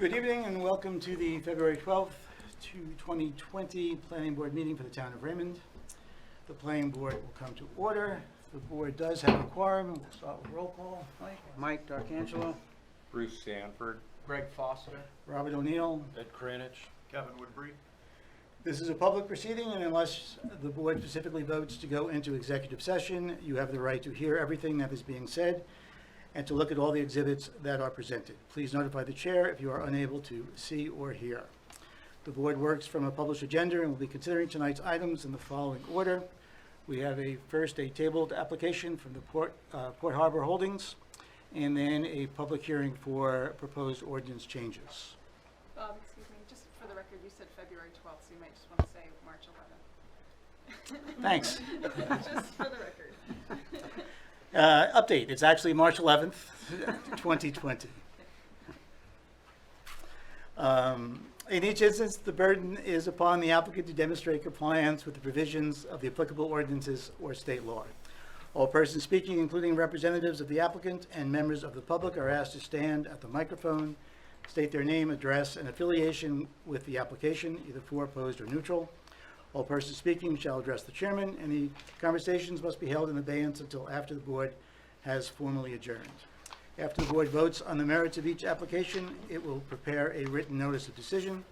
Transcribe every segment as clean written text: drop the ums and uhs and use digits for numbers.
Good evening and welcome to the February 12th, 2020 Planning Board meeting for the Town of Raymond. The Planning Board will come to order. The board does have a quorum. We'll start with roll call. Mike D'Arcangelo. Bruce Sanford. Greg Foster. Robert O'Neill. Ed Kranich. Kevin Woodbury. This is a public proceeding, and unless the board specifically votes to go into executive session, you have the right to hear everything that is being said and to look at all the exhibits that are presented. Please notify the chair if you are unable to see or hear. The board works from a published agenda and will be considering tonight's items in the following order. We have first a tabled application from the Port Harbor Holdings, and then a public hearing for proposed ordinance changes. Excuse me, just for the record, you said February 12th, so you might just want to say March 11th. Thanks. Just for the record. Update, it's actually March 11th, 2020. In each instance, the burden is upon the applicant to demonstrate compliance with the provisions of the applicable ordinances or state law. All persons speaking, including representatives of the applicant and members of the public, are asked to stand at the microphone, state their name, address, and affiliation with the application, either for, opposed, or neutral. All persons speaking shall address the chairman. Any conversations must be held in abeyance until after the board has formally adjourned. After the board votes on the merits of each application, it will prepare a written notice of decision.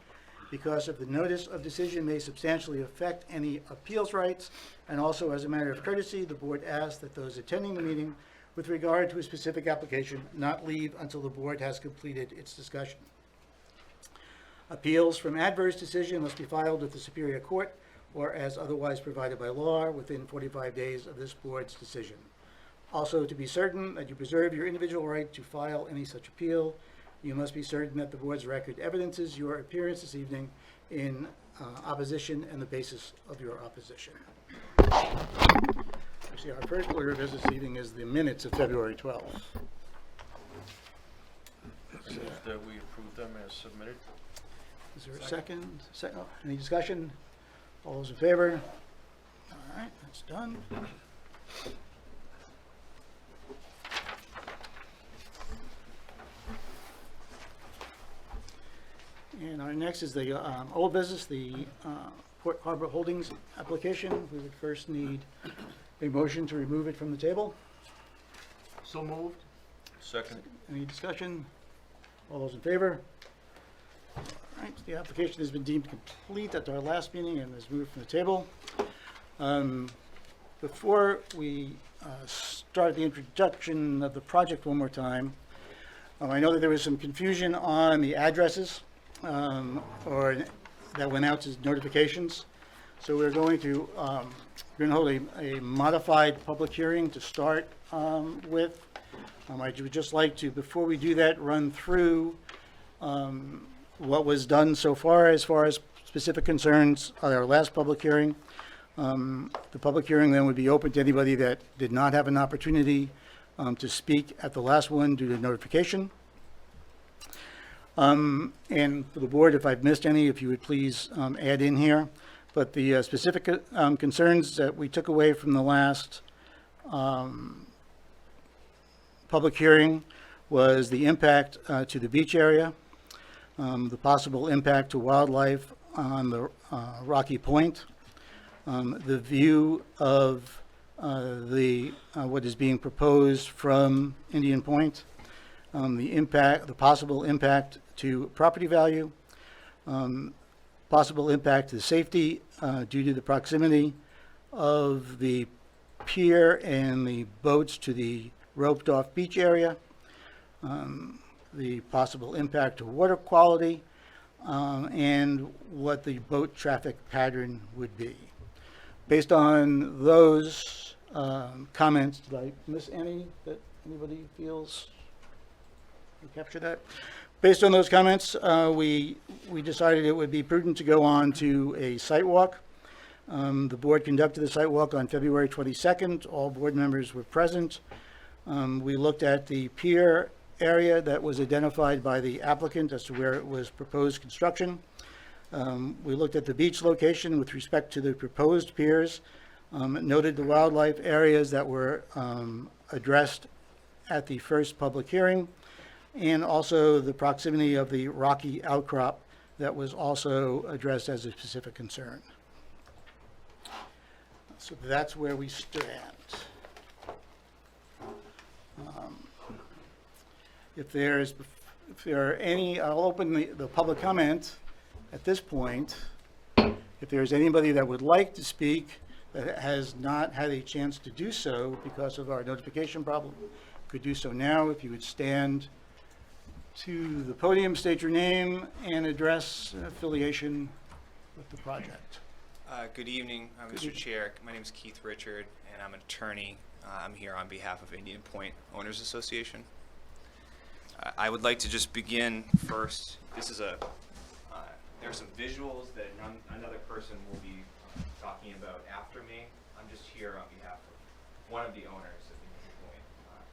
Because of the notice of decision may substantially affect any appeals rights, and also as a matter of courtesy, the board asks that those attending the meeting with regard to a specific application not leave until the board has completed its discussion. Appeals from adverse decision must be filed with the Superior Court or as otherwise provided by law within 45 days of this board's decision. Also, to be certain that you preserve your individual right to file any such appeal, you must be certain that the board's record evidences your appearance this evening in opposition and the basis of your opposition. Actually, our first order of business this evening is the minutes of February 12th. Move that we approve them as submitted. Is there a second? Any discussion? All those in favor? All right, that's done. And our next is the old business, the Port Harbor Holdings application. We would first need a motion to remove it from the table. So moved. Second. Any discussion? All those in favor? All right, the application has been deemed complete at our last meeting and is moved from the table. Before we start the introduction of the project one more time, I know that there was some confusion on the addresses or that went out as notifications. So we're going to hold a modified public hearing to start with. I would just like to, before we do that, run through what was done so far as specific concerns at our last public hearing. The public hearing then would be open to anybody that did not have an opportunity to speak at the last one due to notification. And for the board, if I've missed any, if you would please add in here. But the specific concerns that we took away from the last public hearing was the impact to the beach area, the possible impact to wildlife on the Rocky Point, the view of what is being proposed from Indian Point, the possible impact to property value, possible impact to safety due to the proximity of the pier and the boats to the roped off beach area, the possible impact to water quality, and what the boat traffic pattern would be. Based on those comments, did I miss any that anybody feels we captured that? Based on those comments, we decided it would be prudent to go on to a site walk. The board conducted the site walk on February 22nd. All board members were present. We looked at the pier area that was identified by the applicant as to where it was proposed construction. We looked at the beach location with respect to the proposed piers, noted the wildlife areas that were addressed at the first public hearing, and also the proximity of the rocky outcrop that was also addressed as a specific concern. So that's where we stand. If there are any, I'll open the public comment at this point. If there's anybody that would like to speak that has not had a chance to do so because of our notification problem, could do so now. If you would stand to the podium, state your name and address and affiliation with the project. Good evening, Good Mr. evening. Chair. My name is Keith Richard, and I'm an attorney. I'm here on behalf of Indian Point Owners Association. I would like to just begin first. This is there are some visuals that another person will be talking about after me. I'm just here on behalf of one of the owners of Indian Point,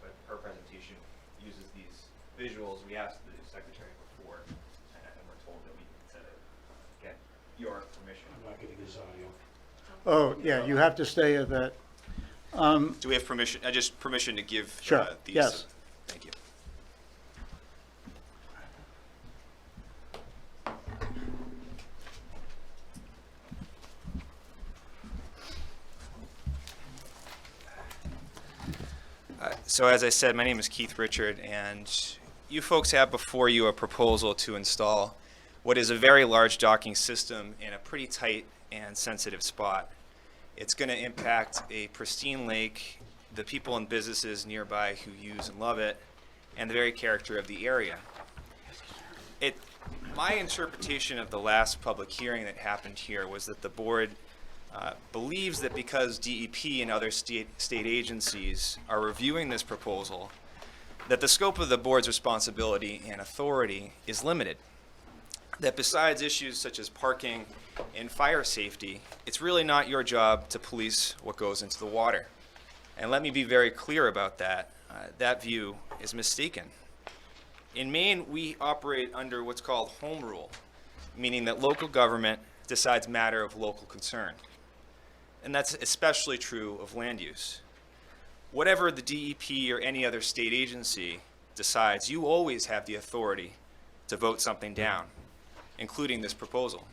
but her presentation uses these visuals. We asked the secretary before, and we're told that we can get your permission. Oh, yeah, you have to stay at that. Do we have permission? Just permission to give Sure, these? yes. Thank you. So as I said, my name is Keith Richard, and you folks have before you a proposal to install what is a very large docking system in a pretty tight and sensitive spot. It's going to impact a pristine lake, the people and businesses nearby who use and love it, and the very character of the area. My interpretation of the last public hearing that happened here was that the board believes that because DEP and other state agencies are reviewing this proposal, that the scope of the board's responsibility and authority is limited. That besides issues such as parking and fire safety, it's really not your job to police what goes into the water. And let me be very clear about that. That view is mistaken. In Maine, we operate under what's called home rule, meaning that local government decides matter of local concern. And that's especially true of land use. Whatever the DEP or any other state agency decides, you always have the authority to vote something down, including this proposal.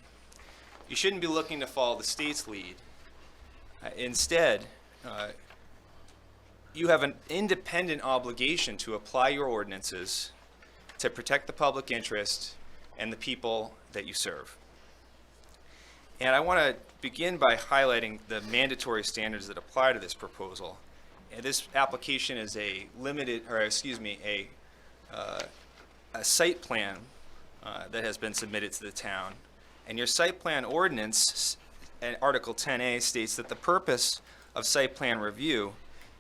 You shouldn't be looking to follow the state's lead. Instead, you have an independent obligation to apply your ordinances to protect the public interest and the people that you serve. And I want to begin by highlighting the mandatory standards that apply to this proposal. And this application is a site plan that has been submitted to the town. And your site plan ordinance, Article 10A, states that the purpose of site plan review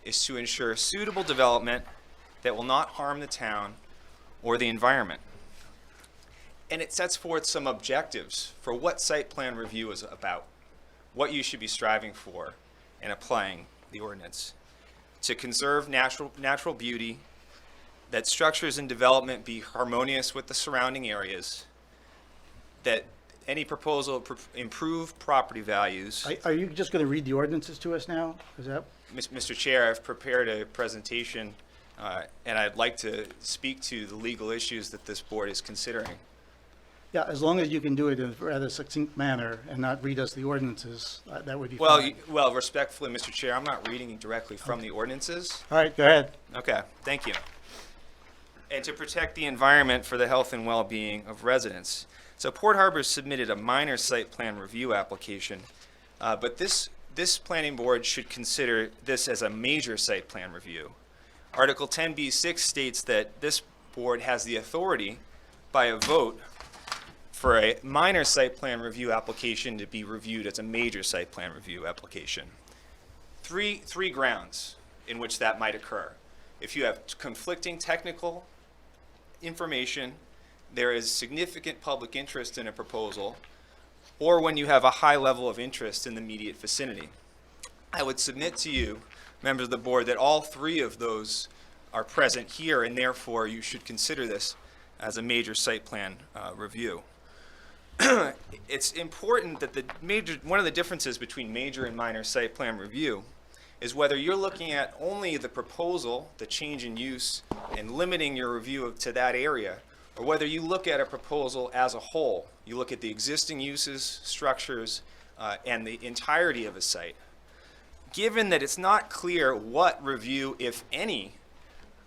is to ensure suitable development that will not harm the town or the environment. And it sets forth some objectives for what site plan review is about, what you should be striving for in applying the ordinance. To conserve natural beauty, that structures and development be harmonious with the surrounding areas, that any proposal improve property values. Are you just going to read the ordinances to us now? Is that? Mr. Chair, I've prepared a presentation, and I'd like to speak to the legal issues that this board is considering. Yeah, as long as you can do it in a rather succinct manner and not read us the ordinances, that would be Well, fine. well, respectfully, Mr. Chair, I'm not reading directly from the ordinances. All right, go ahead. Okay, thank you. And to protect the environment for the health and well-being of residents. So Port Harbor submitted a minor site plan review application, but this planning board should consider this as a major site plan review. Article 10B6 states that this board has the authority by a vote for a minor site plan review application to be reviewed as a major site plan review application. Three grounds in which that might occur. If you have conflicting technical information, there is significant public interest in a proposal, or when you have a high level of interest in the immediate vicinity. I would submit to you, members of the board, that all three of those are present here, and therefore you should consider this as a major site plan review. It's important that one of the differences between major and minor site plan review is whether you're looking at only the proposal, the change in use, and limiting your review to that area, or whether you look at a proposal as a whole. You look at the existing uses, structures, and the entirety of a site. Given that it's not clear what review, if any,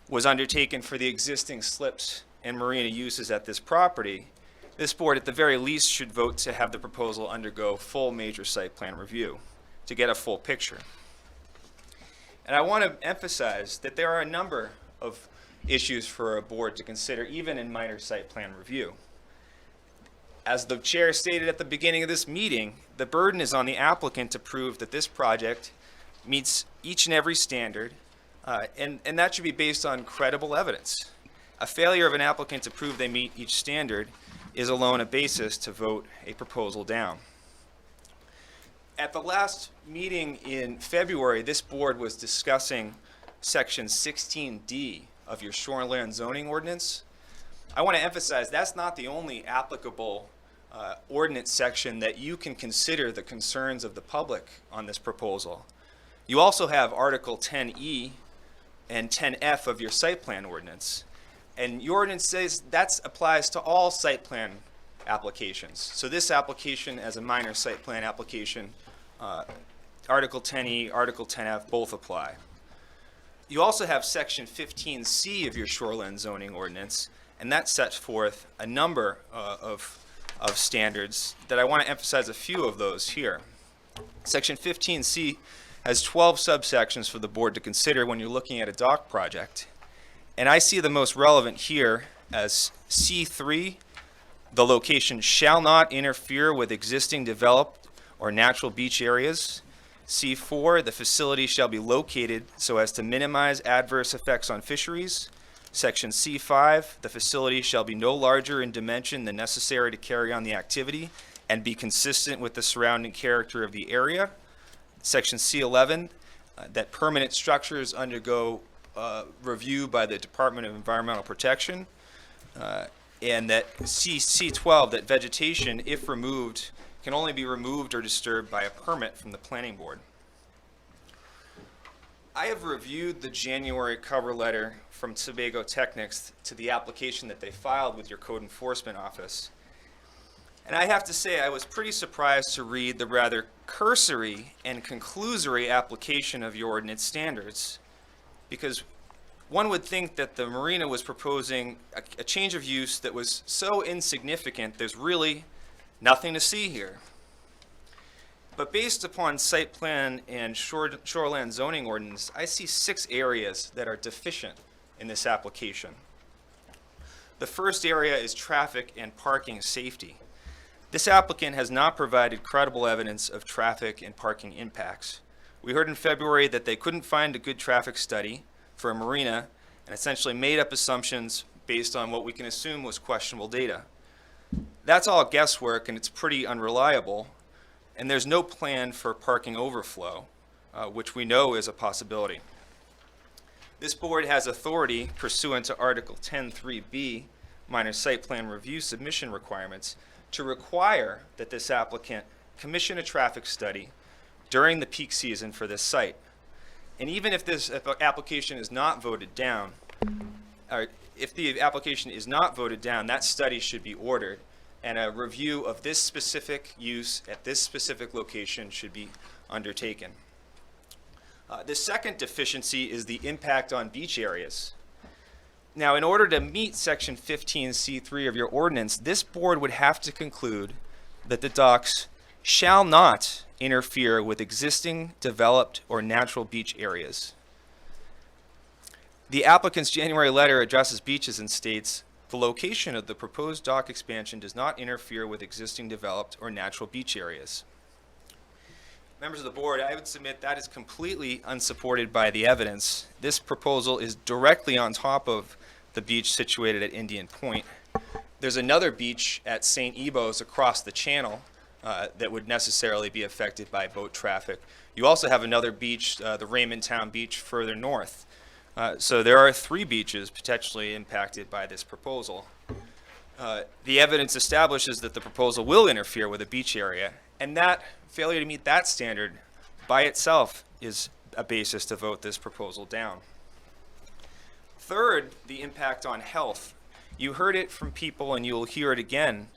was undertaken for the existing slips and marina uses at this property, this board at the very least should vote to have the proposal undergo full major site plan review to get a full picture. And I want to emphasize that there are a number of issues for a board to consider, even in minor site plan review. As the chair stated at the beginning of this meeting, the burden is on the applicant to prove that this project meets each and every standard, and that should be based on credible evidence. A failure of an applicant to prove they meet each standard is alone a basis to vote a proposal down. At the last meeting in February, this board was discussing section 16D of your shoreline zoning ordinance. I want to emphasize that's not the only applicable ordinance section that you can consider the concerns of the public on this proposal. You also have Article 10E and 10F of your site plan ordinance. And your ordinance says that applies to all site plan applications. So this application as a minor site plan application, Article 10E, Article 10F both apply. You also have Section 15C of your shoreline zoning ordinance, and that sets forth a number of standards that I want to emphasize a few of those here. Section 15C has 12 subsections for the board to consider when you're looking at a dock project. And I see the most relevant here as C3, the location shall not interfere with existing developed or natural beach areas. C4, the facility shall be located so as to minimize adverse effects on fisheries. Section C5, the facility shall be no larger in dimension than necessary to carry on the activity and be consistent with the surrounding character of the area. Section C11, that permanent structures undergo review by the Department of Environmental Protection, and that C12, that vegetation, if removed, can only be removed or disturbed by a permit from the Planning Board. I have reviewed the January cover letter from Sebago Technics to the application that they filed with your Code Enforcement Office. And I have to say, I was pretty surprised to read the rather cursory and conclusory application of your ordinance standards, because one would think that the marina was proposing a change of use that was so insignificant, there's really nothing to see here. But based upon site plan and shoreland zoning ordinance, I see 6 areas that are deficient in this application. The first area is traffic and parking safety. This applicant has not provided credible evidence of traffic and parking impacts. We heard in February that they couldn't find a good traffic study for a marina and essentially made up assumptions based on what we can assume was questionable data. That's all guesswork and it's pretty unreliable, and there's no plan for parking overflow, which we know is a possibility. This board has authority pursuant to Article 10.3b, minor site plan review submission requirements, to require that this applicant commission a traffic study during the peak season for this site. And even if this application is not voted down, or if the application is not voted down, that study should be ordered, and a review of this specific use at this specific location should be undertaken. The second deficiency is the impact on beach areas. Now, in order to meet Section 15C3 of your ordinance, this board would have to conclude that the docks shall not interfere with existing, developed, or natural beach areas. The applicant's January letter addresses beaches and states, the location of the proposed dock expansion does not interfere with existing, developed, or natural beach areas. Members of the board, I would submit that is completely unsupported by the evidence. This proposal is directly on top of the beach situated at Indian Point. There's another beach at St. Ebos across the channel that would necessarily be affected by boat traffic. You also have another beach, the Raymond Town Beach, further north. So there are 3 beaches potentially impacted by this proposal. The evidence establishes that the proposal will interfere with a beach area, and that failure to meet that standard by itself is a basis to vote this proposal down. Third, the impact on health. You heard it from people, and you'll hear it again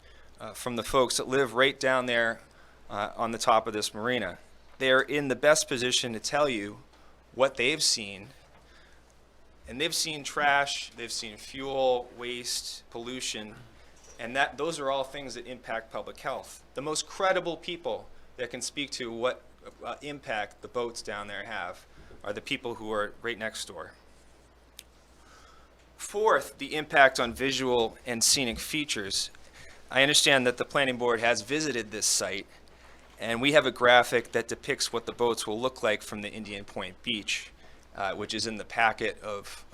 from the folks that live right down there on the top of this marina. They're in the best position to tell you what they've seen. And they've seen trash, they've seen fuel, waste, pollution, and those are all things that impact public health. The most credible people that can speak to what impact the boats down there have are the people who are right next door. Fourth, the impact on visual and scenic features. I understand that the Planning Board has visited this site, and we have a graphic that depicts what the boats will look like from the Indian Point Beach, which is in the packet of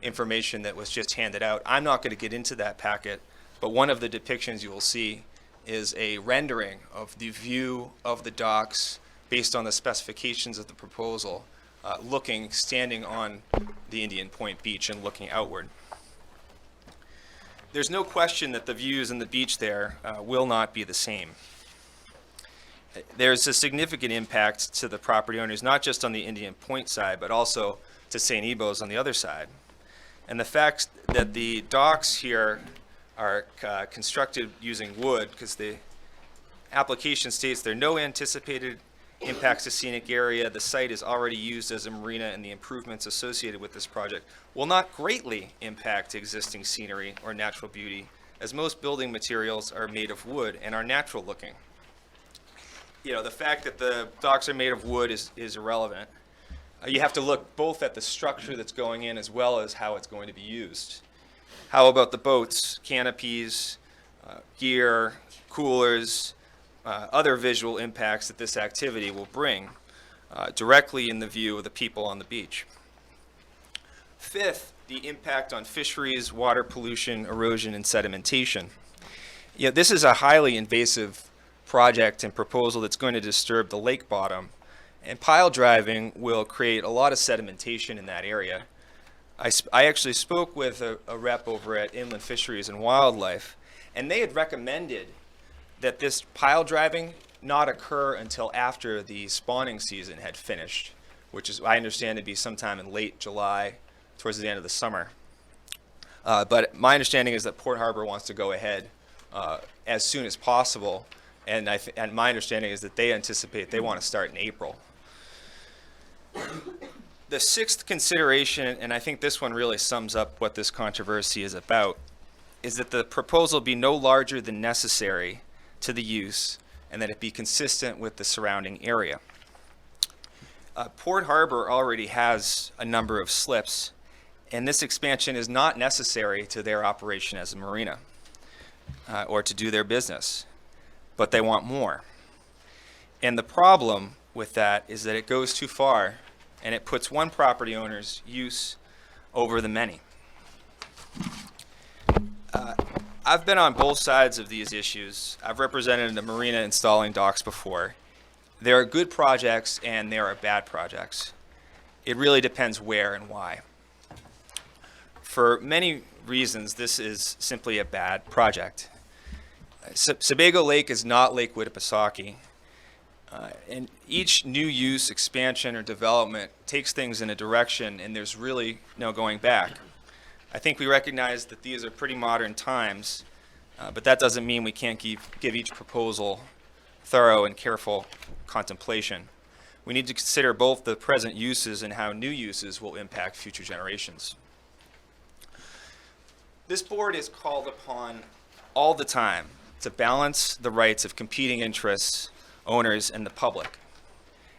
information that was just handed out. I'm not going to get into that packet, but one of the depictions you will see is a rendering of the view of the docks based on the specifications of the proposal, standing on the Indian Point Beach and looking outward. There's no question that the views on the beach there will not be the same. There's a significant impact to the property owners, not just on the Indian Point side, but also to St. Ebo's on the other side. And the fact that the docks here are constructed using wood, because the application states there are no anticipated impacts to scenic area, the site is already used as a marina, and the improvements associated with this project will not greatly impact existing scenery or natural beauty, as most building materials are made of wood and are natural looking. You know, the fact that the docks are made of wood is irrelevant. You have to look both at the structure that's going in as well as how it's going to be used. How about the boats, canopies, gear, coolers, other visual impacts that this activity will bring directly in the view of the people on the beach? Fifth, the impact on fisheries, water pollution, erosion, and sedimentation. You know, this is a highly invasive project and proposal that's going to disturb the lake bottom, and pile driving will create a lot of sedimentation in that area. I actually spoke with a rep over at Inland Fisheries and Wildlife, and they had recommended that this pile driving not occur until after the spawning season had finished, which is, I understand, to be sometime in late July, towards the end of the summer. But my understanding is that Port Harbor wants to go ahead as soon as possible, and my understanding is that they anticipate they want to start in April. The sixth consideration, and I think this one really sums up what this controversy is about, is that the proposal be no larger than necessary to the use, and that it be consistent with the surrounding area. Port Harbor already has a number of slips, and this expansion is not necessary to their operation as a marina or to do their business, but they want more. And the problem with that is that it goes too far, and it puts one property owner's use over the many. I've been on both sides of these issues. I've represented a marina installing docks before. There are good projects and there are bad projects. It really depends where and why. For many reasons, this is simply a bad project. Sebago Lake is not Lake Winnipesaukee. And each new use, expansion, or development takes things in a direction, and there's really no going back. I think we recognize that these are pretty modern times, but that doesn't mean we can't give each proposal thorough and careful contemplation. We need to consider both the present uses and how new uses will impact future generations. This board is called upon all the time to balance the rights of competing interests, owners, and the public.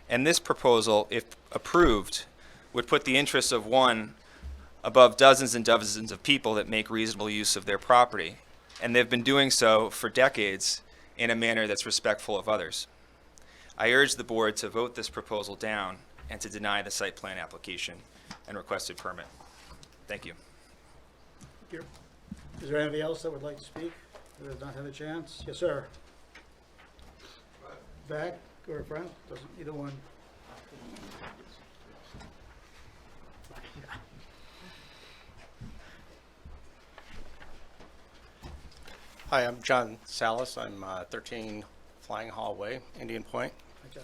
And this proposal, if approved, would put the interests of one above dozens and dozens of people that make reasonable use of their property. And they've been doing so for decades in a manner that's respectful of others. I urge the board to vote this proposal down and to deny the site plan application and requested permit. Thank you. Thank you. Is there anybody else that would like to speak that does not have a chance? Yes, sir. Back or front? Doesn't either one. Hi, I'm John Salas. I'm 13 Flying Hallway, Indian Point. Hi,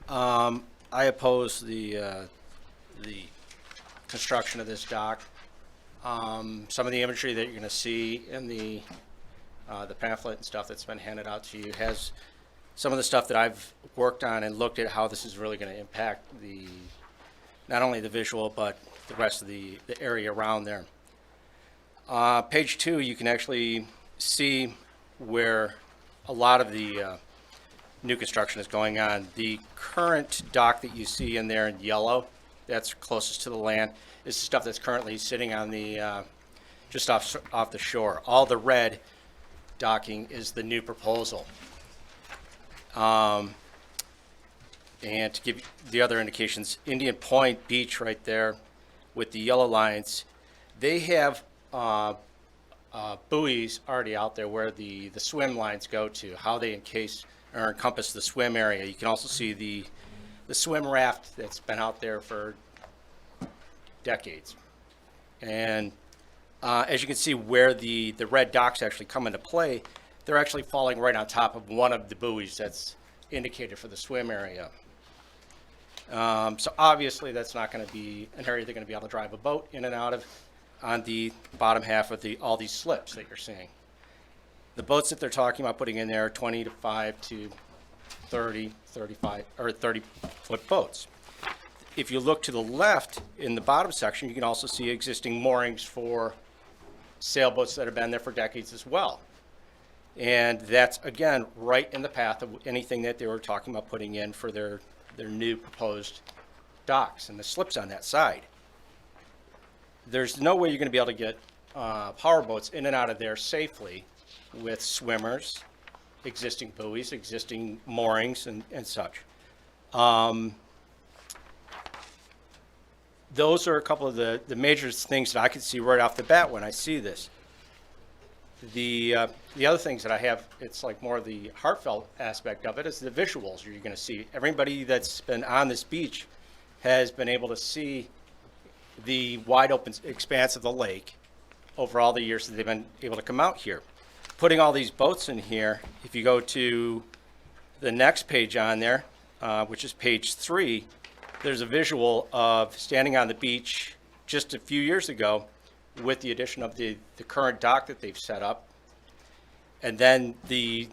John. I oppose the construction of this dock. Some of the imagery that you're going to see in the pamphlet and stuff that's been handed out to you has some of the stuff that I've worked on and looked at how this is really going to impact not only the visual, but the rest of the area around there. Page 2, you can actually see where a lot of the new construction is going on. The current dock that you see in there in yellow, that's closest to the land, is stuff that's currently sitting on the just off the shore. All the red docking is the new proposal. And to give the other indications, Indian Point Beach right there with the yellow lines, they have buoys already out there where the swim lines go to, how they encase or encompass the swim area. You can also see the swim raft that's been out there for decades. And as you can see where the red docks actually come into play, they're actually falling right on top of one of the buoys that's indicated for the swim area. So obviously that's not going to be an area they're going to be able to drive a boat in and out of on the bottom half of all these slips that you're seeing. The boats that they're talking about putting in there are 25 to 30, 35, or 30-foot boats. If you look to the left in the bottom section, you can also see existing moorings for sailboats that have been there for decades as well. And that's, again, right in the path of anything that they were talking about putting in for their new proposed docks and the slips on that side. There's no way you're going to be able to get power boats in and out of there safely with swimmers, existing buoys, existing moorings, and such. Those are a couple of the major things that I can see right off the bat when I see this. The other things that I have, it's like more of the heartfelt aspect of it, is the visuals you're going to see. Everybody that's been on this beach has been able to see the wide open expanse of the lake over all the years that they've been able to come out here. Putting all these boats in here, if you go to the next page on there, which is page 3, there's a visual of standing on the beach just a few years ago with the addition of the current dock that they've set up, and then the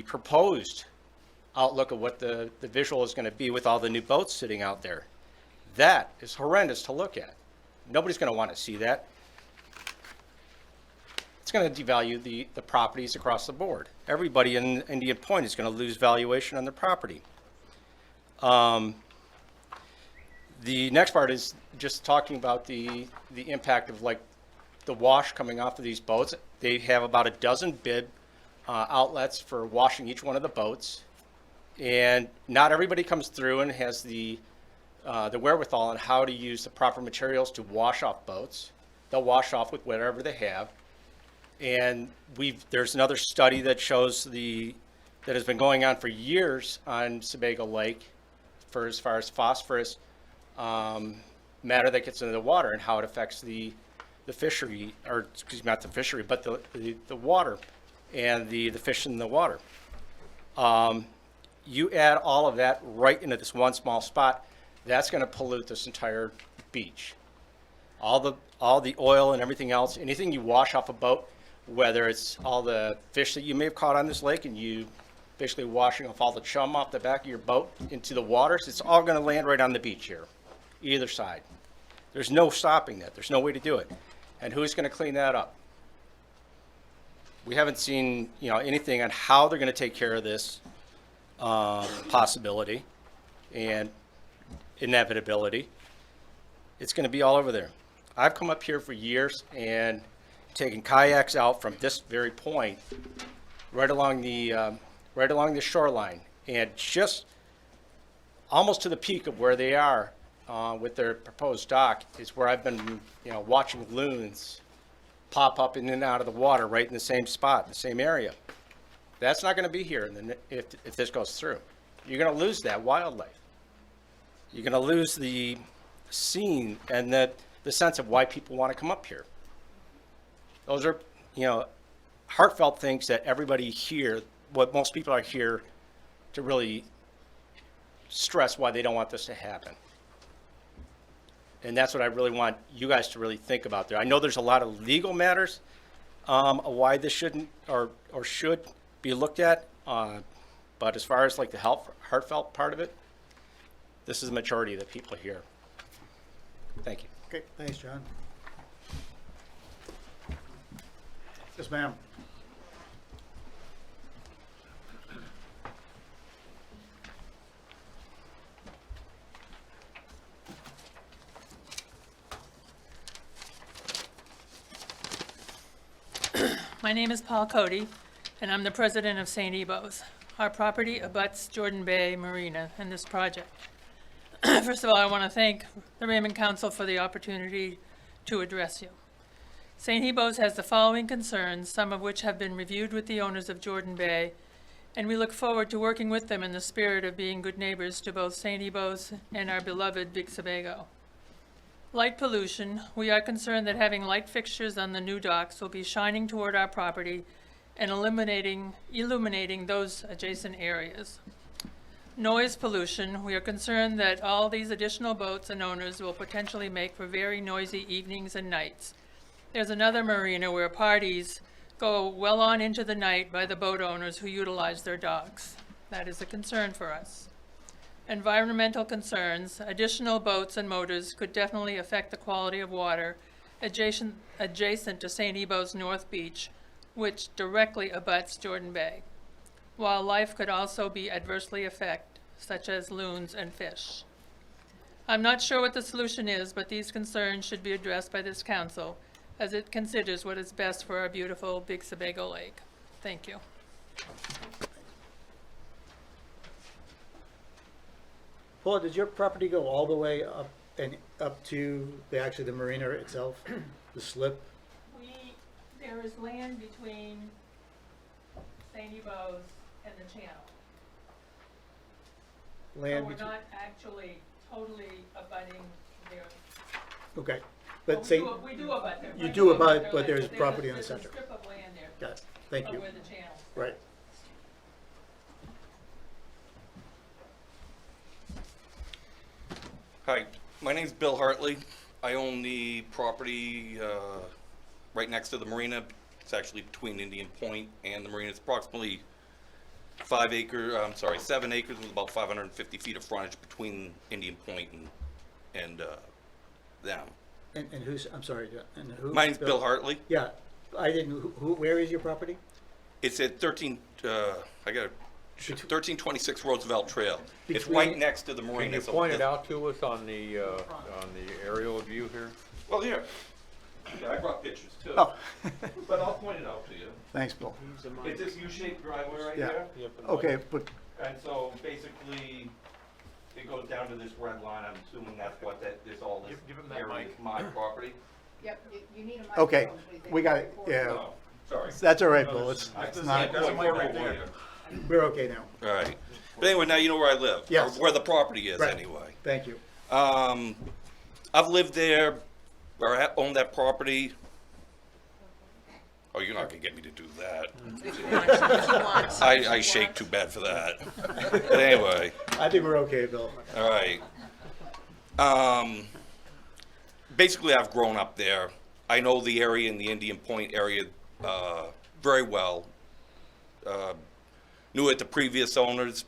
proposed outlook of what the visual is going to be with all the new boats sitting out there. That is horrendous to look at. Nobody's going to want to see that. It's going to devalue the properties across the board. Everybody in Indian Point is going to lose valuation on their property. The next part is just talking about the impact of like the wash coming off of these boats. They have about a dozen bib outlets for washing each one of the boats, and not everybody comes through and has the wherewithal on how to use the proper materials to wash off boats. They'll wash off with whatever they have, and there's another study that shows that has been going on for years on Sebago Lake for as far as phosphorus matter that gets into the water and how it affects the fishery, or excuse me, not the fishery, but the water and the fish in the water. You add all of that right into this one small spot, that's going to pollute this entire beach. All the oil and everything else, anything you wash off a boat, whether it's all the fish that you may have caught on this lake and you basically washing off all the chum off the back of your boat into the waters, it's all going to land right on the beach here, either side. There's no stopping that. There's no way to do it. And who's going to clean that up? We haven't seen, anything on how they're going to take care of this possibility and inevitability. It's going to be all over there. I've come up here for years and taken kayaks out from this very point right along the shoreline, and just almost to the peak of where they are with their proposed dock is where I've been, watching loons pop up in and out of the water right in the same spot, the same area. That's not going to be here if this goes through. You're going to lose that wildlife. You're going to lose the scene and the sense of why people want to come up here. Those are, heartfelt things that everybody here, what most people are here to really stress why they don't want this to happen. And that's what I really want you guys to really think about there. I know there's a lot of legal matters why this shouldn't or should be looked at, but as far as like the heartfelt part of it, this is the majority of the people here. Thank you. Okay, thanks, John. Yes, ma'am. My name is Paul Cody, and I'm the president of St. Ebo's. Our property abuts Jordan Bay Marina and this project. First of all, I want to thank the Raymond Council for the opportunity to address you. St. Ebo's has the following concerns, some of which have been reviewed with the owners of Jordan Bay, and we look forward to working with them in the spirit of being good neighbors to both St. Ebo's and our beloved Big Sebago. Light pollution. We are concerned that having light fixtures on the new docks will be shining toward our property and illuminating those adjacent areas. Noise pollution. We are concerned that all these additional boats and owners will potentially make for very noisy evenings and nights. There's another marina where parties go well on into the night by the boat owners who utilize their docks. That is a concern for us. Environmental concerns. Additional boats and motors could definitely affect the quality of water adjacent to St. Ebo's North Beach, which directly abuts Jordan Bay. Wildlife could also be adversely affected, such as loons and fish. I'm not sure what the solution is, but these concerns should be addressed by this council as it considers what is best for our beautiful Big Sebago Lake. Thank you. Paul, does your property go all the way up and up to the marina itself, the slip? There is land between St. Ebo's and the channel. Land So we're between, not actually totally abutting there. okay, Well, but say, we do abut there. you right do away abut, their but land, there's property in the there's center. a strip of land there. Got it, thank you, Where the channel. right. Hi, my name's Bill Hartley. I own the property right next to the marina. It's actually between Indian Point and the marina. It's approximately 7 acres with about 550 feet of frontage between Indian Point and them. And who's, I'm sorry, and who? My name's Bill Hartley. Yeah, I didn't, where is your property? It's at 1326 Roosevelt Trail. It's Between- right next to the marina. Can you so point it it's- out to us on the aerial view here? Well, here. Yeah, I brought pictures too. Oh, But I'll point it out to you. thanks, Bill. It's this U-shaped driveway right Yeah. here. Okay, but, And so basically, it goes down to this red line. I'm assuming that's what this all this Give him that area mic. is my property. Yep, you need a microphone. okay, please. we got it, yeah, Oh, sorry. that's all right, Bill, it's There's not, a mic right there. we're okay now, All right. But anyway, now you know where I live. Yes. Or where the property is Right. anyway. thank you. I've lived there, or owned that property. Oh, you're not gonna get me to do that. If you want. I shake too bad for that. But anyway. I think we're okay, Bill. All right. Basically, I've grown up there. I know the area in the Indian Point area very well. Knew it the previous owners.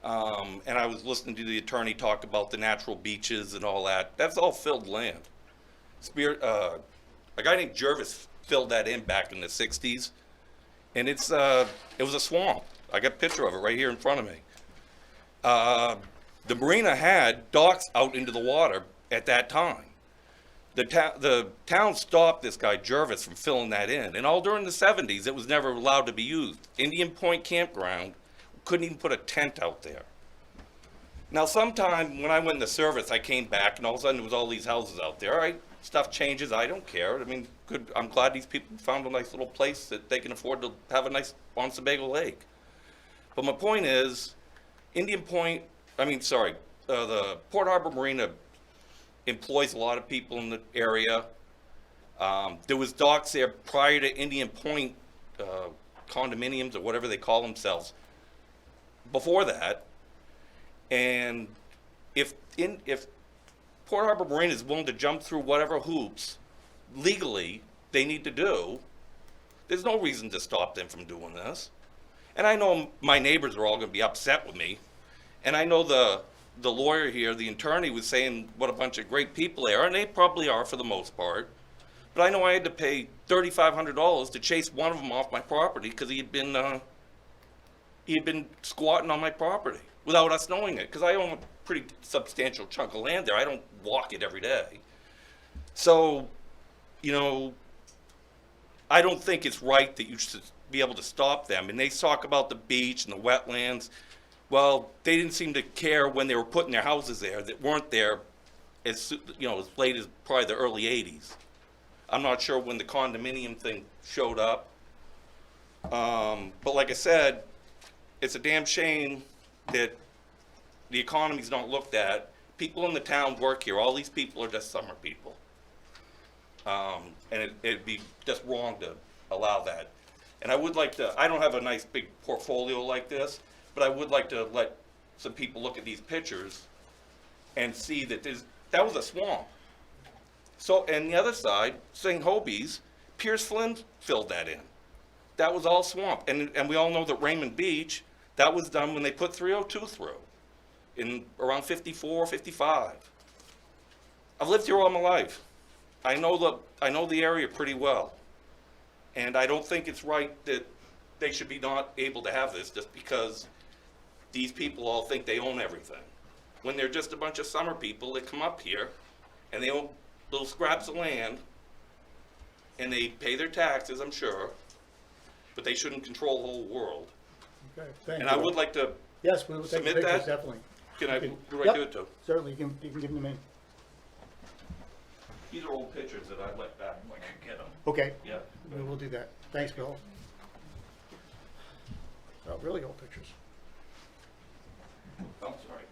And I was listening to the attorney talk about the natural beaches and all that. That's all filled land. A guy named Jervis filled that in back in the 60s. And it was a swamp. I got a picture of it right here in front of me. The marina had docks out into the water at that time. The town stopped this guy Jervis from filling that in, and all during the 70s, it was never allowed to be used. Indian Point Campground couldn't even put a tent out there. Now, sometime when I went into service, I came back, and all of a sudden there was all these houses out there. All right, stuff changes. I don't care. I mean, good. I'm glad these people found a nice little place that they can afford to have a nice on Sebago Lake. But my point is, the Port Harbor Marina employs a lot of people in the area. There was docks there prior to Indian Point condominiums or whatever they call themselves. Before that, And if Port Harbor Marine is willing to jump through whatever hoops legally they need to do, there's no reason to stop them from doing this. And I know my neighbors are all going to be upset with me. And I know the lawyer here, the attorney, was saying what a bunch of great people they are, and they probably are for the most part. But I know I had to pay $3,500 to chase one of them off my property because he had been squatting on my property without us knowing it. Because I own a pretty substantial chunk of land there. I don't walk it every day. So, you know, I don't think it's right that you should be able to stop them. And they talk about the beach and the wetlands. Well, they didn't seem to care when they were putting their houses there that weren't there as late as probably the early 80s. I'm not sure when the condominium thing showed up. But like I said, it's a damn shame that the economy's not looked at. People in the town work here. All these people are just summer people. And it'd be just wrong to allow that. And I would like to, I don't have a nice big portfolio like this, but I would like to let some people look at these pictures and see that that was a swamp. So, and the other side, St. Hobie's, Pierce Flynn filled that in. That was all swamp. And we all know that Raymond Beach, that was done when they put 302 through in around 54, 55. I've lived here all my life. I know the area pretty well. And I don't think it's right that they should be not able to have this just because these people all think they own everything. When they're just a bunch of summer people that come up here and they own little scraps of land and they pay their taxes, I'm sure, but they shouldn't control the whole world. Okay, thank you. And I would like to Yes, we will take the submit pictures, that. definitely. Can I, Okay. who do I Yep. give it to? Certainly, you can give them to me. These are old pictures that I left back if I could get them. Okay, Yeah. we will do that. Thanks, Bill. Oh, really old pictures. I'm sorry.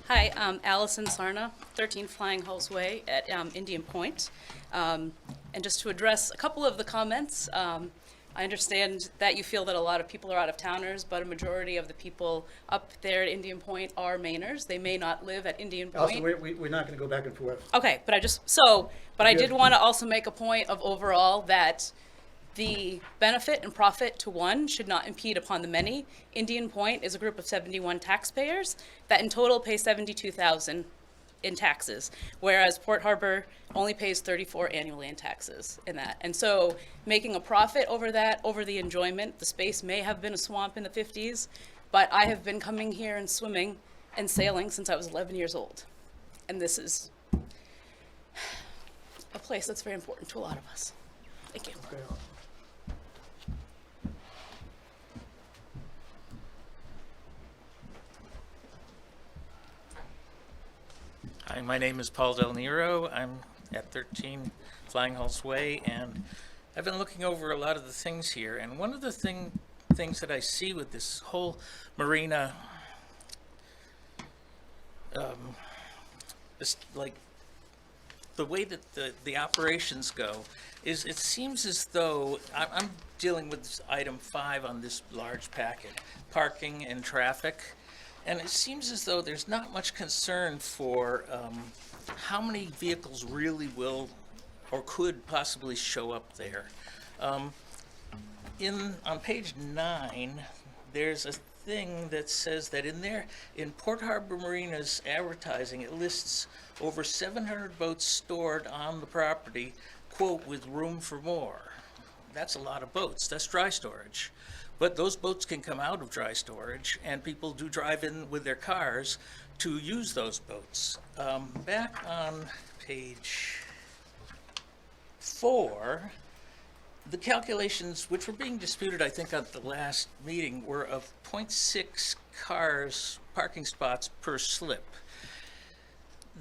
Hi, Allison Sarna, 13 Flying Hulls Way at Indian Point. And just to address a couple of the comments, I understand that you feel that a lot of people are out-of-towners, but a majority of the people up there at Indian Point are Mainers. They may not live at Indian Point. Also, we're not going to go back and forth. Okay, but I did want to also make a point of overall that the benefit and profit to one should not impede upon the many. Indian Point is a group of 71 taxpayers that in total pay $72,000 in taxes, whereas Port Harbor only pays $34,000 annually in taxes in that. And so making a profit over that, over the enjoyment, the space may have been a swamp in the 50s, but I have been coming here and swimming and sailing since I was 11 years old. And this is a place that's very important to a lot of us. Thank you. Okay. Hi, my name is Paul Del Nero. I'm at 13 Flying Hulls Way, and I've been looking over a lot of the things here. And one of the things that I see with this whole marina, like the way that the operations go, is it seems as though I'm dealing with item 5 on this large packet, parking and traffic. And it seems as though there's not much concern for how many vehicles really will or could possibly show up there. On page 9, there's a thing that says that in Port Harbor Marina's advertising, it lists over 700 boats stored on the property, quote, with room for more. That's a lot of boats. That's dry storage. But those boats can come out of dry storage, and people do drive in with their cars to use those boats. Back on page 4, the calculations, which were being disputed, I think, at the last meeting, were of 0.6 cars, parking spots per slip.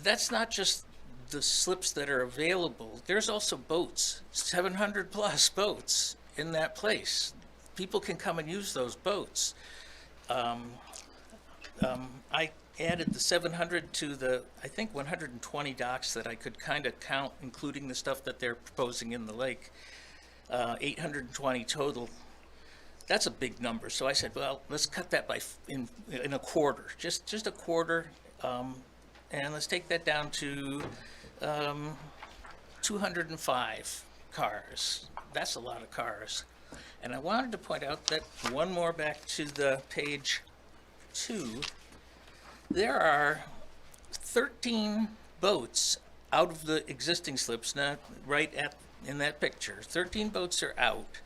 That's not just the slips that are available. There's also boats, 700 plus boats in that place. People can come and use those boats. I added the 700 to the, I think, 120 docks that I could kind of count, including the stuff that they're proposing in the lake. 820 total. That's a big number. So I said, well, let's cut that in a quarter, just a quarter, and let's take that down to 205 cars. That's a lot of cars. And I wanted to point out that one more back to the page 2. There are 13 boats out of the existing slips, not right in that picture. 13 boats are out,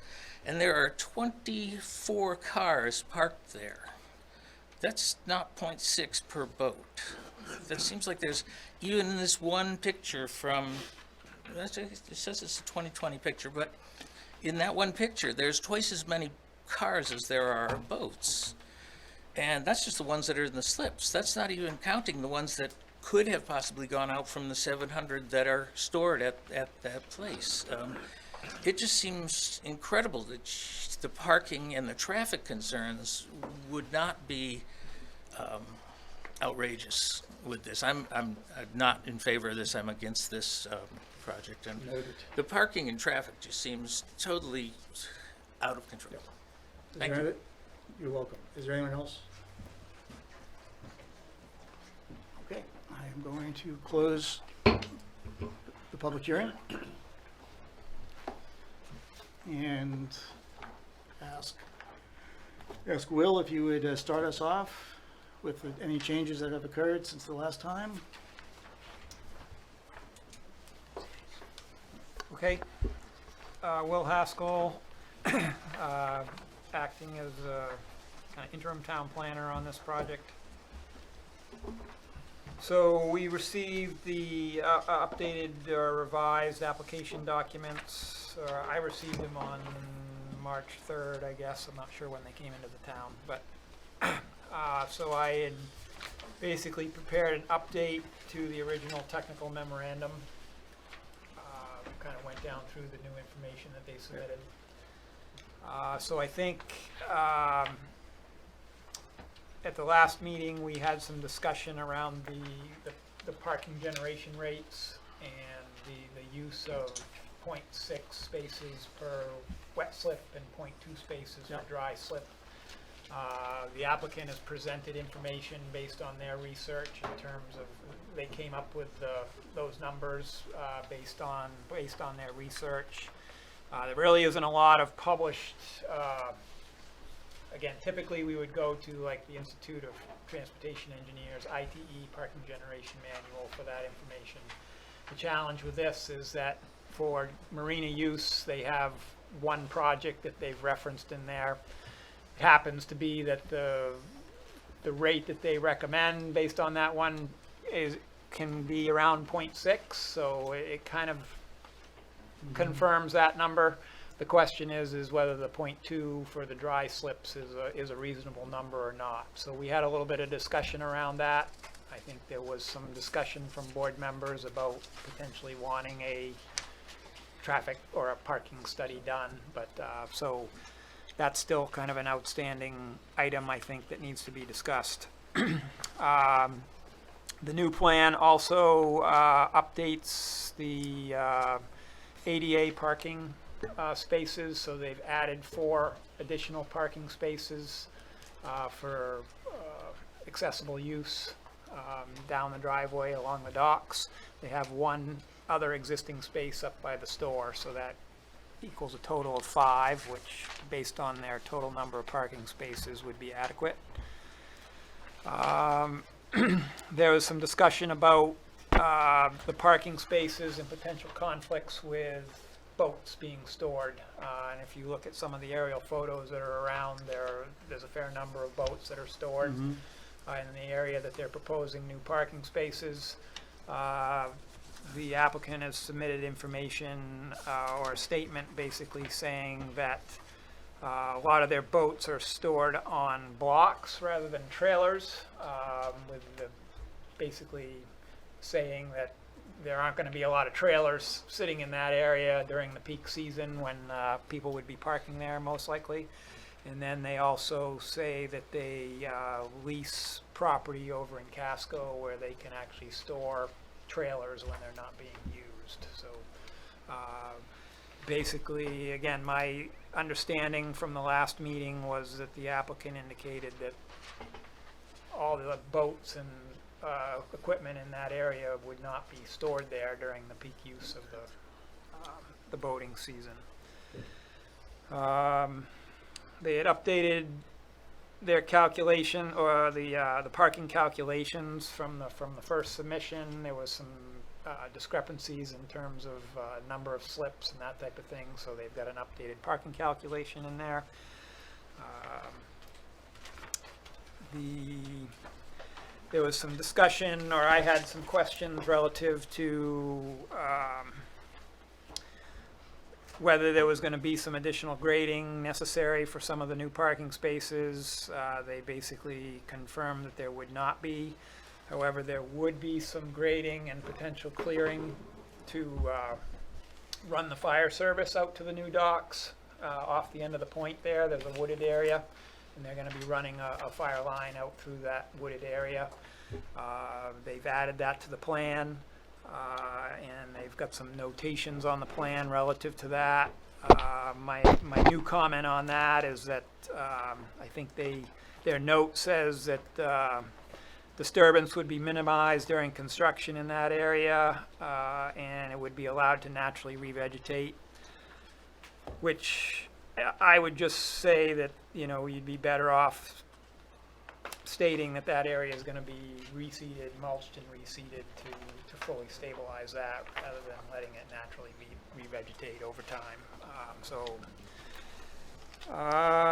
and there are 24 cars parked there. That's not 0.6 per boat. That seems like there's, even in this one picture from, it says it's a 2020 picture, but in that one picture, there's twice as many cars as there are boats. And that's just the ones that are in the slips. That's not even counting the ones that could have possibly gone out from the 700 that are stored at that place. It just seems incredible that the parking and the traffic concerns would not be outrageous with this. I'm not in favor of this. I'm against this project. And the parking and traffic just seems totally out of control. Thank you. You're welcome. Is there anyone else? Okay, I am going to close the public hearing and ask Will if you would start us off with any changes that have occurred since the last time. Okay. Will Haskell, acting as a kind of interim town planner on this project. So we received the updated revised application documents. I received them on March 3rd, I guess. I'm not sure when they came into the town, but so I had basically prepared an update to the original technical memorandum. Kind of went down through the new information that they submitted. So I think at the last meeting we had some discussion around the parking generation rates and the use of 0.6 spaces per wet slip and 0.2 spaces per dry slip. The applicant has presented information based on their research in terms of they came up with those numbers based on their research. There really isn't a lot of published. Again, typically we would go to like the Institute of Transportation Engineers, ITE Parking Generation Manual for that information. The challenge with this is that for marina use, they have one project that they've referenced in there. It happens to be that the rate that they recommend based on that one can be around 0.6, so it kind of confirms that number. The question is whether the 0.2 for the dry slips is a reasonable number or not. So we had a little bit of discussion around that. I think there was some discussion from board members about potentially wanting a traffic or a parking study done, but so that's still kind of an outstanding item, I think, that needs to be discussed. The new plan also updates the ADA parking spaces, so they've added 4 additional parking spaces for accessible use down the driveway along the docks. They have 1 other existing space up by the store, so that equals a total of 5, which based on their total number of parking spaces would be adequate. There was some discussion about the parking spaces and potential conflicts with boats being stored. And if you look at some of the aerial photos that are around, there's a fair number of boats that are stored in the area that they're proposing new parking spaces. The applicant has submitted information or a statement basically saying that a lot of their boats are stored on blocks rather than trailers, with basically saying that there aren't going to be a lot of trailers sitting in that area during the peak season when people would be parking there most likely. And then they also say that they lease property over in Casco where they can actually store trailers when they're not being used. So basically, again, my understanding from the last meeting was that the applicant indicated that all the boats and equipment in that area would not be stored there during the peak use of the boating season. They had updated their calculation, or the parking calculations from the first submission. There was some discrepancies in terms of number of slips and that type of thing, so they've got an updated parking calculation in there. There was some discussion, or I had some questions relative to whether there was going to be some additional grading necessary for some of the new parking spaces. They basically confirmed that there would not be. However, there would be some grading and potential clearing to run the fire service out to the new docks off the end of the point there. There's a wooded area, and they're going to be running a fire line out through that wooded area. They've added that to the plan. And they've got some notations on the plan relative to that. My new comment on that is that I think their note says that disturbance would be minimized during construction in that area, and it would be allowed to naturally revegetate, which I would just say that, you know, you'd be better off stating that that area is going to be reseeded, mulched and reseeded to fully stabilize that, rather than letting it naturally revegetate over time.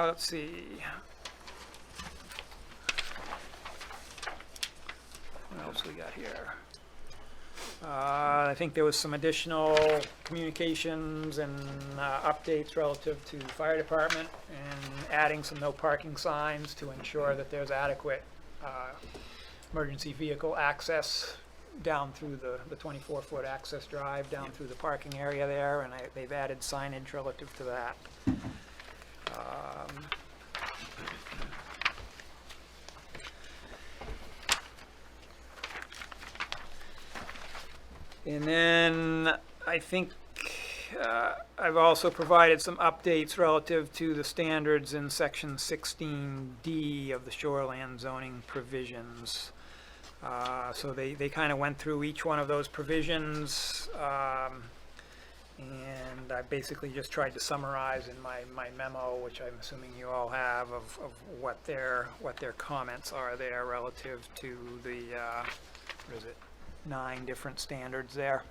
Let's see. What else we got here? I think there was some additional communications and updates relative to the fire department, and adding some no parking signs to ensure that there's adequate emergency vehicle access down through the 24-foot access drive down through the parking area there, and they've added signage relative to that. And then I think I've also provided some updates relative to the standards in section 16D of the shoreland zoning provisions. So they kind of went through each one of those provisions, and I basically just tried to summarize in my memo, which I'm assuming you all have, of what their comments are there relative to the what is it, 9 different standards there.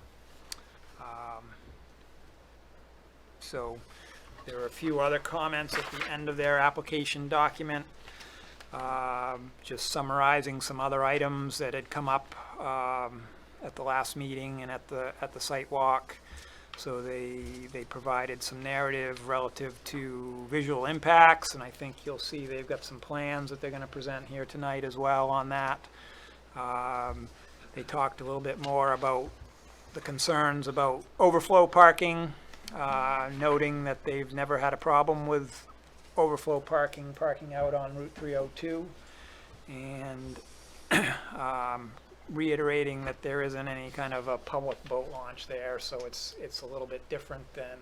So there are a few other comments at the end of their application document, just summarizing some other items that had come up at the last meeting and at the site walk. So they provided some narrative relative to visual impacts, and I think you'll see they've got some plans that they're going to present here tonight as well on that. They talked a little bit more about the concerns about overflow parking, noting that they've never had a problem with overflow parking out on Route 302, and reiterating that there isn't any kind of a public boat launch there, so it's a little bit different than,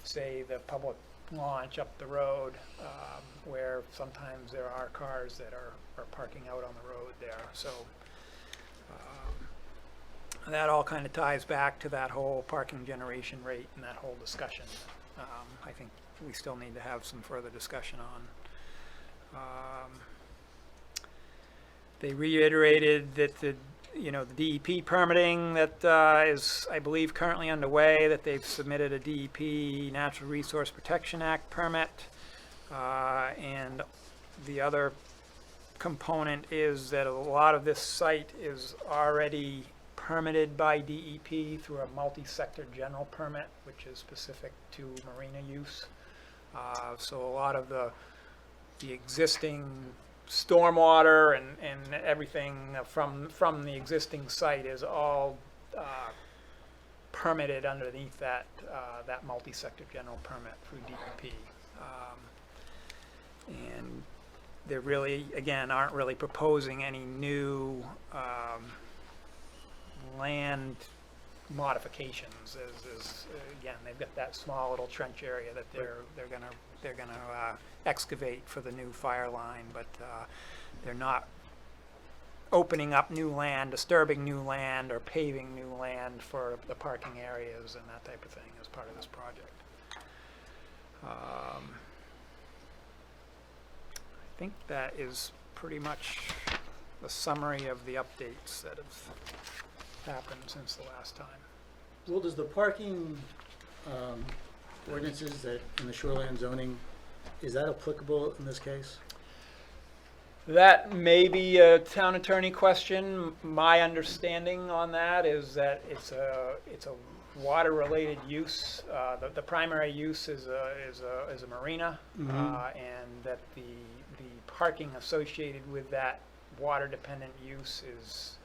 say, the public launch up the road, where sometimes there are cars that are parking out on the road there. So that all kind of ties back to that whole parking generation rate and that whole discussion. I think we still need to have some further discussion on. They reiterated that the DEP permitting that is, I believe, currently underway, that they've submitted a DEP Natural Resource Protection Act permit, and the other component is that a lot of this site is already permitted by DEP through a multi-sector general permit, which is specific to marina use. So a lot of the existing stormwater and everything from the existing site is all permitted underneath that multi-sector general permit through DEP. And they really, again, aren't really proposing any new land modifications. Again, they've got that small little trench area that they're gonna excavate for the new fire line, but they're not opening up new land, disturbing new land, or paving new land for the parking areas and that type of thing as part of this project. I think that is pretty much the summary of the updates that have happened since the last time. Well, does the parking ordinances that in the shoreline zoning, is that applicable in this case? That may be a town attorney question. My understanding on that is that it's a water-related use. The primary use is a marina, and that the parking associated with that water-dependent use is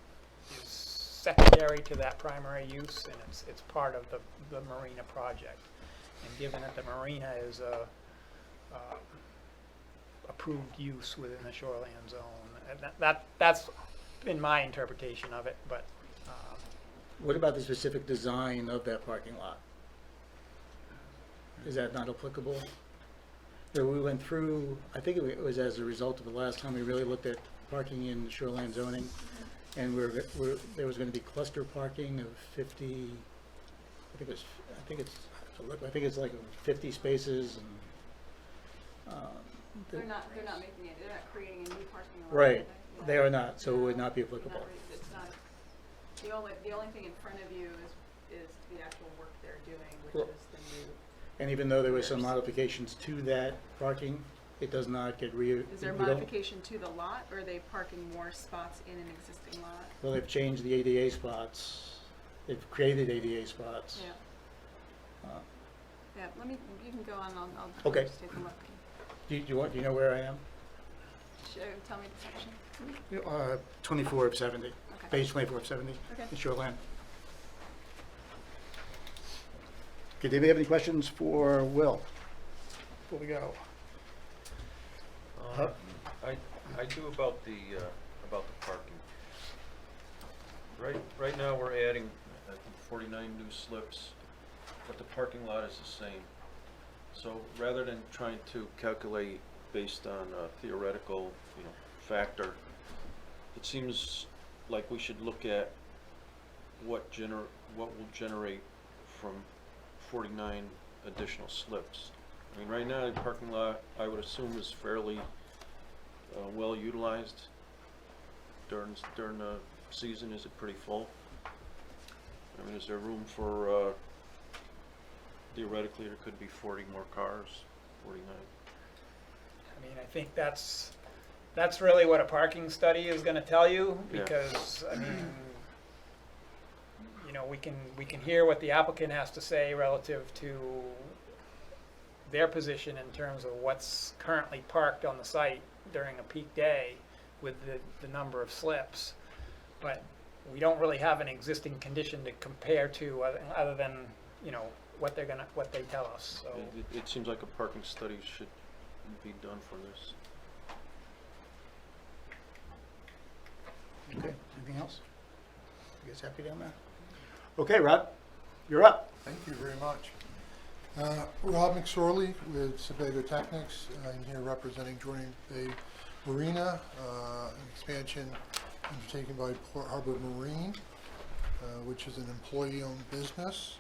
secondary to that primary use, and it's part of the marina project. And given that the marina is a approved use within the shoreline zone, and that's been my interpretation of it. But What about the specific design of that parking lot? Is that not applicable? So we went through, I think it was as a result of the last time we really looked at parking in shoreline zoning, and there was going to be cluster parking of 50. I think it's like 50 spaces, and They're not making it, they're not creating a new parking lot. right. are they? They are not, so it would not be applicable. It's not, the only thing in front of you is the actual work they're doing, which is the new. And even though there were some modifications to that parking, it does not get Is there modification to the lot, or are they parking more spots in an existing lot? Well, they've changed the ADA spots. They've created ADA spots. Yeah. Yeah, you can go on, I'll Okay. just take a look. Do you know where I am? Tell me the section. 24 of 70. Okay. Page 24 of 70. Okay. In shoreline. Okay, do you have any questions for Will before we go? I do about the parking. Right now, we're adding, I think, 49 new slips, but the parking lot is the same. So rather than trying to calculate based on a theoretical, factor, it seems like we should look at what will generate from 49 additional slips. I mean, right now, the parking lot, I would assume, is fairly well utilized. During the season, is it pretty full? I mean, is there room for, theoretically, there could be 40 more cars, 49? I mean, I think that's really what a parking study is going to tell you, Yeah. because I mean, we can hear what the applicant has to say relative to their position in terms of what's currently parked on the site during a peak day with the number of slips, but we don't really have an existing condition to compare to other than what they tell us. So It seems like a parking study should be done for this. Okay, anything else? You guys happy down there? Okay, Rob, you're up. Thank you very much. Rob McSorley with Sebago Technics. I'm here representing Jordan Bay Marina, an expansion undertaken by Port Harbor Marine, which is an employee-owned business,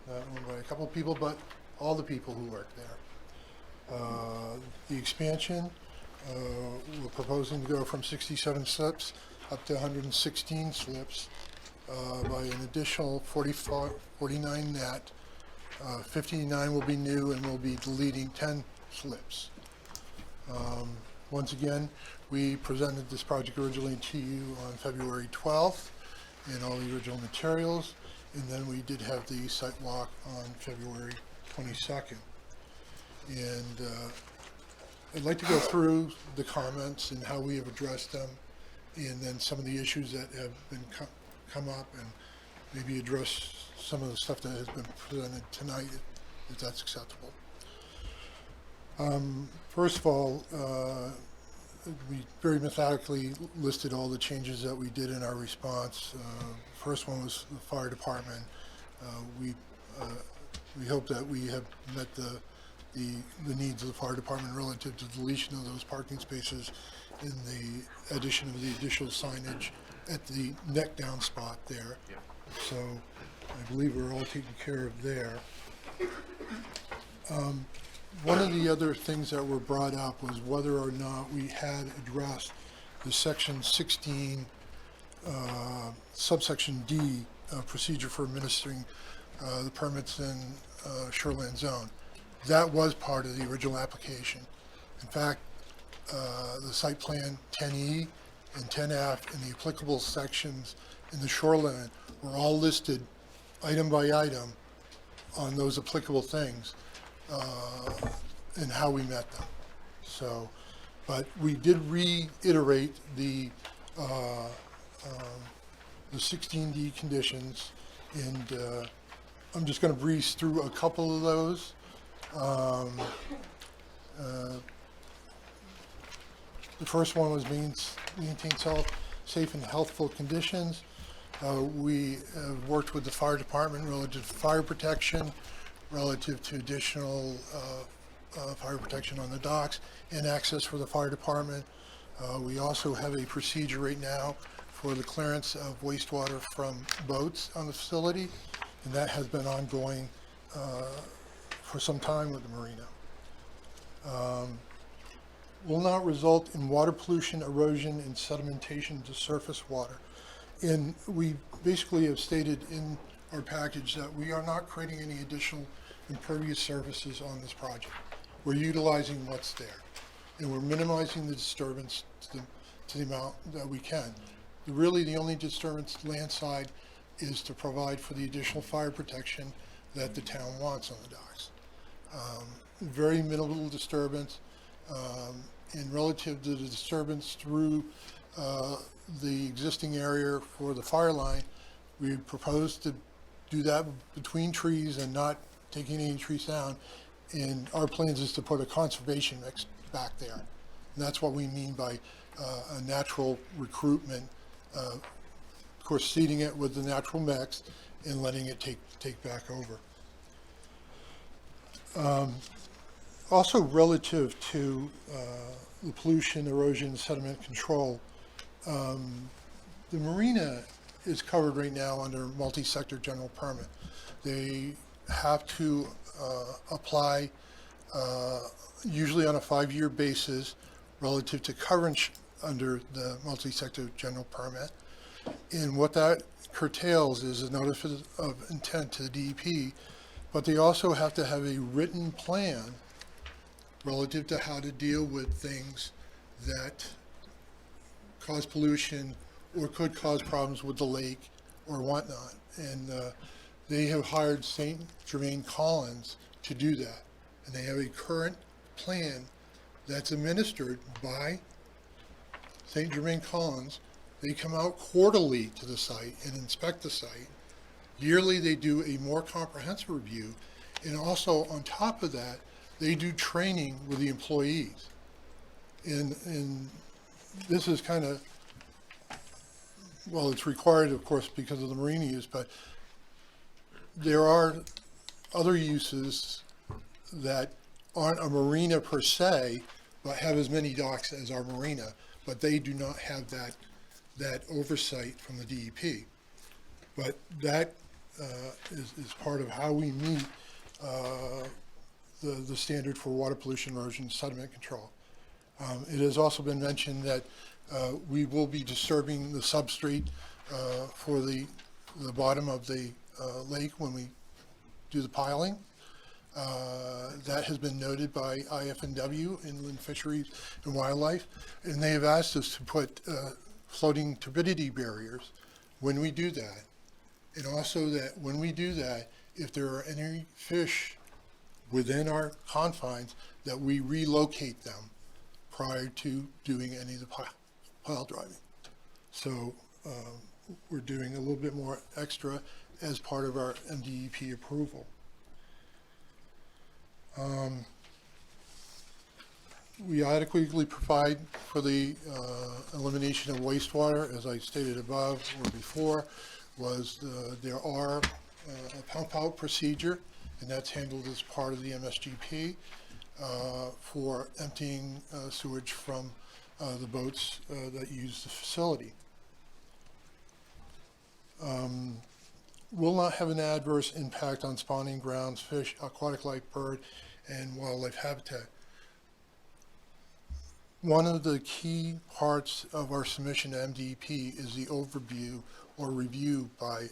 not owned by a couple of people, but all the people who work there. The expansion, we're proposing to go from 67 slips up to 116 slips by an additional 49 net. 59 will be new, and we'll be deleting 10 slips. Once again, we presented this project originally to you on February 12th in all the original materials, and then we did have the site walk on February 22nd. And I'd like to go through the comments and how we have addressed them, and then some of the issues that have been come up, and maybe address some of the stuff that has been presented tonight, if that's acceptable. First of all, we very methodically listed all the changes that we did in our response. First one was the fire department. We hope that we have met the needs of the fire department relative to deletion of those parking spaces in the addition of the additional signage at the neck down spot there. So I believe we're all taken care of there. One of the other things that were brought up was whether or not we had addressed the section 16 subsection D procedure for administering the permits in shoreline zone. That was part of the original application. In fact, the site plan 10E and 10F and the applicable sections in the shoreline were all listed item by item on those applicable things and how we met them. So, but we did reiterate the 16D conditions, and I'm just going to breeze through a couple of those. The first one was maintain safe and healthful conditions. We worked with the fire department relative to fire protection, relative to additional fire protection on the docks and access for the fire department. We also have a procedure right now for the clearance of wastewater from boats on the facility, and that has been ongoing for some time with the marina. Will not result in water pollution, erosion, and sedimentation to surface water. And we basically have stated in our package that we are not creating any additional impervious surfaces on this project. We're utilizing what's there, and we're minimizing the disturbance to the amount that we can. Really, the only disturbance landside is to provide for the additional fire protection that the town wants on the docks. Very minimal disturbance, and relative to the disturbance through the existing area for the fire line, we propose to do that between trees and not taking any trees down. And our plans is to put a conservation mix back there. And that's what we mean by a natural recruitment. Of course, seeding it with the natural mix and letting it take back over. Also relative to the pollution, erosion, sediment control, the marina is covered right now under multi-sector general permit. They have to apply usually on a 5-year basis relative to coverage under the multi-sector general permit. And what that curtails is a notice of intent to the DEP, but they also have to have a written plan relative to how to deal with things that cause pollution or could cause problems with the lake or whatnot. And they have hired St. Germain Collins to do that. And they have a current plan that's administered by St. Germain Collins. They come out quarterly to the site and inspect the site. Yearly, they do a more comprehensive review. And also, on top of that, they do training with the employees. And this is kind of, well, it's required, of course, because of the marina use, but there are other uses that aren't a marina per se, but have as many docks as our marina, but they do not have that oversight from the DEP. But that is part of how we meet the standard for water pollution, erosion, sediment control. It has also been mentioned that we will be disturbing the substrate for the bottom of the lake when we do the piling. That has been noted by IF&W, Inland Fisheries and Wildlife, and they have asked us to put floating turbidity barriers when we do that. And also that when we do that, if there are any fish within our confines, that we relocate them prior to doing any of the pile driving. So we're doing a little bit more extra as part of our MDEP approval. We adequately provide for the elimination of wastewater, as I stated above or before, there are a pump out procedure, and that's handled as part of the MSGP for emptying sewage from the boats that use the facility. Will not have an adverse impact on spawning grounds, fish, aquatic life, bird, and wildlife habitat. One of the key parts of our submission to MDEP is the overview or review by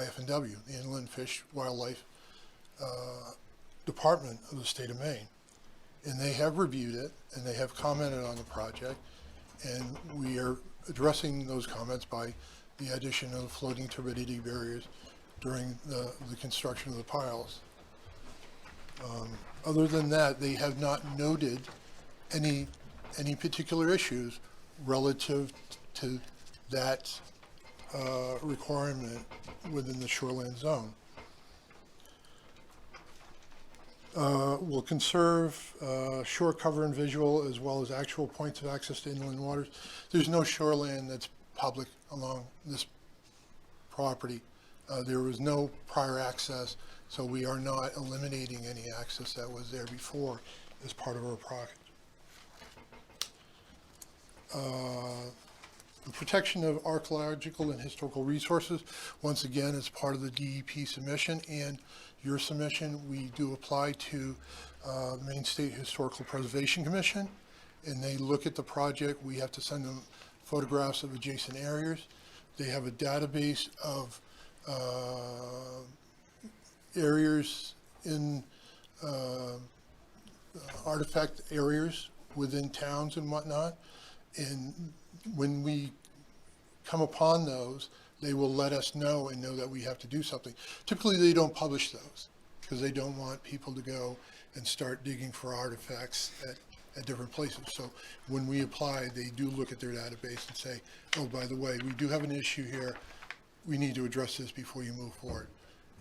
IF&W, the Inland Fish Wildlife Department of the state of Maine. And they have reviewed it, and they have commented on the project, and we are addressing those comments by the addition of floating turbidity barriers during the construction of the piles. Other than that, they have not noted any particular issues relative to that requirement within the shoreline zone. Will conserve shore cover and visual as well as actual points of access to inland waters. There's no shoreline that's public along this property. There was no prior access, so we are not eliminating any access that was there before as part of our project. The protection of archaeological and historical resources, once again, is part of the DEP submission and your submission. We do apply to the Maine State Historical Preservation Commission, and they look at the project. We have to send them photographs of adjacent areas. They have a database of areas in artifact areas within towns and whatnot. And when we come upon those, they will let us know and know that we have to do something. Typically, they don't publish those because they don't want people to go and start digging for artifacts at different places. So when we apply, they do look at their database and say, oh, by the way, we do have an issue here. We need to address this before you move forward.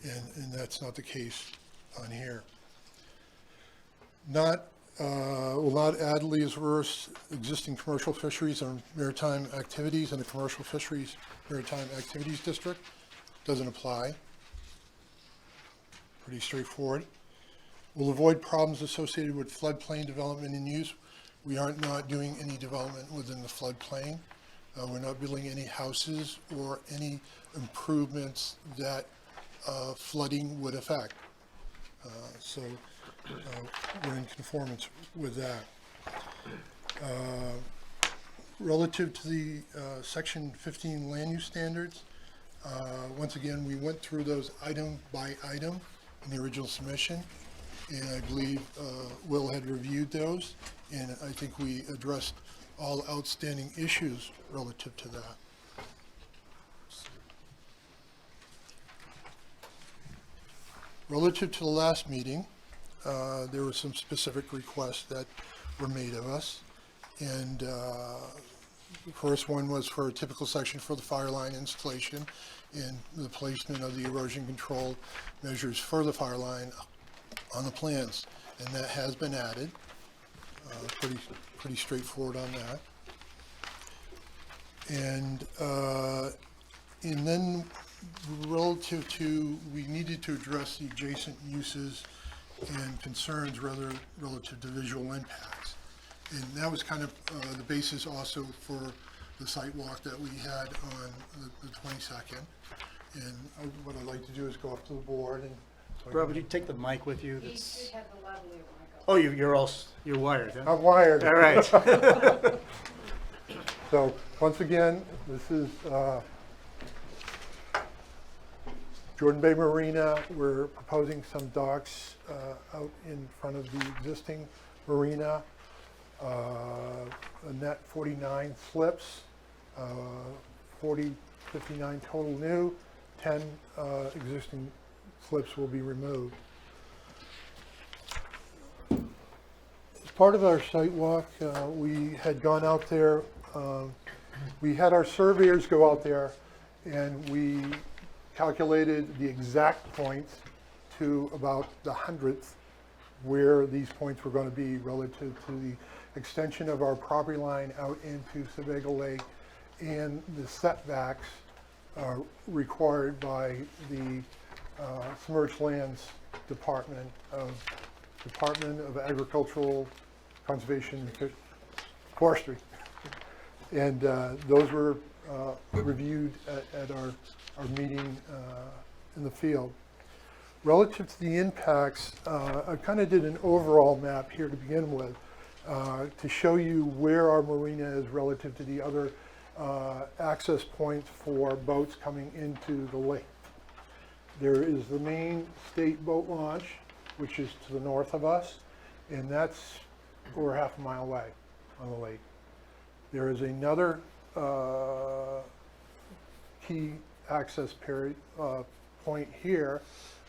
And that's not the case on here. Will not add leaseverse existing commercial fisheries or maritime activities in the commercial fisheries maritime activities district. Doesn't apply. Pretty straightforward. Will avoid problems associated with floodplain development and use. We aren't not doing any development within the floodplain. We're not building any houses or any improvements that flooding would affect. So we're in conformance with that. Relative to the Section 15 land use standards, once again, we went through those item by item in the original submission, and I believe Will had reviewed those, and I think we addressed all outstanding issues relative to that. Relative to the last meeting, there were some specific requests that were made of us. And the first one was for a typical section for the fire line installation and the placement of the erosion control measures for the fire line on the plans. And that has been added. Pretty straightforward on that. And then relative to, we needed to address the adjacent uses and concerns relative to visual impacts. And that was kind of the basis also for the site walk that we had on the 22nd. And what I'd like to do is go up to the board and. Rob, would you take the mic with you? He That's... should have the lavalier mic. Oh, you're wired, huh? I'm wired. All right. So once again, this is Jordan Bay Marina. We're proposing some docks out in front of the existing marina. A net 49 slips, 59 total new, 10 existing slips will be removed. As part of our site walk, we had gone out there, we had our surveyors go out there, and we calculated the exact points to about the 100th where these points were going to be relative to the extension of our property line out into Sebago Lake and the setbacks required by the Submerged Lands Department of Agricultural Conservation and Forestry. And those were reviewed at our meeting in the field. Relative to the impacts, I kind of did an overall map here to begin with to show you where our marina is relative to the other access points for boats coming into the lake. There is the main state boat launch, which is to the north of us, and that's over half a mile away on the lake. There is another key access point here,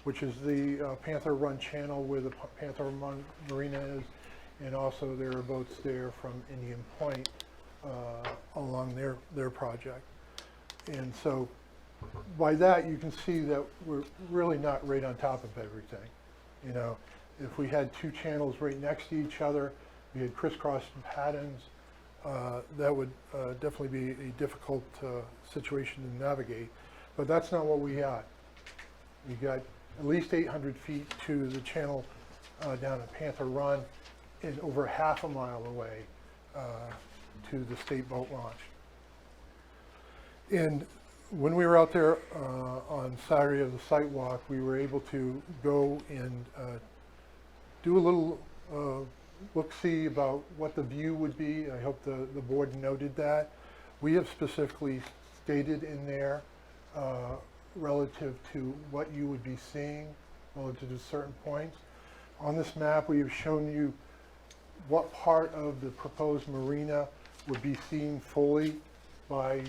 which is the Panther Run channel where the Panther Run Marina is, and also there are boats there from Indian Point along their project. And so by that you can see that we're really not right on top of everything. You know, if we had two channels right next to each other, we had crisscross patterns, that would definitely be a difficult situation to navigate. But that's not what we got. We got at least 800 feet to the channel down at Panther Run and over half a mile away to the state boat launch. And when we were out there on Saturday of the site walk, we were able to go and do a little look-see about what the view would be. I hope the board noted that. We have specifically stated in there relative to what you would be seeing relative to certain points. On this map, we have shown you what part of the proposed marina would be seen fully by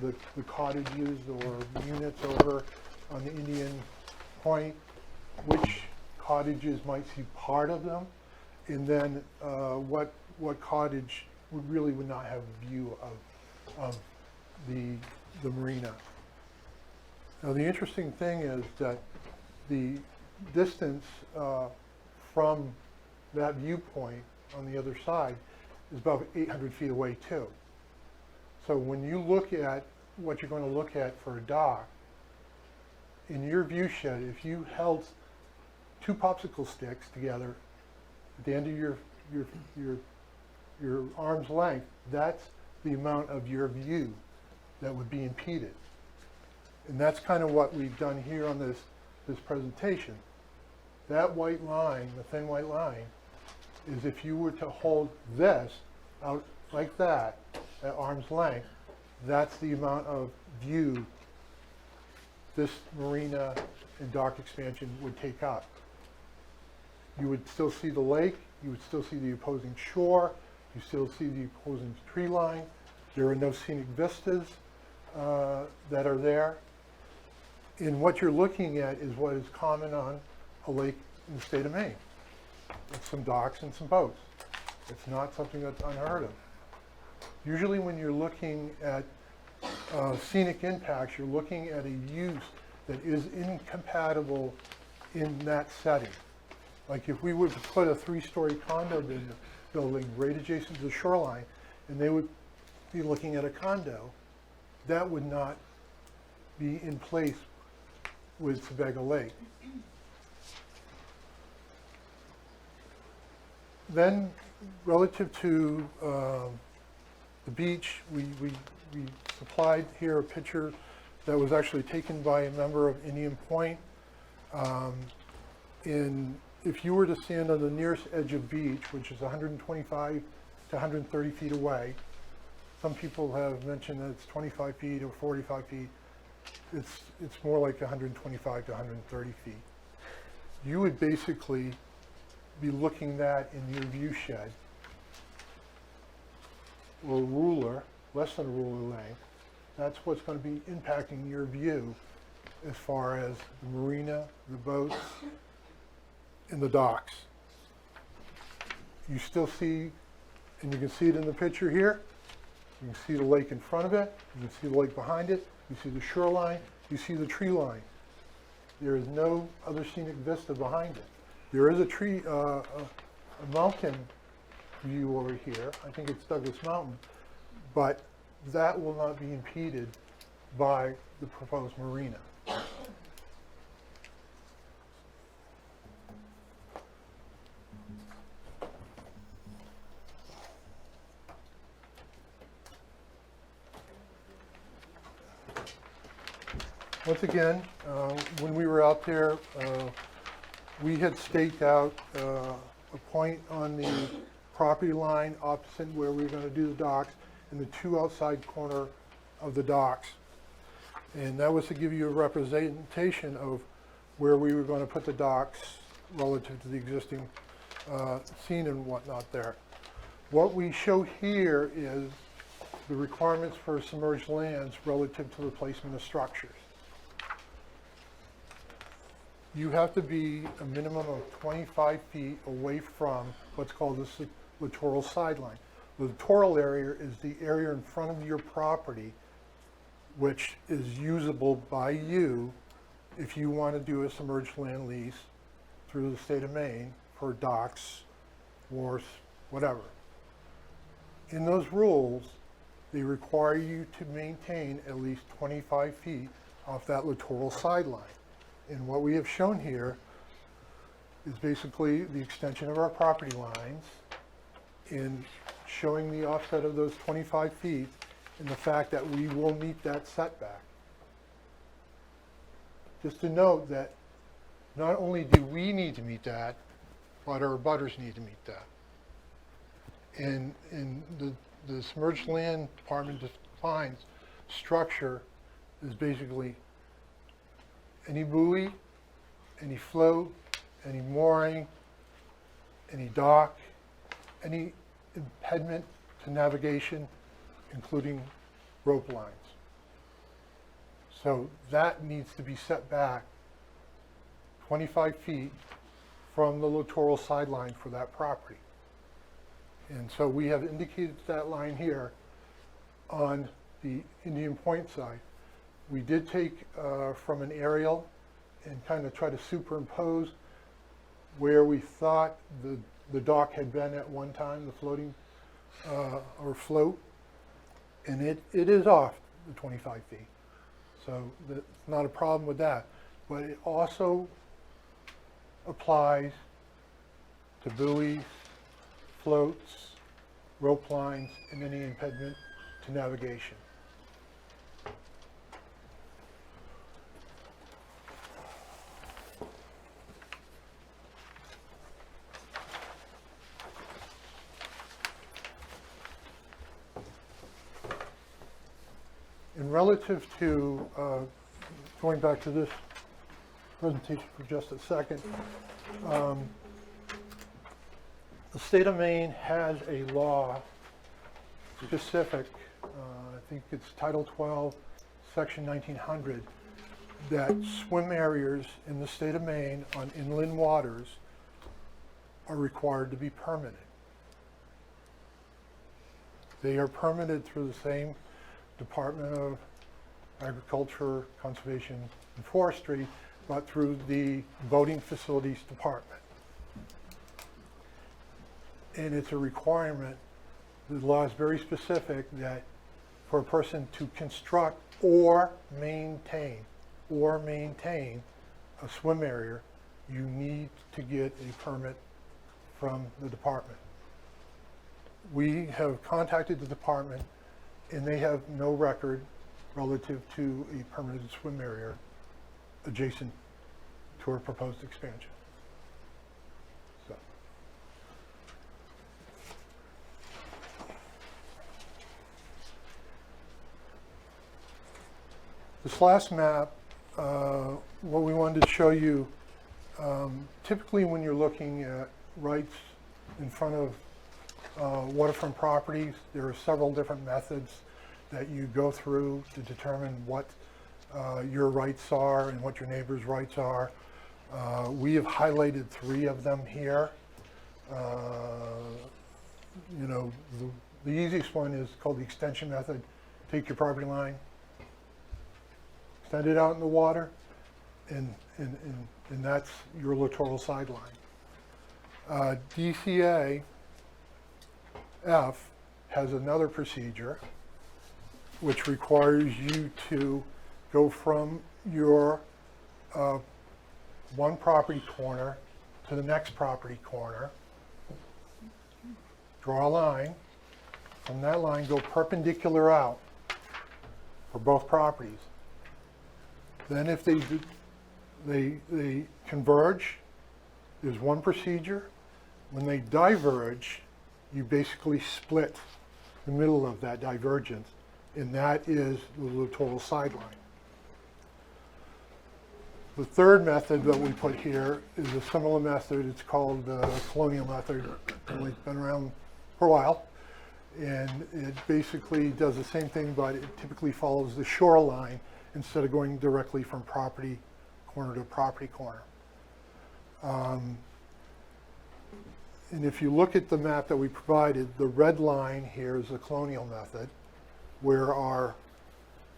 the cottages or units over on the Indian Point, which cottages might see part of them, and then what cottage would not have a view of the marina. Now the interesting thing is that the distance from that viewpoint on the other side is about 800 feet away too. So when you look at what you're going to look at for a dock, in your view shed, if you held two popsicle sticks together at the end of your arm's length, that's the amount of your view that would be impeded. And that's kind of what we've done here on this presentation. That white line, the thin white line, is if you were to hold this out like that at arm's length, that's the amount of view this marina and dock expansion would take up. You would still see the lake, you would still see the opposing shore, you still see the opposing tree line. There are no scenic vistas that are there. And what you're looking at is what is common on a lake in the state of Maine. It's some docks and some boats. It's not something that's unheard of. Usually when you're looking at scenic impacts, you're looking at a use that is incompatible in that setting. Like if we were to put a 3-story condo building right adjacent to the shoreline, and they would be looking at a condo, that would not be in place with Sebago Lake. Then, relative to the beach, we supplied here a picture that was actually taken by a member of Indian Point. If you were to stand on the nearest edge of beach, which is 125 to 130 feet away, some people have mentioned that it's 25 feet or 45 feet. It's more like 125 to 130 feet. You would basically be looking that in your view shed, or ruler, less than a ruler length. That's what's going to be impacting your view as far as the marina, the boats, and the docks. You still see, and you can see it in the picture here, you can see the lake in front of it, you can see the lake behind it, you see the shoreline, you see the tree line. There is no other scenic vista behind it. There is a tree, a mountain view over here. I think it's Douglas Mountain, but that will not be impeded by the proposed marina. Once again, when we were out there, we had staked out a point on the property line opposite where we were going to do the docks and the two outside corner of the docks. And that was to give you a representation of where we were going to put the docks relative to the existing scene and whatnot there. What we show here is the requirements for submerged lands relative to the placement of structures. You have to be a minimum of 25 feet away from what's called the littoral sideline. The littoral area is the area in front of your property which is usable by you if you want to do a submerged land lease through the state of Maine for docks, wharfs, whatever. In those rules, they require you to maintain at least 25 feet off that littoral sideline. And what we have shown here is basically the extension of our property lines in showing the offset of those 25 feet and the fact that we will meet that setback. Just to note that not only do we need to meet that, but our abutters need to meet that. And the submerged land department defines structure as basically any buoy, any float, any mooring, any dock, any impediment to navigation, including rope lines. So that needs to be set back 25 feet from the littoral sideline for that property. And so we have indicated that line here on the Indian Point side. We did take from an aerial and kind of try to superimpose where we thought the dock had been at one time, the floating or float, and it is off the 25 feet. So that's not a problem with that. But it also applies to buoys, floats, rope lines, and any impediment to navigation. And relative to, going back to this presentation for just a second, the state of Maine has a law specific, I think it's Title 12, Section 1900, that swim areas in the state of Maine on inland waters are required to be permitted. They are permitted through the same Department of Agriculture, Conservation, and Forestry, but through the Boating Facilities Department. And it's a requirement, the law is very specific, that for a person to construct or maintain a swim area, you need to get a permit from the department. We have contacted the department and they have no record relative to a permitted swim area adjacent to our proposed expansion. So. This last map, what we wanted to show you, typically when you're looking at rights in front of waterfront properties, there are several different methods that you go through to determine what your rights are and what your neighbor's rights are. We have highlighted 3 of them here. You know, the easiest one is called the extension method. Take your property line, extend it out in the water, and that's your littoral sideline. DCA F has another procedure which requires you to go from your one property corner to the next property corner, draw a line, from that line go perpendicular out for both properties. Then if they converge, there's one procedure. When they diverge, you basically split the middle of that divergence, and that is the littoral sideline. The third method that we put here is a similar method. It's called the colonial method. It's been around for a while, and it basically does the same thing, but it typically follows the shoreline instead of going directly from property corner to property corner. And if you look at the map that we provided, the red line here is the colonial method, where our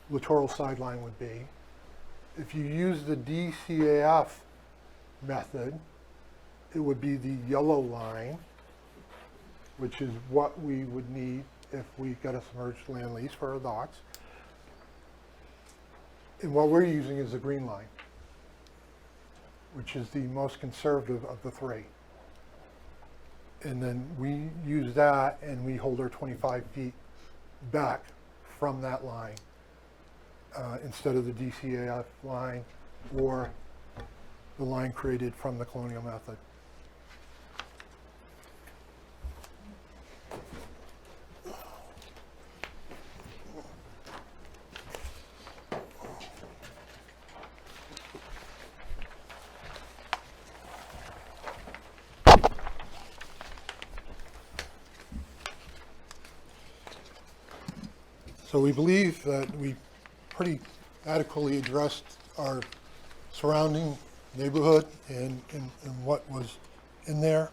littoral sideline would be. If you use the DCAF method, it would be the yellow line, which is what we would need if we got a submerged land lease for our docks. And what we're using is the green line, which is the most conservative of the three. And then we use that, and we hold our 25 feet back from that line instead of the DCAF line or the line created from the colonial method. So we believe that we pretty adequately addressed our surrounding neighborhood and what was in there.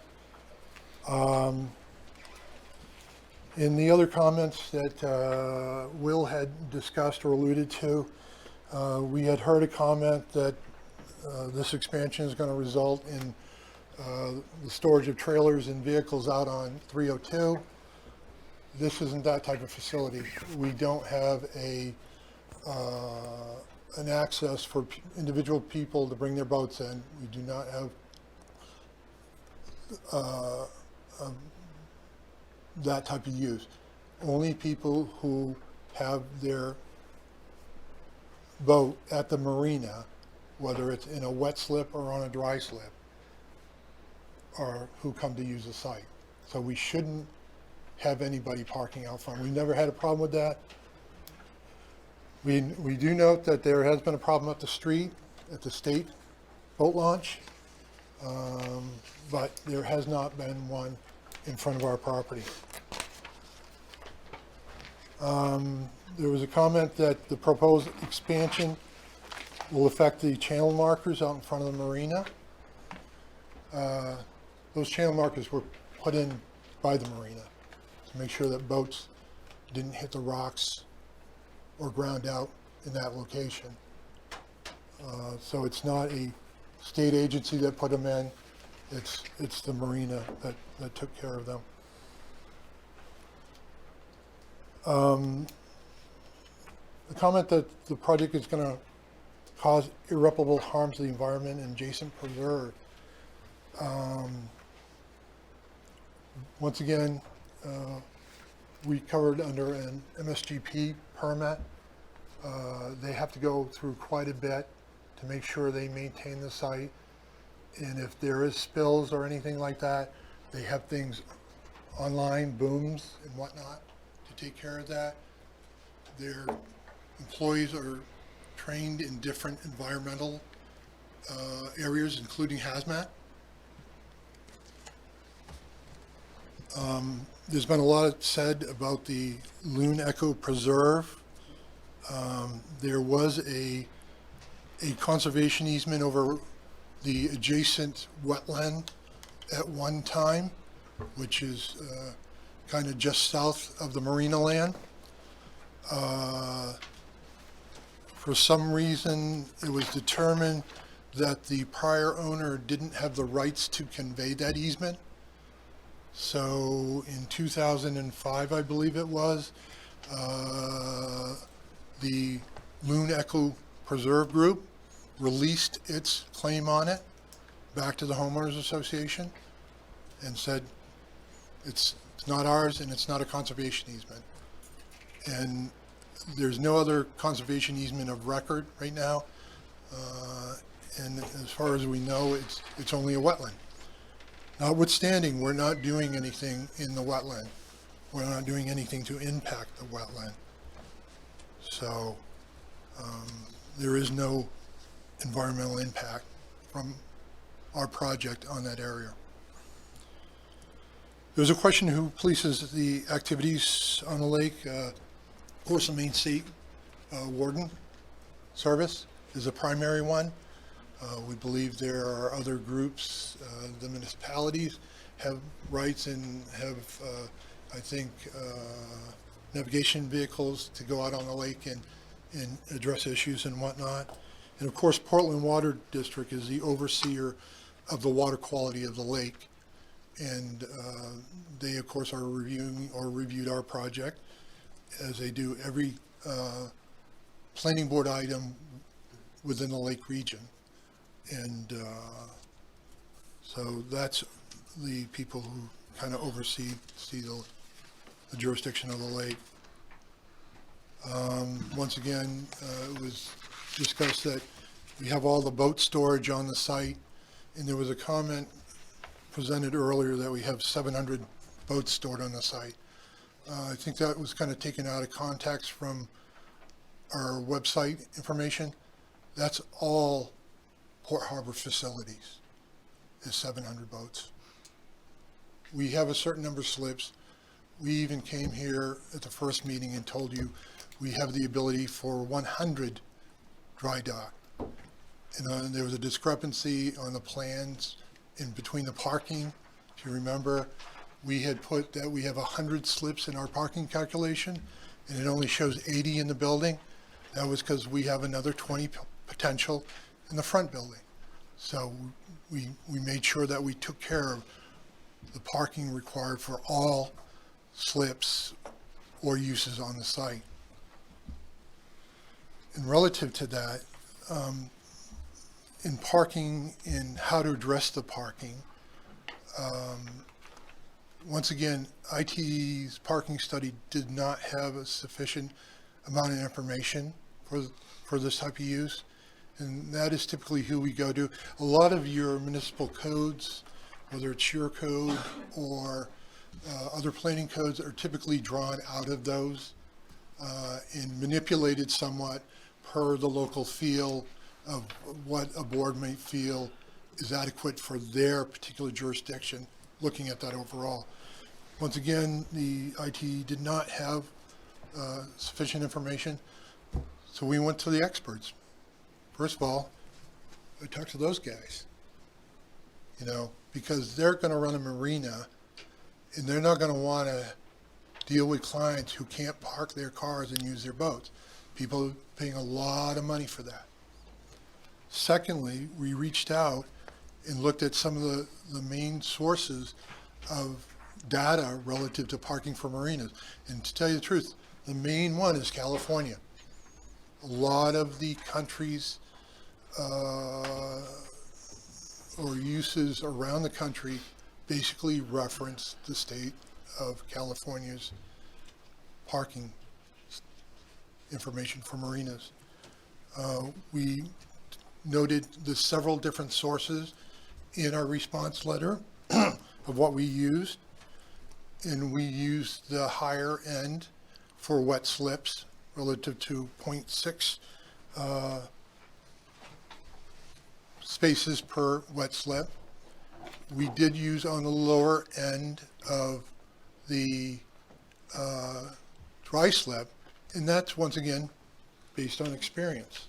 In the other comments that Will had discussed or alluded to, we had heard a comment that this expansion is going to result in the storage of trailers and vehicles out on 302. This isn't that type of facility. We don't have an access for individual people to bring their boats in. We do not have that type of use. Only people who have their boat at the marina, whether it's in a wet slip or on a dry slip, are who come to use the site. So we shouldn't have anybody parking out front. We never had a problem with that. We do note that there has been a problem up the street at the state boat launch, but there has not been one in front of our property. There was a comment that the proposed expansion will affect the channel markers out in front of the marina. Those channel markers were put in by the marina to make sure that boats didn't hit the rocks or ground out in that location. So it's not a state agency that put them in, it's the marina that took care of them. The comment that the project is going to cause irreparable harm to the environment and adjacent preserve. Once again, we covered under an MSGP permit. They have to go through quite a bit to make sure they maintain the site. And if there is spills or anything like that, they have things online, booms and whatnot, to take care of that. Their employees are trained in different environmental areas, including hazmat. There's been a lot said about the Loon Echo Preserve. There was a conservation easement over the adjacent wetland at one time, which is kind of just south of the marina land. For some reason, it was determined that the prior owner didn't have the rights to convey that easement. So in 2005, I believe it was, the Loon Echo Preserve Group released its claim on it back to the homeowners association and said it's not ours and it's not a conservation easement. And there's no other conservation easement of record right now. And as far as we know, it's only a wetland. Notwithstanding, we're not doing anything in the wetland. We're not doing anything to impact the wetland. So there is no environmental impact from our project on that area. There's a question who polices the activities on the lake. Of course, the Main State Warden Service is a primary one. We believe there are other groups. The municipalities have rights and have, I think, navigation vehicles to go out on the lake and address issues and whatnot. And of course, Portland Water District is the overseer of the water quality of the lake. And they, of course, are reviewing or reviewed our project, as they do every planning board item within the lake region. And so that's the people who kind of oversee the jurisdiction of the lake. Once again, it was discussed that we have all the boat storage on the site, and there was a comment presented earlier that we have 700 boats stored on the site. I think that was kind of taken out of context from our website information. That's all Port Harbor facilities, is 700 boats. We have a certain number of slips. We even came here at the first meeting and told you we have the ability for 100 dry dock. And there was a discrepancy on the plans in between the parking. If you remember, we had put that we have 100 slips in our parking calculation, and it only shows 80 in the building. That was because we have another 20 potential in the front building. So we made sure that we took care of the parking required for all slips or uses on the site. And relative to that, in parking and how to address the parking, once again, ITE's parking study did not have a sufficient amount of information for this type of use. And that is typically who we go to. A lot of your municipal codes, whether it's your code or other planning codes, are typically drawn out of those and manipulated somewhat per the local feel of what a board may feel is adequate for their particular jurisdiction, looking at that overall. Once again, the IT did not have sufficient information, so we went to the experts. First of all, I talked to those guys, because they're going to run a marina and they're not going to want to deal with clients who can't park their cars and use their boats. People are paying a lot of money for that. Secondly, we reached out and looked at some of the main sources of data relative to parking for marinas. And to tell you the truth, the main one is California. A lot of the countries or uses around the country basically reference the state of California's parking information for marinas. We noted the several different sources in our response letter of what we used, and we used the higher end for wet slips relative to 0.6 spaces per wet slip. We did use on the lower end of the dry slip, and that's once again based on experience.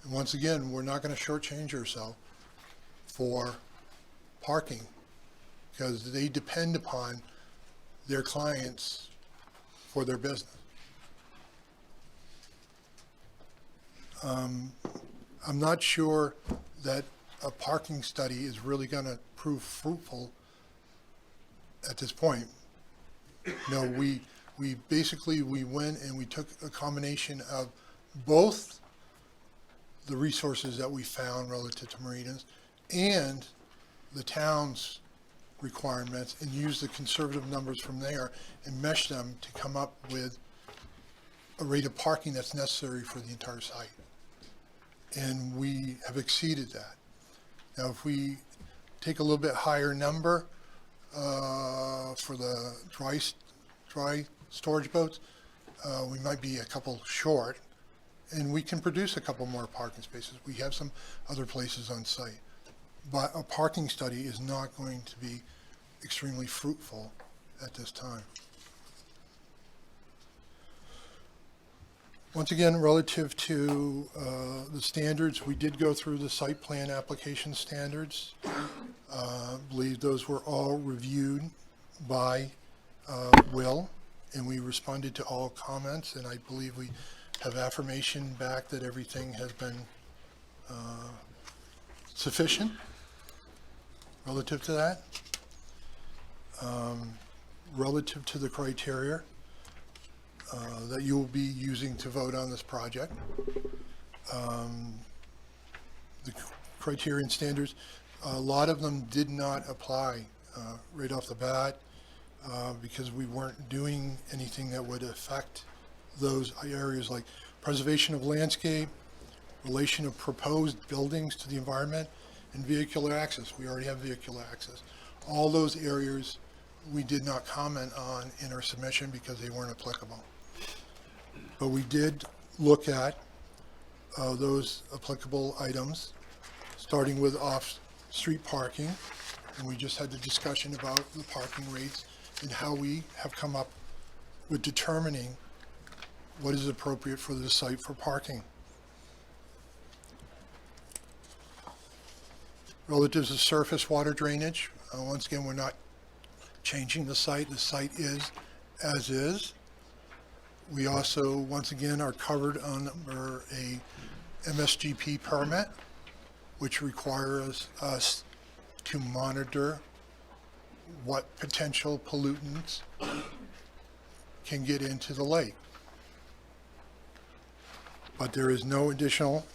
And once again, we're not going to shortchange ourselves for parking because they depend upon their clients for their business. I'm not sure that a parking study is really going to prove fruitful at this point. No, we basically, we went and we took a combination of both the resources that we found relative to marinas and the town's requirements and used the conservative numbers from there and meshed them to come up with a rate of parking that's necessary for the entire site. And we have exceeded that. Now, if we take a little bit higher number for the dry storage boats, we might be a couple short, and we can produce a couple more parking spaces. We have some other places on site. But a parking study is not going to be extremely fruitful at this time. Once again, relative to the standards, we did go through the site plan application standards. Believe those were all reviewed by Will, and we responded to all comments, and I believe we have affirmation back that everything has been sufficient relative to that. Relative to the criteria that you will be using to vote on this project. The criteria and standards, a lot of them did not apply right off the bat because we weren't doing anything that would affect those areas like preservation of landscape, relation of proposed buildings to the environment, and vehicular access. We already have vehicular access. All those areas we did not comment on in our submission because they weren't applicable. But we did look at those applicable items, starting with off-street parking, and we just had the discussion about the parking rates and how we have come up with determining what is appropriate for the site for parking. Relative to surface water drainage, once again, we're not changing the site. The site is as is. We also, once again, are covered under a MSGP permit, which requires us to monitor what potential pollutants can get into the lake. But there is no additional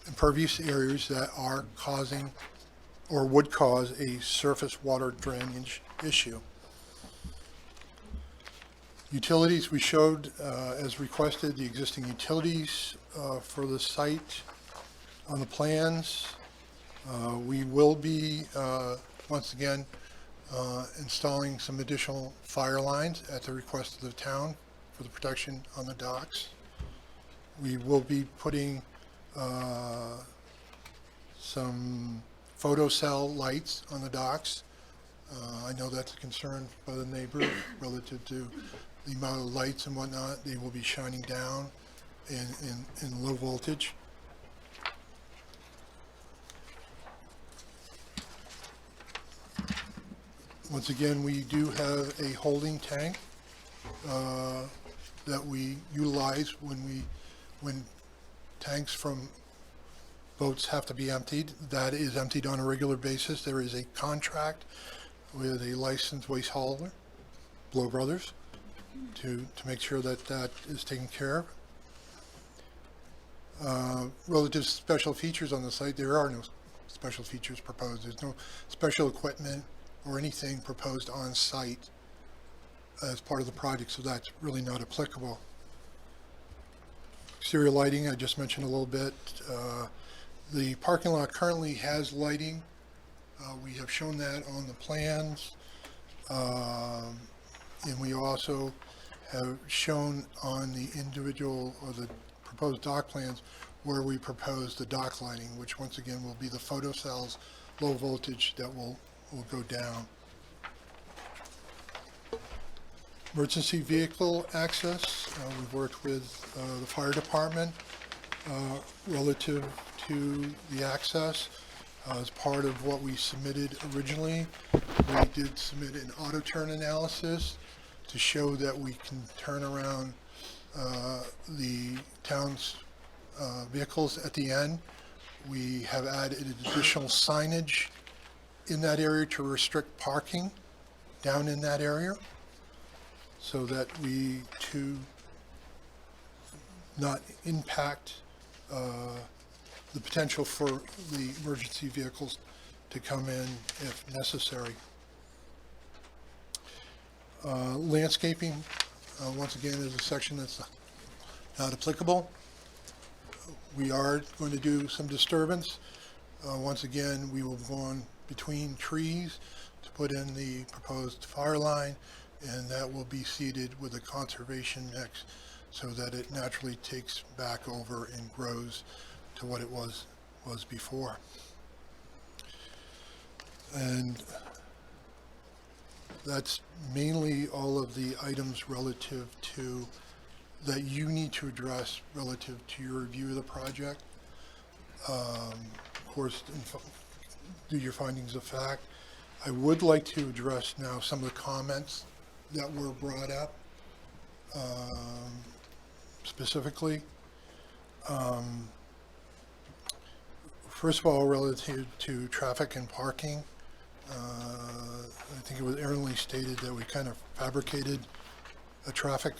impervious areas that are causing or would cause a surface water drainage issue. Utilities, we showed as requested the existing utilities for the site on the plans. We will be once again installing some additional fire lines at the request of the town for the protection on the docks. We will be putting some photocell lights on the docks. I know that's a concern by the neighbor relative to the amount of lights and whatnot. They will be shining down in low voltage. Once again, we do have a holding tank that we utilize when tanks from boats have to be emptied. That is emptied on a regular basis. There is a contract with a licensed waste hauler, Blow Brothers, to make sure that that is taken care of. Relative to special features on the site, there are no special features proposed. There's no special equipment or anything proposed on site as part of the project, so that's really not applicable. Exterior lighting, I just mentioned a little bit. The parking lot currently has lighting. We have shown that on the plans. And we also have shown on the individual or the proposed dock plans where we propose the dock lighting, which once again will be the photocells, low voltage, that will go down. Emergency vehicle access, we've worked with the fire department relative to the access. As part of what we submitted originally, we did submit an auto turn analysis to show that we can turn around the town's vehicles at the end. We have added additional signage in that area to restrict parking down in that area so that we to not impact the potential for the emergency vehicles to come in if necessary. Landscaping, once again, is a section that's not applicable. We are going to do some disturbance. Once again, we will go on between trees to put in the proposed fire line, and that will be seeded with a conservation mix so that it naturally takes back over and grows to what it was before. And that's mainly all of the items relative to that you need to address relative to your review of the project. Of course, do your findings of fact. I would like to address now some of the comments that were brought up specifically. First of all, relative to traffic and parking, I think it was erroneously stated that we kind of fabricated a traffic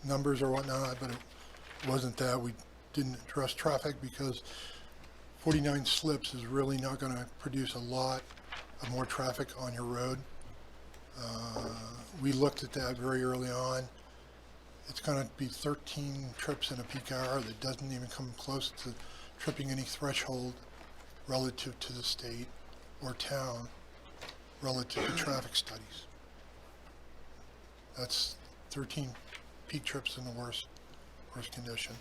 numbers or whatnot, but it wasn't that. We didn't address traffic because 49 slips is really not going to produce a lot of more traffic on your road. We looked at that very early on. It's going to be 13 trips in a peak hour that doesn't even come close to tripping any threshold relative to the state or town relative to traffic studies. That's 13 peak trips in the worst condition.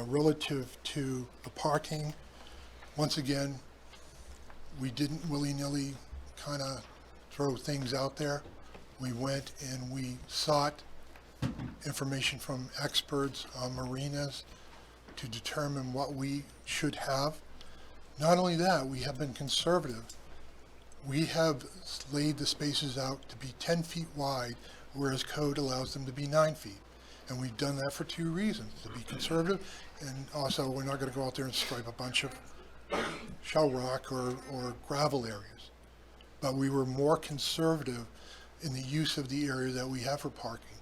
Relative to the parking, once again, we didn't willy-nilly kind of throw things out there. We went and we sought information from experts on marinas to determine what we should have. Not only that, we have been conservative. We have laid the spaces out to be 10 feet wide, whereas code allows them to be 9 feet. And we've done that for two reasons: to be conservative, and also we're not going to go out there and stripe a bunch of shell rock or gravel areas. But we were more conservative in the use of the area that we have for parking.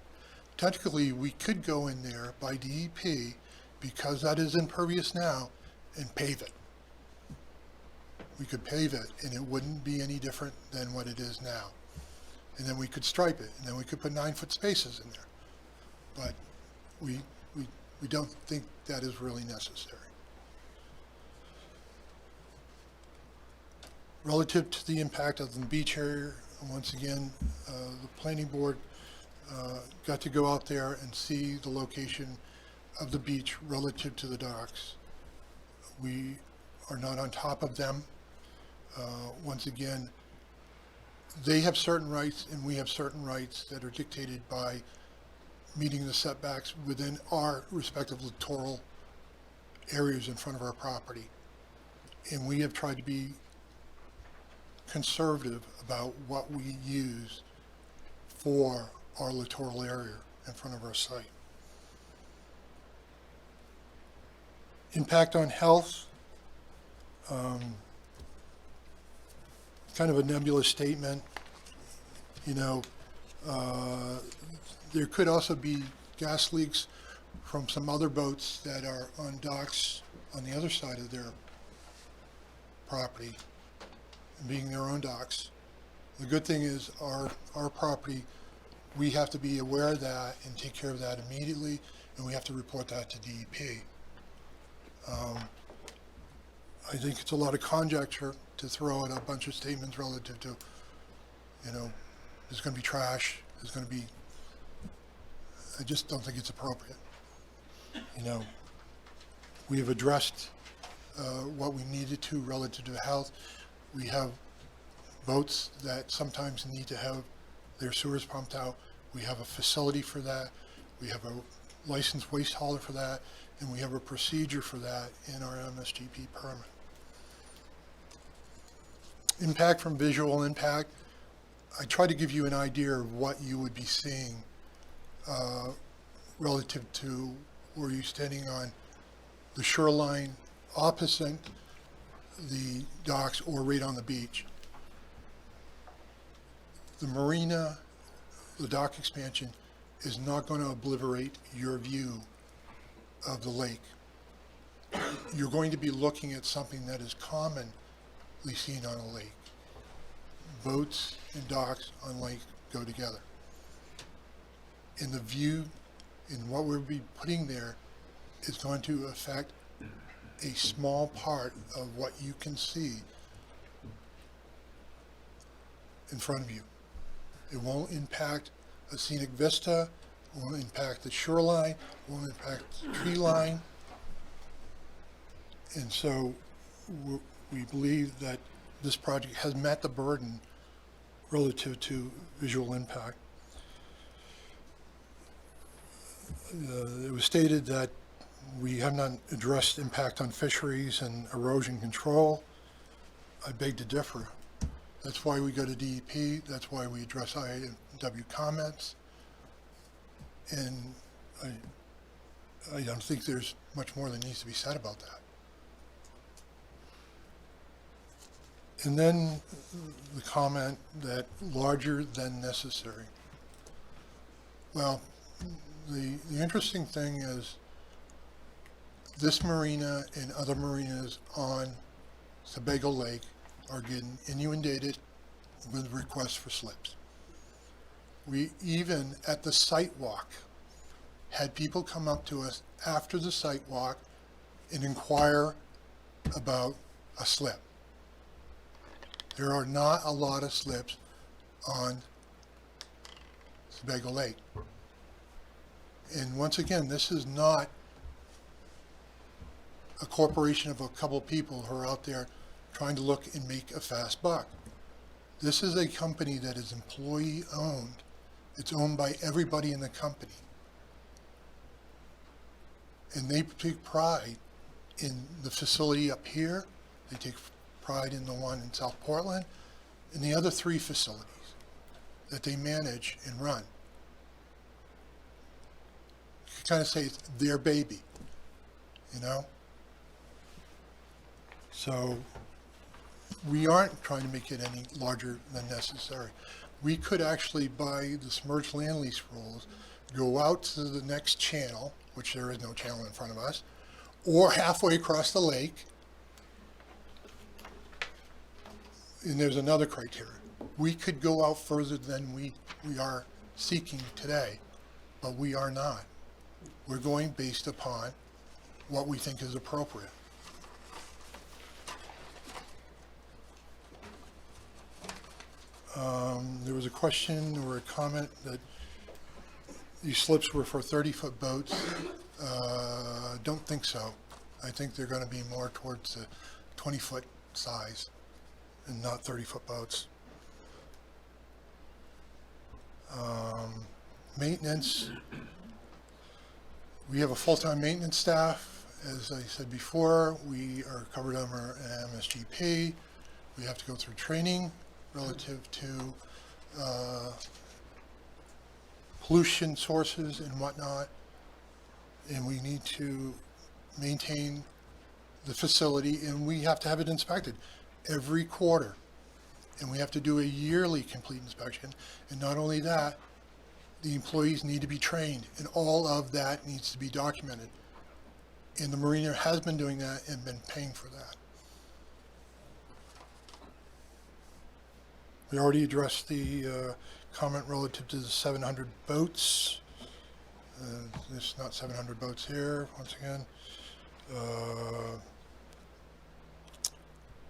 Technically, we could go in there by DEP, because that is impervious now, and pave it. We could pave it, and it wouldn't be any different than what it is now. And then we could stripe it, and then we could put 9-foot spaces in there. But we don't think that is really necessary. Relative to the impact of the beach area, once again, the planning board got to go out there and see the location of the beach relative to the docks. We are not on top of them. Once again, they have certain rights and we have certain rights that are dictated by meeting the setbacks within our respective littoral areas in front of our property. And we have tried to be conservative about what we use for our littoral area in front of our site. Impact on health, kind of a nebulous statement. You know, there could also be gas leaks from some other boats that are on docks on the other side of their property, being their own docks. The good thing is our property, we have to be aware of that and take care of that immediately, and we have to report that to DEP. I think it's a lot of conjecture to throw out a bunch of statements relative to, you know, there's going to be trash, there's going to be, I just don't think it's appropriate. You know, we have addressed what we needed to relative to health. We have boats that sometimes need to have their sewers pumped out. We have a facility for that. We have a licensed waste hauler for that, and we have a procedure for that in our MSGP permit. Impact from visual impact. I try to give you an idea of what you would be seeing relative to where you're standing on the shoreline opposite the docks or right on the beach. the marina, the dock expansion is not going to obliterate your view of the lake. You're going to be looking at something that is commonly seen on a lake. Boats and docks on lake go together. And the view and what we'll be putting there is going to affect a small part of what you can see in front of you. It won't impact a scenic vista, won't impact the shoreline, won't impact the tree line. And so we believe that this project has met the burden relative to visual impact. It was stated that we have not addressed impact on fisheries and erosion control. I beg to differ. That's why we go to DEP, that's why we address IAW comments. And I don't think there's much more that needs to be said about that. And then the comment that larger than necessary. Well, the interesting thing is this marina and other marinas on Sebago Lake are getting inundated with requests for slips. We even at the site walk had people come up to us after the site walk and inquire about a slip. There are not a lot of slips on Sebago Lake. And once again, this is not a corporation of a couple people who are out there trying to look and make a fast buck. This is a company that is employee owned. It's owned by everybody in the company. And they take pride in the facility up here. They take pride in the one in South Portland and the other 3 facilities that they manage and run. You kind of say it's their baby, you know? So we aren't trying to make it any larger than necessary. We could actually, by the submerged land lease rules, go out to the next channel, which there is no channel in front of us, or halfway across the lake. And there's another criteria. We could go out further than we are seeking today, but we are not. We're going based upon what we think is appropriate. There was a question or a comment that these slips were for 30-foot boats. Don't think so. I think they're going to be more towards the 20-foot size and not 30-foot boats. Maintenance. We have a full-time maintenance staff. As I said before, we are covered under MSGP. We have to go through training relative to pollution sources and whatnot. And we need to maintain the facility, and we have to have it inspected every quarter. And we have to do a yearly complete inspection. And not only that, the employees need to be trained, and all of that needs to be documented. And the marina has been doing that and been paying for that. We already addressed the comment relative to the 700 boats. There's not 700 boats here, once again.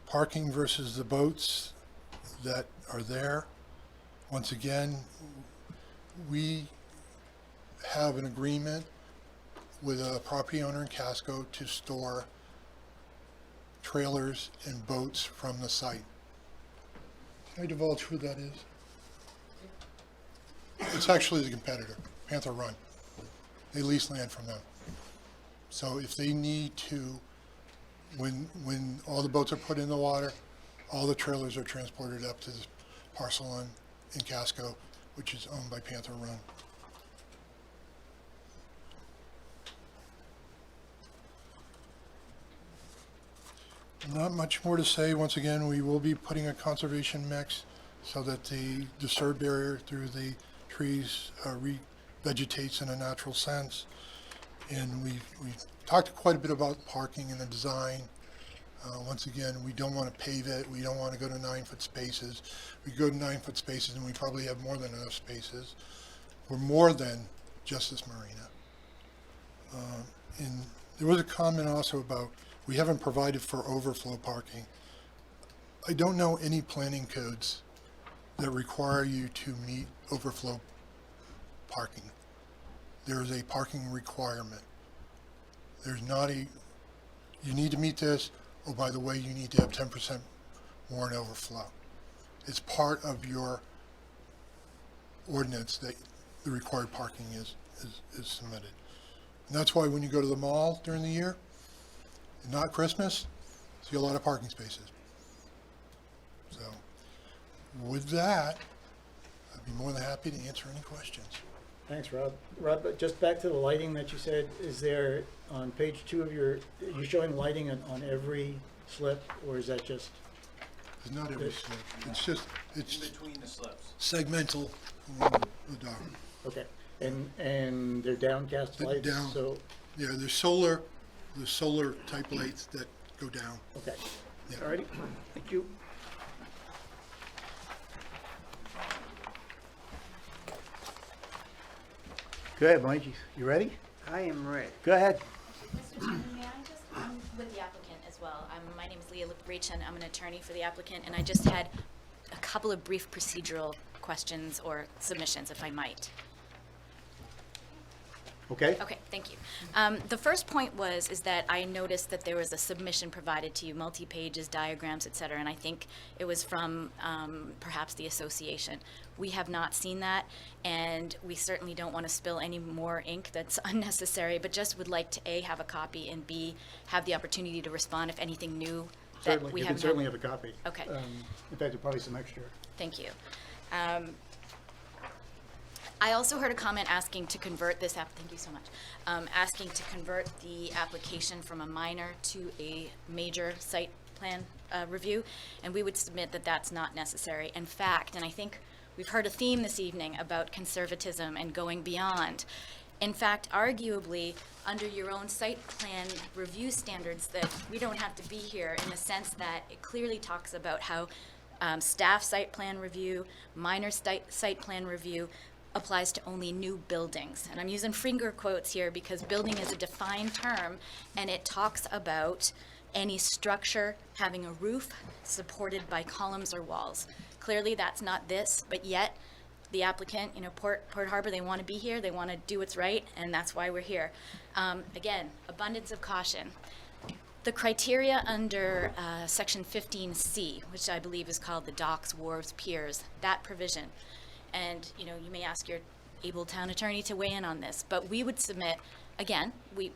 Parking versus the boats that are there. Once again, we have an agreement with a property owner in Casco to store trailers and boats from the site. Can I divulge who that is? It's actually the competitor, Panther Run. They lease land from them. So if they need to, when all the boats are put in the water, all the trailers are transported up to this parcel in Casco, which is owned by Panther Run. Not much more to say. Once again, we will be putting a conservation mix so that the disturbed area through the trees revegetates in a natural sense. And we talked quite a bit about parking and the design. Once again, we don't want to pave it. We don't want to go to 9-foot spaces. We go to 9-foot spaces and we probably have more than enough spaces. We're more than just this marina. And there was a comment also about we haven't provided for overflow parking. I don't know any planning codes that require you to meet overflow parking. There is a parking requirement. There's not a, you need to meet this, oh, by the way, you need to have 10% more in overflow. It's part of your ordinance that the required parking is submitted. And that's why when you go to the mall during the year, and not Christmas, see a lot of parking spaces. So with that, I'd be more than happy to answer any questions. Thanks, Rob. Rob, but just back to the lighting that you said, is there, on page 2 of your, are you showing lighting on every slip, or is that just? It's not every slip. It's just, it's between the slips. segmental along the dock. Okay, and they're downcast They're lights, down. so, Yeah, there's solar type lights that go down. okay. Yeah. All righty, thank you. Go ahead, Mike, you ready? I am ready. Go ahead. Mr. Chairman, may I just, with the applicant as well. My name is Leah Breach, and I'm an attorney for the applicant, and I just had a couple of brief procedural questions or submissions, if I might. Okay? Okay, thank you. The first point is that I noticed that there was a submission provided to you, multi-pages, diagrams, et cetera, and I think it was from perhaps the association. We have not seen that, and we certainly don't want to spill any more ink that's unnecessary, but just would like to, A, have a copy, and B, have the opportunity to respond if anything new that Certainly, we you can haven't. certainly have a copy. Okay. In fact, there's probably some extra. Thank you. I also heard a comment asking to convert this thank you so much, asking to convert the application from a minor to a major site plan review, and we would submit that that's not necessary. In fact, and I think we've heard a theme this evening about conservatism and going beyond. In fact, arguably, under your own site plan review standards, that we don't have to be here in the sense that it clearly talks about how staff site plan review, minor site plan review, applies to only new buildings. And I'm using finger quotes here because building is a defined term, and it talks about any structure having a roof supported by columns or walls. Clearly that's not this, but yet the applicant, Port Harbor, they want to be here, they want to do what's right, and that's why we're here. Again, abundance of caution. The criteria under section 15C, which I believe is called the docks, wharves, piers, that provision, and you may ask your able town attorney to weigh in on this, but we would submit, again, we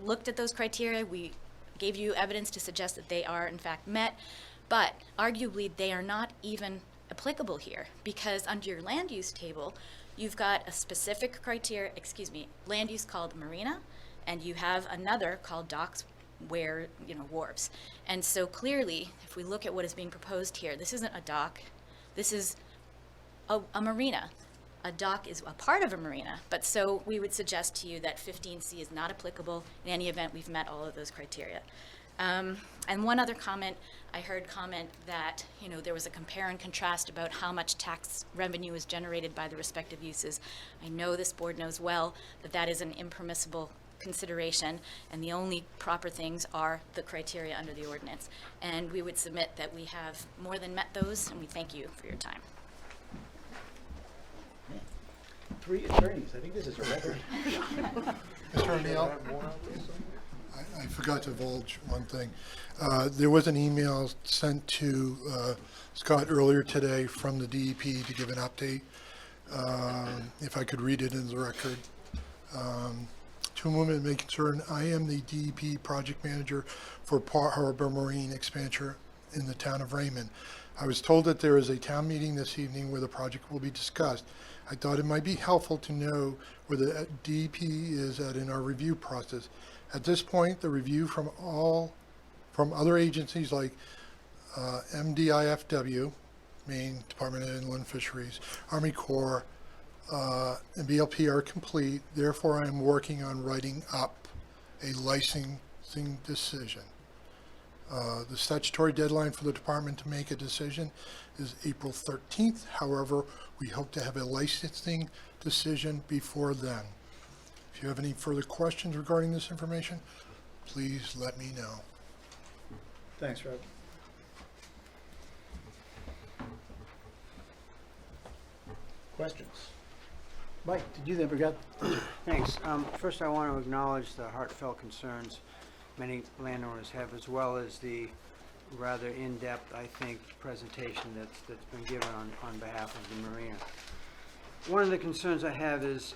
looked at those criteria, we gave you evidence to suggest that they are in fact met, but arguably they are not even applicable here, because under your land use table, you've got a specific criteria, land use called marina, and you have another called docks, where, wharves. And so clearly, if we look at what is being proposed here, this isn't a dock, this is a marina. A dock is a part of a marina, but so we would suggest to you that 15C is not applicable. In any event, we've met all of those criteria. And one other comment, I heard comment that, there was a compare and contrast about how much tax revenue is generated by the respective uses. I know this board knows well that that is an impermissible consideration, and the only proper things are the criteria under the ordinance. And we would submit that we have more than met those, and we thank you for your time. 3 attorneys, I think this is a record. Mr. O'Neill, I forgot to divulge one thing. There was an email sent to Scott earlier today from the DEP to give an update. If I could read it in the record. To whom it may concern, I am the DEP project manager for Port Harbor Marine Expansion in the town of Raymond. I was told that there is a town meeting this evening where the project will be discussed. I thought it might be helpful to know where the DEP is at in our review process. At this point, the review from other agencies like MDIFW, Maine Department of Inland Fisheries, Army Corps, and BLP are complete. Therefore, I am working on writing up a licensing decision. The statutory deadline for the department to make a decision is April 13th. However, we hope to have a licensing decision before then. If you have any further questions regarding this information, please let me know. Thanks, Rob. Questions? Mike, did you never got? Thanks. First, I want to acknowledge the heartfelt concerns many landowners have, as well as the rather in-depth, I think, presentation that's been given on behalf of the marina. One of the concerns I have is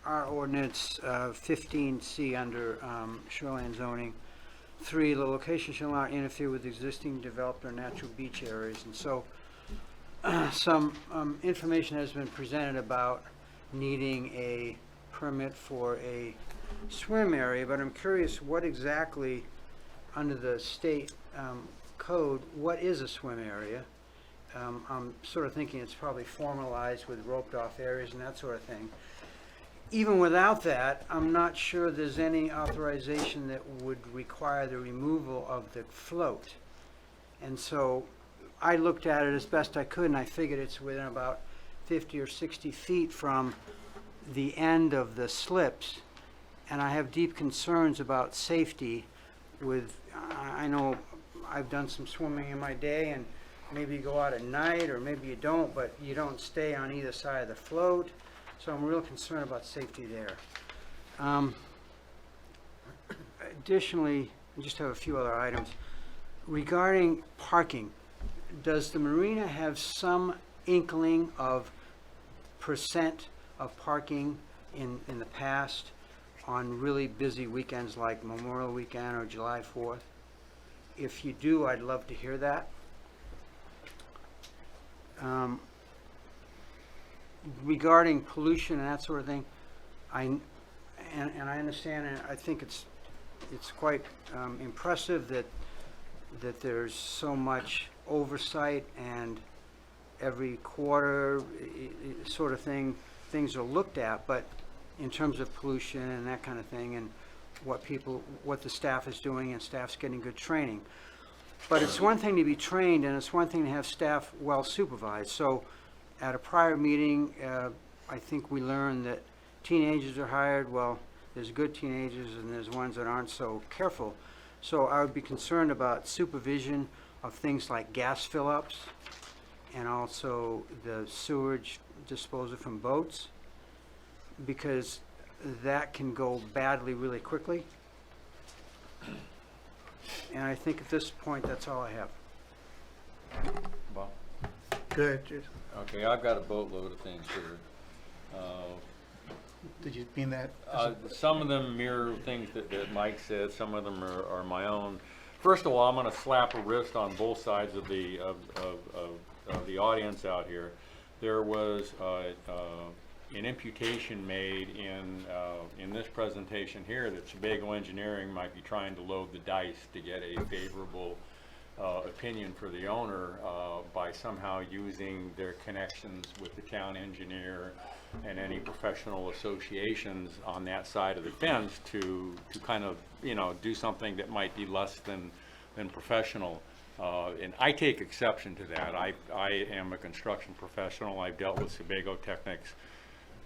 our ordinance 15C under shoreline zoning. 3, the location shall not interfere with existing developed or natural beach areas. And so some information has been presented about needing a permit for a swim area, but I'm curious what exactly, under the state code, what is a swim area? I'm sort of thinking it's probably formalized with roped off areas and that sort of thing. Even without that, I'm not sure there's any authorization that would require the removal of the float. And so I looked at it as best I could, and I figured it's within about 50 or 60 feet from the end of the slips. And I have deep concerns about safety with, I know I've done some swimming in my day, and maybe you go out at night or maybe you don't, but you don't stay on either side of the float. So I'm real concerned about safety there. Additionally, I just have a few other items. Regarding parking, does the marina have some inkling of percent of parking in the past on really busy weekends like Memorial Weekend or July 4th? If you do, I'd love to hear that. Regarding pollution and that sort of thing, I understand, and I think it's quite impressive that there's so much oversight, and every quarter sort of things are looked at. But in terms of pollution and that kind of thing, and what the staff is doing, and staff's getting good training. But it's one thing to be trained, and it's one thing to have staff well supervised. So at a prior meeting, I think we learned that teenagers are hired. Well, there's good teenagers and there's ones that aren't so careful. So I would be concerned about supervision of things like gas fill-ups and also the sewage disposal from boats, because that can go badly really quickly. And I think at this point, that's all I have. Bob? Good, Jude. Okay, I've got a boatload of things here. Did you mean that? Some of them mirror things that Mike said. Some of them are my own. First of all, I'm going to slap a wrist on both sides of the audience out here. There was an imputation made in this presentation here that Sebago Engineering might be trying to load the dice to get a favorable opinion for the owner by somehow using their connections with the town engineer and any professional associations on that side of the fence to kind of, do something that might be less than professional. And I take exception to that. I am a construction professional. I've dealt with Sebago Technics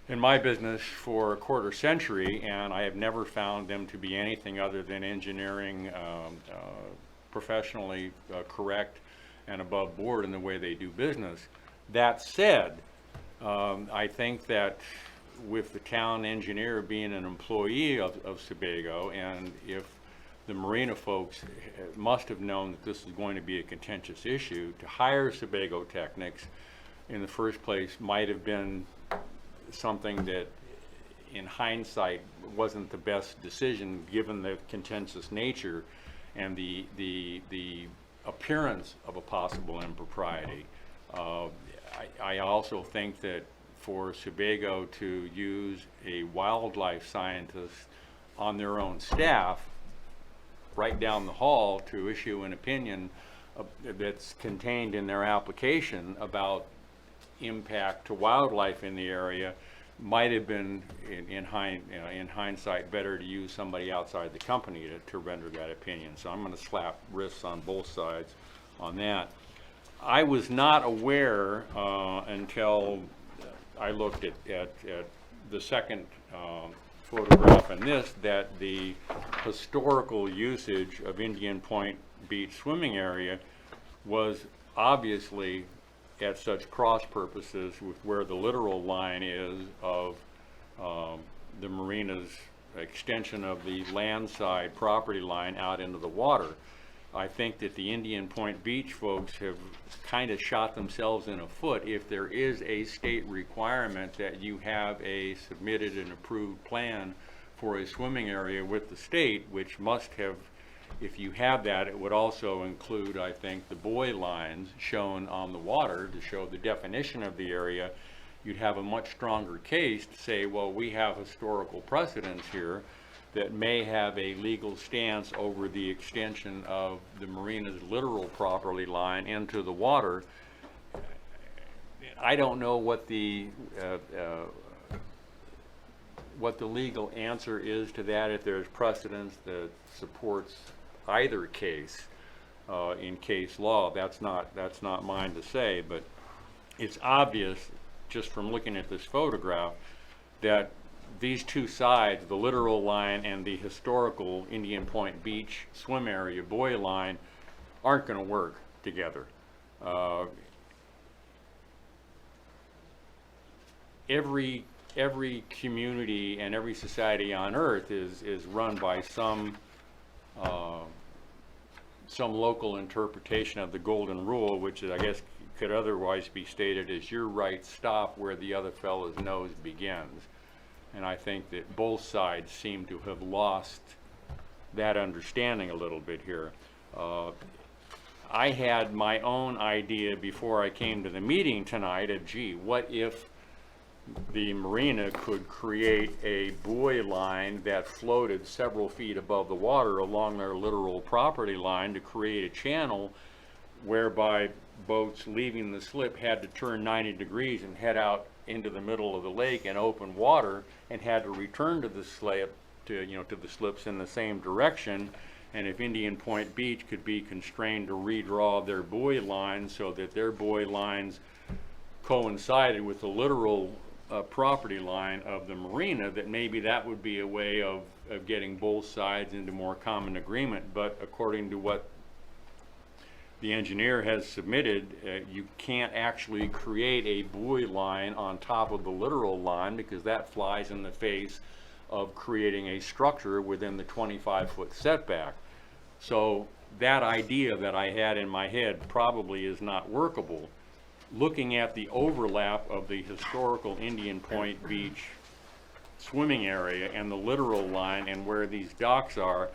in my business for a quarter century, and I have never found them to be anything other than engineering, professionally correct and above board in the way they do business. That said, I think that with the town engineer being an employee of Sebago, and if the marina folks must have known that this is going to be a contentious issue, to hire Sebago Technics in the first place might have been something that in hindsight wasn't the best decision given the contentious nature and the appearance of a possible impropriety. I also think that for Sebago to use a wildlife scientist on their own staff right down the hall to issue an opinion that's contained in their application about impact to wildlife in the area might have been, in hindsight, better to use somebody outside the company to render that opinion. So I'm going to slap wrists on both sides on that. I was not aware until I looked at the second photograph in this, that the historical usage of Indian Point Beach swimming area was obviously at such cross purposes with where the literal line is of the marina's extension of the landside property line out into the water. I think that the Indian Point Beach folks have kind of shot themselves in the foot if there is a state requirement that you have a submitted and approved plan for a swimming area with the state, which must have, if you have that, it would also include, I think, the buoy lines shown on the water to show the definition of the area. You'd have a much stronger case to say, well, we have historical precedents here that may have a legal stance over the extension of the marina's literal property line into the water. I don't know what the legal answer is to that, if there's precedence that supports either case in case law. That's not mine to say, but it's obvious just from looking at this photograph that these two sides, the literal line and the historical Indian Point Beach swim area buoy line, aren't going to work together. Every community and every society on earth is run by some local interpretation of the golden rule, which is, I guess, could otherwise be stated as your right stop where the other fellow's nose begins. And I think that both sides seem to have lost that understanding a little bit here. I had my own idea before I came to the meeting tonight of, gee, what if the marina could create a buoy line that floated several feet above the water along their literal property line to create a channel whereby boats leaving the slip had to turn 90 degrees and head out into the middle of the lake in open water and had to return to the slip to the slips in the same direction. And if Indian Point Beach could be constrained to redraw their buoy lines so that their buoy lines coincided with the literal property line of the marina, that maybe that would be a way of getting both sides into more common agreement. But according to what the engineer has submitted, you can't actually create a buoy line on top of the literal line because that flies in the face of creating a structure within the 25-foot setback. So that idea that I had in my head probably is not workable. Looking at the overlap of the historical Indian Point Beach swimming area and the literal line and where these docks are,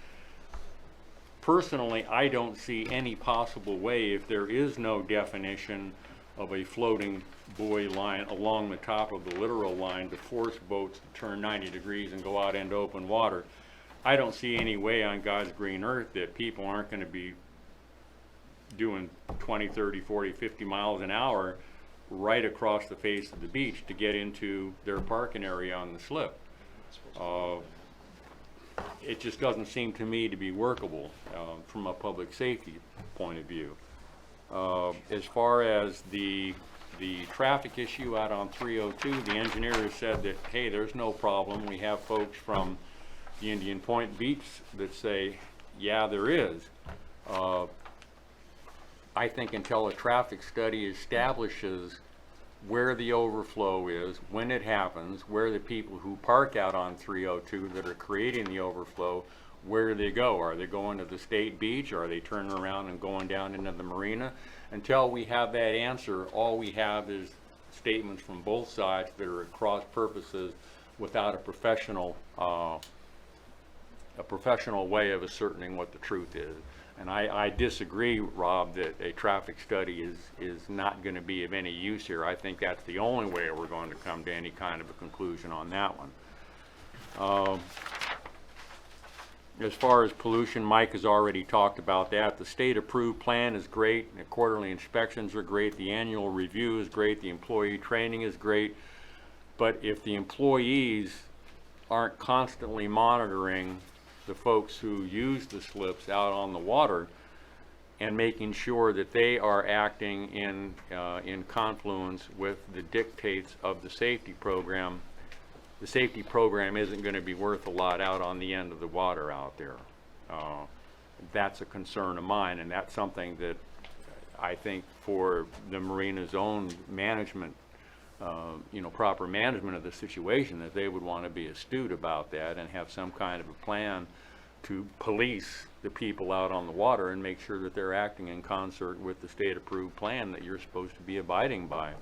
personally, I don't see any possible way, if there is no definition of a floating buoy line along the top of the literal line, to force boats to turn 90 degrees and go out into open water. I don't see any way on God's green earth that people aren't going to be doing 20, 30, 40, 50 miles an hour right across the face of the beach to get into their parking area on the slip. It just doesn't seem to me to be workable from a public safety point of view. As far as the traffic issue out on 302, the engineer has said that, hey, there's no problem. We have folks from the Indian Point Beach that say, yeah, there is. I think until a traffic study establishes where the overflow is, when it happens, where the people who park out on 302 that are creating the overflow, where do they go? Are they going to the state beach? Are they turning around and going down into the marina? Until we have that answer, all we have is statements from both sides that are at cross purposes without a professional way of ascertaining what the truth is. And I disagree, Rob, that a traffic study is not going to be of any use here. I think that's the only way we're going to come to any kind of a conclusion on that one. As far as pollution, Mike has already talked about that. The state-approved plan is great, the quarterly inspections are great, the annual review is great, the employee training is great. But if the employees aren't constantly monitoring the folks who use the slips out on the water and making sure that they are acting in confluence with the dictates of the safety program, the safety program isn't going to be worth a lot out on the end of the water out there. That's a concern of mine, and that's something that I think for the marina's own management, proper management of the situation, that they would want to be astute about that and have some kind of a plan to police the people out on the water and make sure that they're acting in concert with the state-approved plan that you're supposed to be abiding by.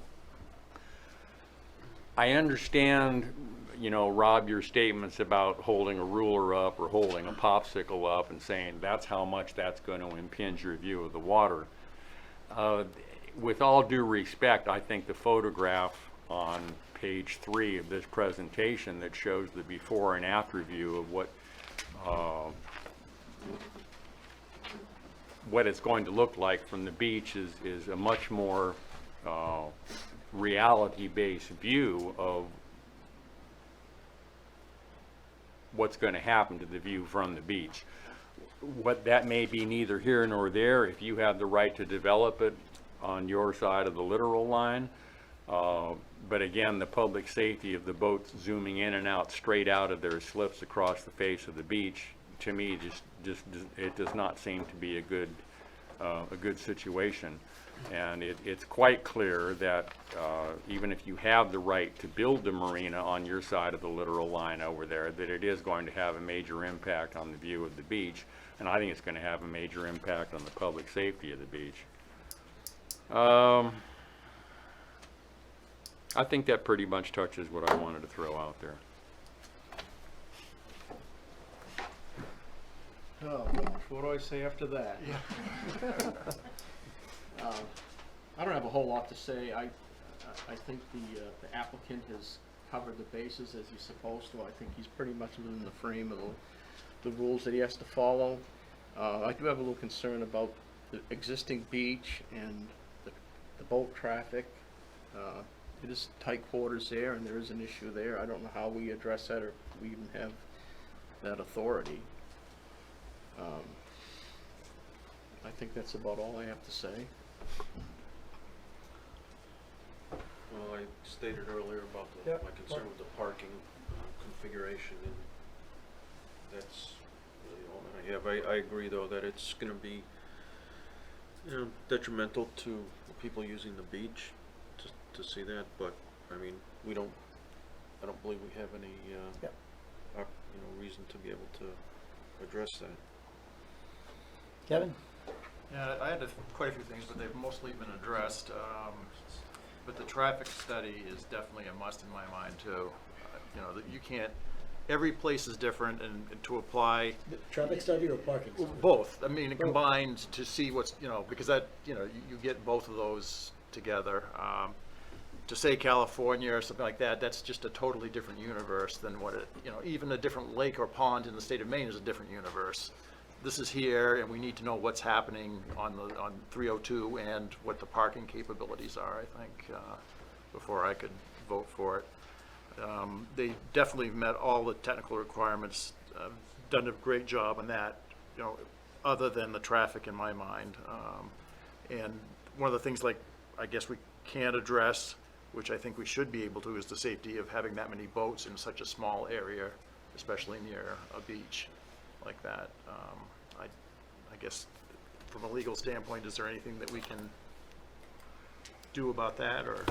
I understand, Rob, your statements about holding a ruler up or holding a popsicle up and saying that's how much that's going to impinge your view of the water. With all due respect, I think the photograph on page 3 of this presentation that shows the before and after view of what it's going to look like from the beach is a much more reality-based view of what's going to happen to the view from the beach. What that may be neither here nor there. If you have the right to develop it on your side of the littoral line, but again, the public safety of the boats zooming in and out straight out of their slips across the face of the beach, to me, just it does not seem to be a good situation. And it's quite clear that even if you have the right to build the marina on your side of the littoral line over there, that it is going to have a major impact on the view of the beach, and I think it's going to have a major impact on the public safety of the beach. I think that pretty much touches what I wanted to throw out there. Oh, gosh, what do I say after that? I don't have a whole lot to say. I think the applicant has covered the bases as he's supposed to. I think he's pretty much within the frame of the rules that he has to follow. I do have a little concern about the existing beach and the boat traffic. It is tight quarters there, and there is an issue there. I don't know how we address that or if we even have that authority. I think that's about all I have to say. Well, I stated earlier about my concern with the parking configuration, and that's really all that I have. I agree, though, that it's going to be detrimental to the people using the beach to see that, but I mean, I don't believe we have any reason to be able to address that. Kevin? Yeah, I had quite a few things, but they've mostly been addressed. But the traffic study is definitely a must in my mind too. That you can't. Every place is different, and to apply. Traffic study or parking study? Both. I mean, combined to see what's because that you get both of those together. To say California or something like that, that's just a totally different universe than what it. Even a different lake or pond in the state of Maine is a different universe. This is here, and we need to know what's happening on 302 and what the parking capabilities are, I think, before I could vote for it. They definitely met all the technical requirements, done a great job on that, other than the traffic in my mind. And one of the things I guess we can't address, which I think we should be able to, is the safety of having that many boats in such a small area, especially near a beach like that. I guess from a legal standpoint, is there anything that we can do about that, or?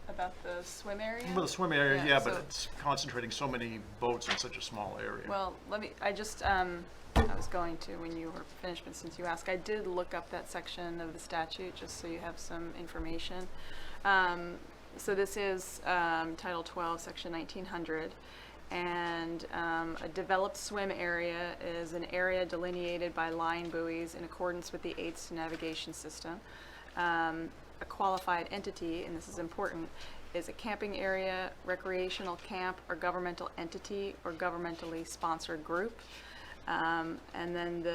About the swim area? Well, the swim area, yeah, but so- it's concentrating so many boats in such a small area. Well, I was going to when you were finished, but since you asked, I did look up that section of the statute, just so you have some information. So this is Title 12, Section 1900. And a developed swim area is an area delineated by line buoys in accordance with the aids to navigation system. A qualified entity, and this is important, is a camping area, recreational camp, or governmental entity or governmentally sponsored group. And then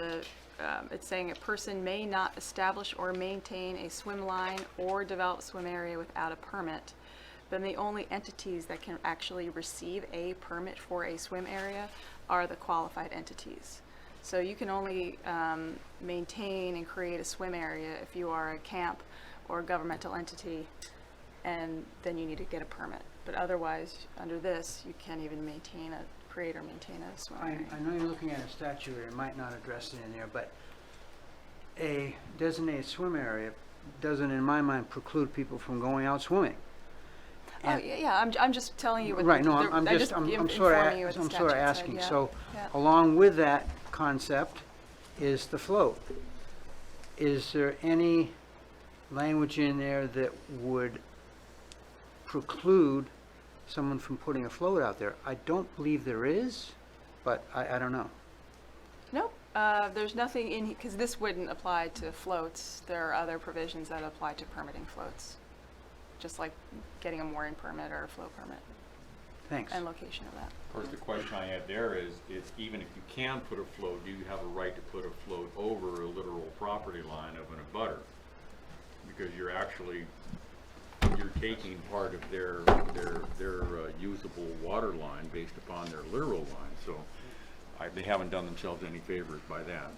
it's saying a person may not establish or maintain a swim line or develop swim area without a permit. Then the only entities that can actually receive a permit for a swim area are the qualified entities. So you can only maintain and create a swim area if you are a camp or a governmental entity, and then you need to get a permit. But otherwise, under this, you can't even create or maintain a swim area. I know you're looking at a statute, it might not address it in there, but a designated swim area doesn't, in my mind, preclude people from going out swimming. Oh, yeah, I'm just telling you what Right, the, no, the- I'm I just, I'm informing sort you what the of, I'm statute sort of said, asking. yeah, So, yeah. along with that concept is the float. Is there any language in there that would preclude someone from putting a float out there? I don't believe there is, but I don't know. Nope, there's nothing in, because this wouldn't apply to floats. There are other provisions that apply to permitting floats, just like getting a mooring permit or a float permit Thanks. and location of that. Of course, the question I had there is even if you can put a float, do you have a right to put a float over a literal property line of an abutter? Because you're taking part of their usable water line based upon their literal line. So they haven't done themselves any favors by that.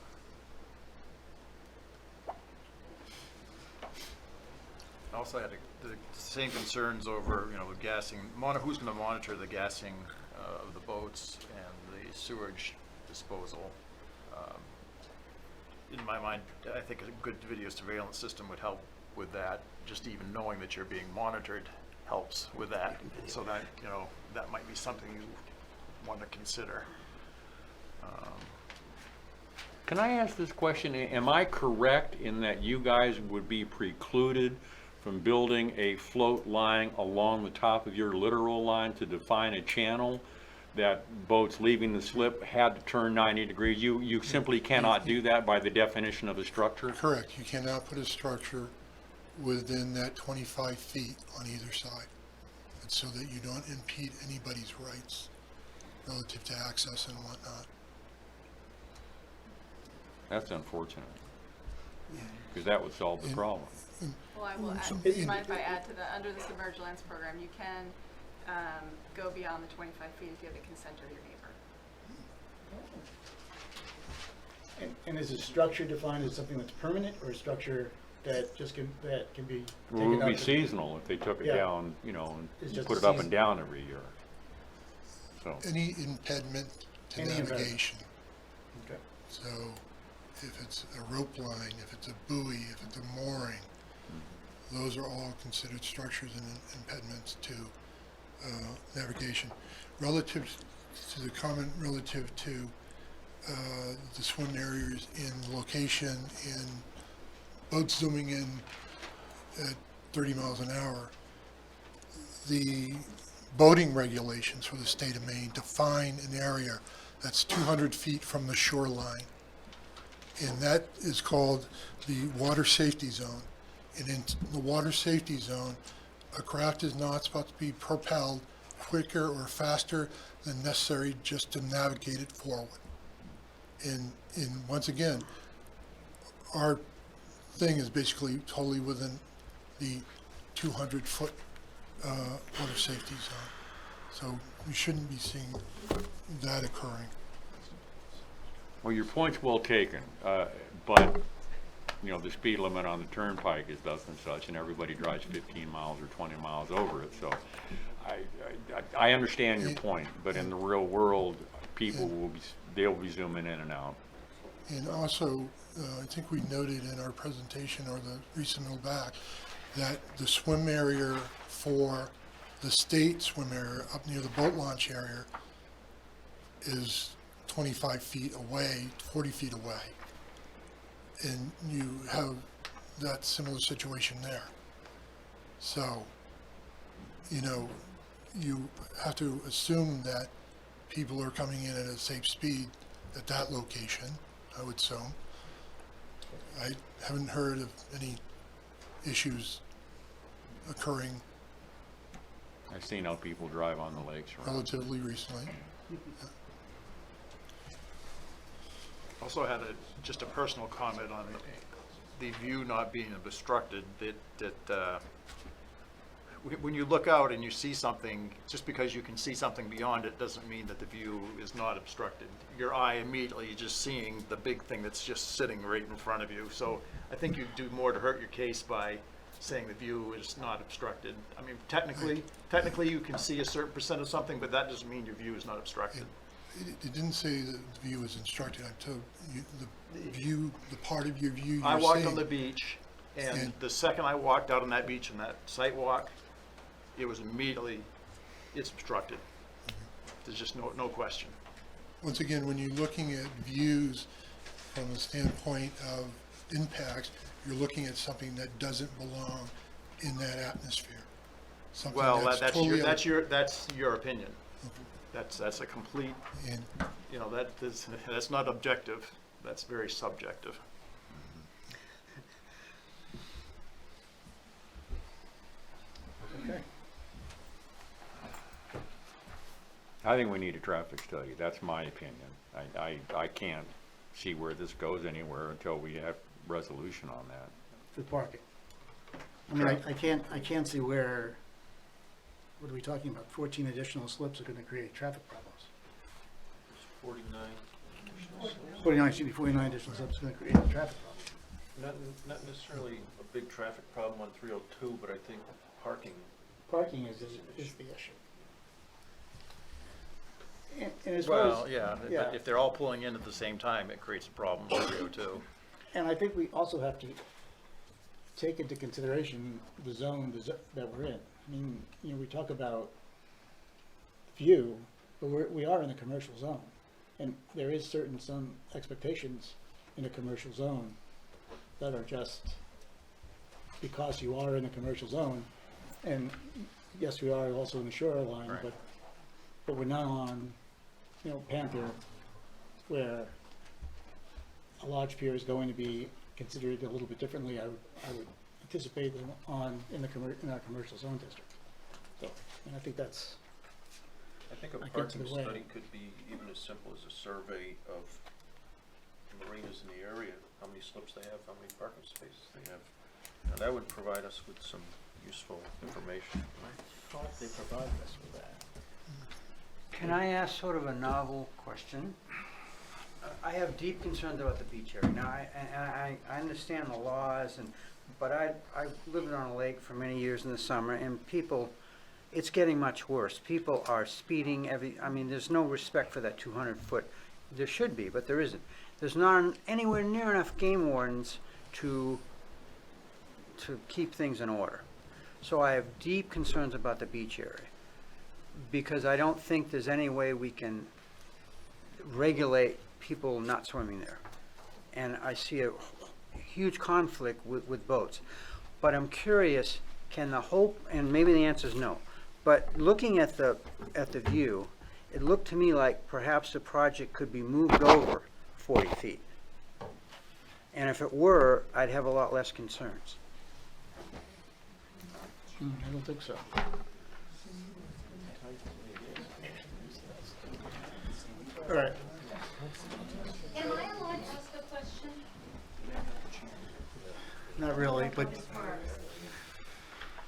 Also had the same concerns over, the gassing, who's going to monitor the gassing of the boats and the sewage disposal. In my mind, I think a good video surveillance system would help with that. Just even knowing that you're being monitored helps with that. So that, that might be something you want to consider. Can I ask this question? Am I correct in that you guys would be precluded from building a float line along the top of your literal line to define a channel that boats leaving the slip had to turn 90 degrees? You simply cannot do that by the definition of a structure? Correct. You cannot put a structure within that 25 feet on either side. And so that you don't impede anybody's rights relative to access and whatnot. That's unfortunate, because that would solve the problem. Well, I will So- add, do you mind if I add to that? Under the submerged lands program, you can go beyond the 25 feet if you have the consent of your neighbor. And is a structure defined as something that's permanent or a structure that can be Well, it taken would be out? seasonal if they took it Yeah. down, It's and just put a it up and season. down every year. So, Any impediment to Any impediment. navigation. Okay. So if it's a rope line, if it's a buoy, if it's a mooring, those are all considered structures and impediments to navigation. Relative to the comment relative to the swim areas in location and boats zooming in at 30 miles an hour, the boating regulations for the state of Maine define an area that's 200 feet from the shoreline. And that is called the water safety zone. And in the water safety zone, a craft is not supposed to be propelled quicker or faster than necessary just to navigate it forward. And once again, our thing is basically totally within the 200-foot water safety zone. So we shouldn't be seeing that occurring. well, your point's well taken, but, the speed limit on the turnpike is thus and such, and everybody drives 15 miles or 20 miles over it, so I understand your point, but in the real world, people they'll be zooming in and out. And also, I think we noted in our presentation or the resubmittal back that the swim area for the state swim area up near the boat launch area is 25 feet away, 40 feet away. And you have that similar situation there. So, you have to assume that people are coming in at a safe speed at that location, I would assume. I haven't heard of any issues occurring I've seen how people drive on the lakes around. relatively recently. Also had just a personal comment on the view not being obstructed, when you look out and you see something, just because you can see something beyond it doesn't mean that the view is not obstructed. Your eye immediately just seeing the big thing that's just sitting right in front of you. So I think you do more to hurt your case by saying the view is not obstructed. I mean, technically you can see a certain percent of something, but that doesn't mean your view is not obstructed. It didn't say that the view was instructed. I told you the view, the part of your view you're I walked seeing. on the beach, and the second I walked out on that beach in that site walk, it was immediately, it's obstructed. There's just no question. Once again, when you're looking at views from the standpoint of impacts, you're looking at something that doesn't belong in that atmosphere. Something Well, that's that's totally your opinion. That's a complete, And you know, that's not objective, that's very subjective. Okay. I think we need a traffic study. That's my opinion. I can't see where this goes anywhere until we have resolution on that. For parking. I mean, I can't see where, what are we talking about? 14 additional slips are gonna create traffic problems. 49. 49 additional slips are gonna create a traffic problem. Not necessarily a big traffic problem on 302, but I think parking. Parking is the issue. And as far Well, as, yeah, but if they're all pulling in at the same time, it creates a problem for you too. and I think we also have to take into consideration the zone that we're in. I mean, you know, we talk about view, but we are in a commercial zone. And there is some expectations in a commercial zone that are just because you are in a commercial zone. And yes, we are also in the shoreline, Right. but we're not on, you know, Panther, where a large pier is going to be considered a little bit differently. I would anticipate them in our commercial zone district. So, and I think that's, I think a I get to parking the way. study could be even as simple as a survey of marinas in the area, how many slips they have, how many parking spaces they have. And that would provide us with some useful information. I thought they provided us with that. Can I ask sort of a novel question? I have deep concerns about the beach area. Now, I understand the laws, but I've lived on a lake for many years in the summer, and people, it's getting much worse. People are speeding I mean, there's no respect for that 200-foot. There should be, but there isn't. There's not anywhere near enough game wardens to keep things in order. So I have deep concerns about the beach area, because I don't think there's any way we can regulate people not swimming there. And I see a huge conflict with boats. But I'm curious, can the hope, and maybe the answer is no, but looking at the view, it looked to me like perhaps the project could be moved over 40 feet. And if it were, I'd have a lot less concerns. I don't think so. All right. Am I allowed to ask a question? Not really, but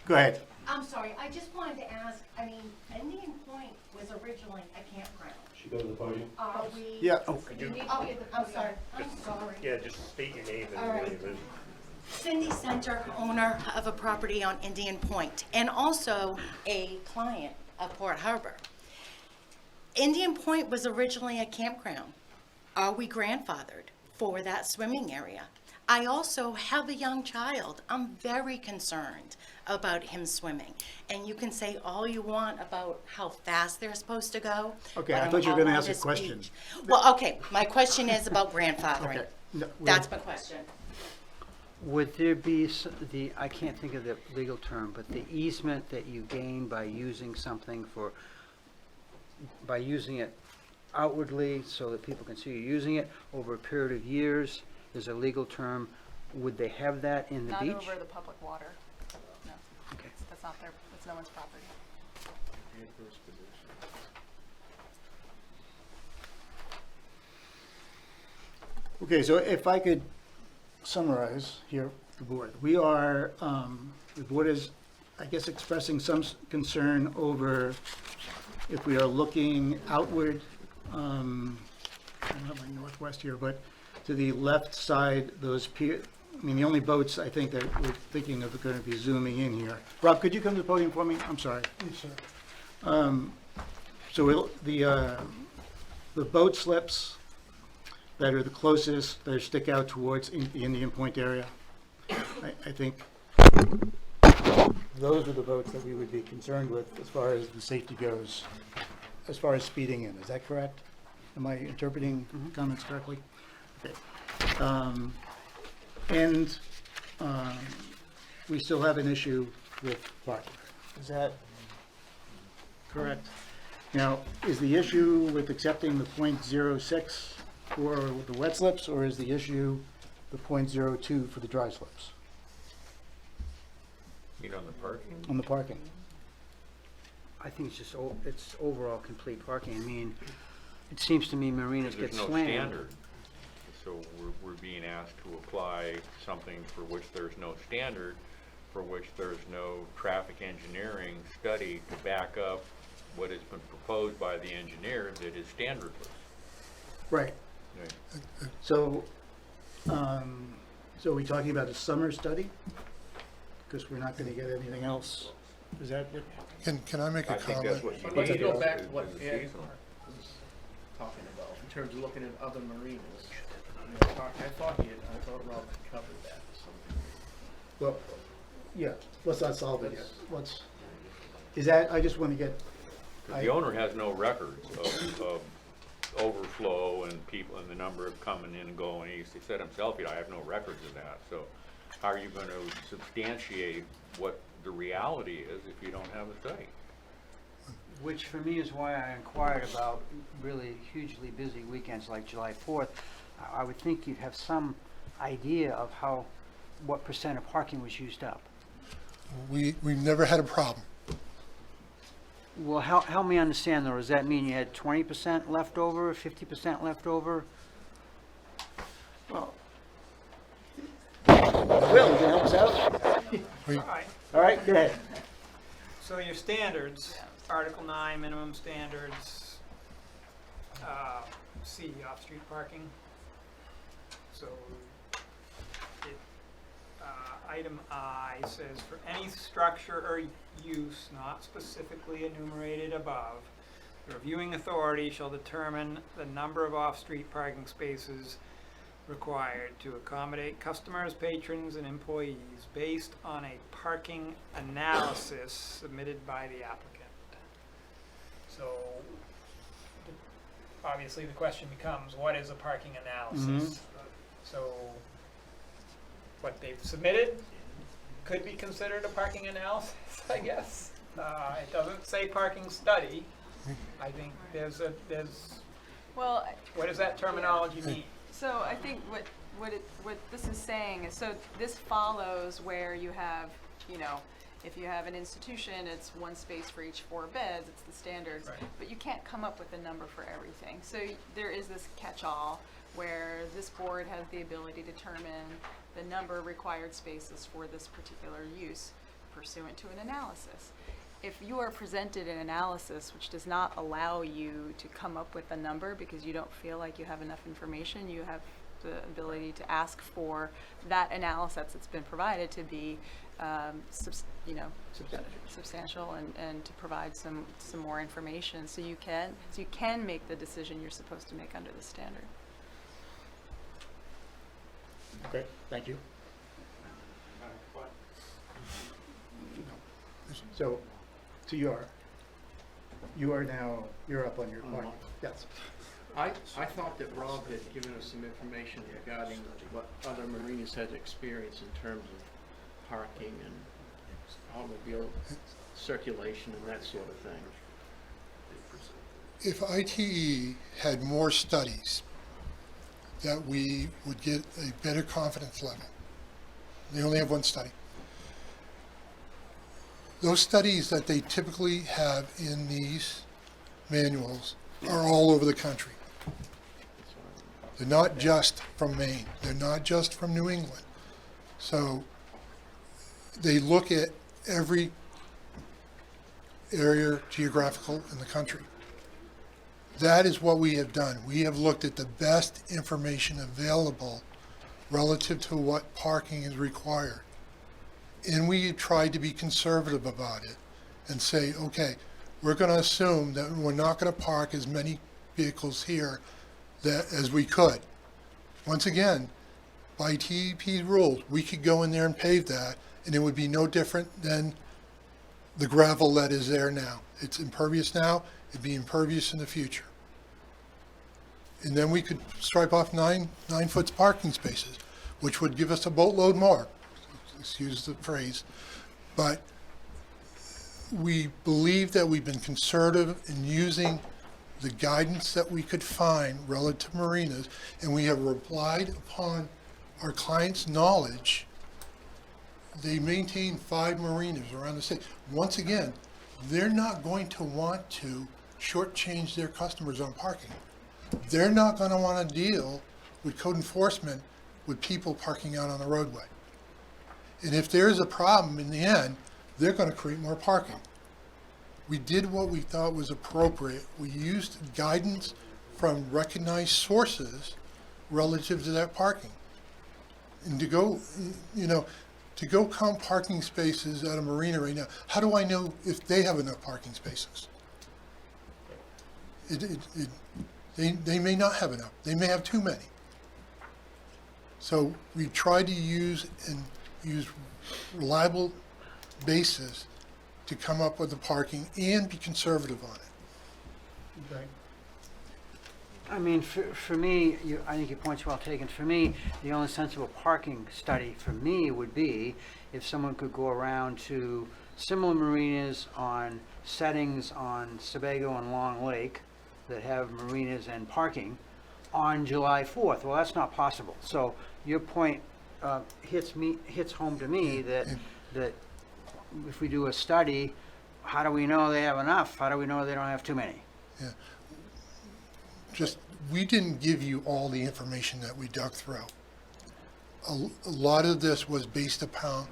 go ahead. I'm sorry, I just wanted to ask, I mean, Indian Point was originally a campground. Should go to the podium. Are we? Yeah. Oh. You need to get the I'm sorry, I'm sorry. Yeah, just state your name All and right. your name. Cindy Center, owner of a property on Indian Point, and also a client of Port Harbor. Indian Point was originally a campground. Are we grandfathered for that swimming area? I also have a young child. I'm very concerned about him swimming. And you can say all you want about how fast they're supposed to go. Okay, but I I'm thought you were all gonna on ask a this question. beach. Well, okay, my question is about grandfathering. Okay. No, That's my question. Would there be I can't think of the legal term, but the easement that you gain by using something by using it outwardly so that people can see you using it over a period of years, is a legal term. Would they have that in the Not beach? over the public water. No. Okay. That's not their, that's no one's property. Okay, so if I could summarize here, the board, we are, the board is, I guess, expressing some concern over if we are looking outward, I don't have my northwest here, but to the left side, those pier, I mean, the only boats I think that we're thinking of are going to be zooming in here. Rob, could you come to the podium for me? I'm sorry. Yes, sir. So the boat slips that are the closest, that stick out towards the Indian Point area, I think those are the boats that we would be concerned with as far as the safety goes, as far as speeding in. Is that correct? Am I interpreting comments correctly? Okay. And we still have an issue with parking. Is that correct? Now, is the issue with accepting the .06 for the wet slips, or is the issue the .02 for the dry slips You know, on the parking? on the parking? I think it's just, it's overall complete parking. I mean, it seems to me marinas get There's no slammed. standard. So we're being asked to apply something for which there's no standard, for which there's no traffic engineering study to back up what has been proposed by the engineer that is standardless. Right. Right. So, so are we talking about a summer study? Because we're not going to get anything else. Is that what? Can I make a I think comment? that's what you What's need that? Go back to is what the Ed seasonal. was talking about, in terms of looking at other marinas. I thought Rob had covered that. Well, yeah, let's not solve it yet. Is that, I just want to get, 'Cause the owner has no records of overflow and people and the number of coming in and going. He said himself, I have no records of that. So how are you going to substantiate what the reality is if you don't have a study? Which for me is why I inquired about really hugely busy weekends like July 4th. I would think you'd have some idea of what percent of parking was used up. We've never had a problem. Well, help me understand though, does that mean you had 20% left over, 50% left over? well, Will, you can help us out? We, All right, go ahead. So your standards, Article 9, minimum standards, C, off-street parking. So item I says, for any structure or use not specifically enumerated above, the reviewing authority shall determine the number of off-street parking spaces required to accommodate customers, patrons, and employees based on a parking analysis submitted by the applicant. So, obviously the question becomes, what is a parking analysis? So, what they've submitted could be considered a parking analysis, I guess. It doesn't say parking study. I think there's, Well, what does that terminology mean? so I think what this is saying is, so this follows where you have, if you have an institution, it's one space for each 4 beds, it's the standards, Right. but you can't come up with a number for everything. So there is this catch-all where this board has the ability to determine the number of required spaces for this particular use pursuant to an analysis. If you are presented an analysis which does not allow you to come up with a number because you don't feel like you have enough information, you have the ability to ask for that analysis that's been provided to be substantial and to provide some more information so you can make the decision you're supposed to make under the standard. Okay, thank you. So you're up on your parking. Yes. I thought that Rob had given us some information regarding what other marinas had experienced in terms of parking and automobile circulation and that sort of thing. if ITE had more studies, that we would get a better confidence level. They only have one study. Those studies that they typically have in these manuals are all over the country. They're not just from Maine. They're not just from New England. So they look at every area geographical in the country. That is what we have done. We have looked at the best information available relative to what parking is required. And we tried to be conservative about it and say, okay, we're going to assume that we're not going to park as many vehicles here as we could. Once again, by TEP's rules, we could go in there and pave that, and it would be no different than the gravel that is there now. It's impervious now, it'd be impervious in the future. And then we could stripe off 9-foot parking spaces, which would give us a boatload more, excuse the phrase. But we believe that we've been conservative in using the guidance that we could find relative to marinas, and we have relied upon our clients' knowledge. They maintain 5 marinas around the state. Once again, they're not going to want to shortchange their customers on parking. They're not going to want to deal with code enforcement with people parking out on the roadway. And if there's a problem in the end, they're going to create more parking. We did what we thought was appropriate. We used guidance from recognized sources relative to that parking. And to go, to go count parking spaces at a marina right now, how do I know if they have enough parking spaces? They may not have enough. They may have too many. So we try to use reliable basis to come up with the parking and be conservative on it. Okay. I mean, for me, I think your point's well taken. For me, the only sensible parking study for me would be if someone could go around to similar marinas on settings on Sebago and Long Lake that have marinas and parking on July 4th. Well, that's not possible. So your point hits home to me that if we do a study, how do we know they have enough? How do we know they don't have too many? Yeah. We didn't give you all the information that we dug through. A lot of this was based upon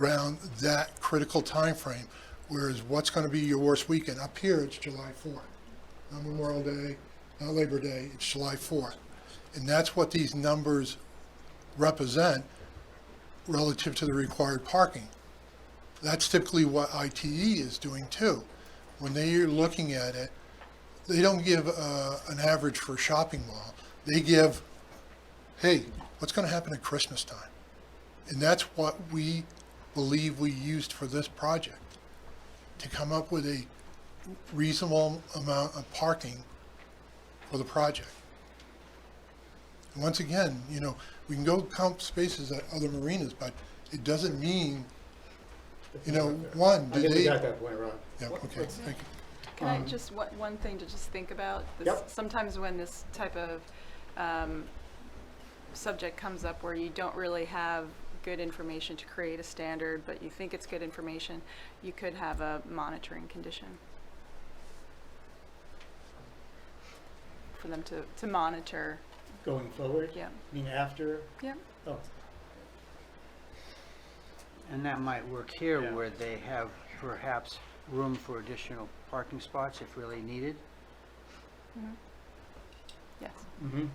around that critical time frame, whereas what's going to be your worst weekend? Up here, it's July 4th. Not Memorial Day, not Labor Day, it's July 4th. And that's what these numbers represent relative to the required parking. That's typically what ITE is doing too. When they're looking at it, they don't give an average for a shopping mall. They give, hey, what's going to happen at Christmas time? And that's what we believe we used for this project, to come up with a reasonable amount of parking for the project. And once again, we can go count spaces at other marinas, but it doesn't mean, one, do I think they? we got that point, Rob. Yeah, okay, thank you. Can I just, one thing to just think about? Yep. Sometimes when this type of subject comes up where you don't really have good information to create a standard, but you think it's good information, you could have a monitoring condition for them to monitor. Going forward? Yeah. I mean, after? Yeah. Oh, And that might work here where they have perhaps room for additional parking spots if really needed. Mm-hmm. Yes. mm-hmm.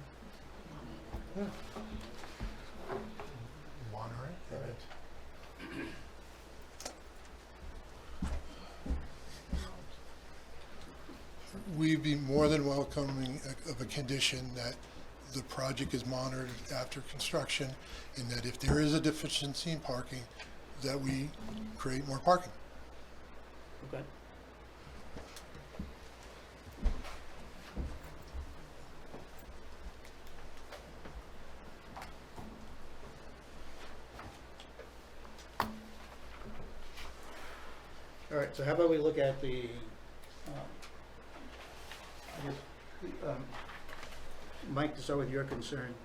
We'd be more than welcoming of a condition that the project is monitored after construction, and that if there is a deficiency in parking, that we create more parking. Okay. All right, so how about we look at the, I guess, Mike, to start with your concern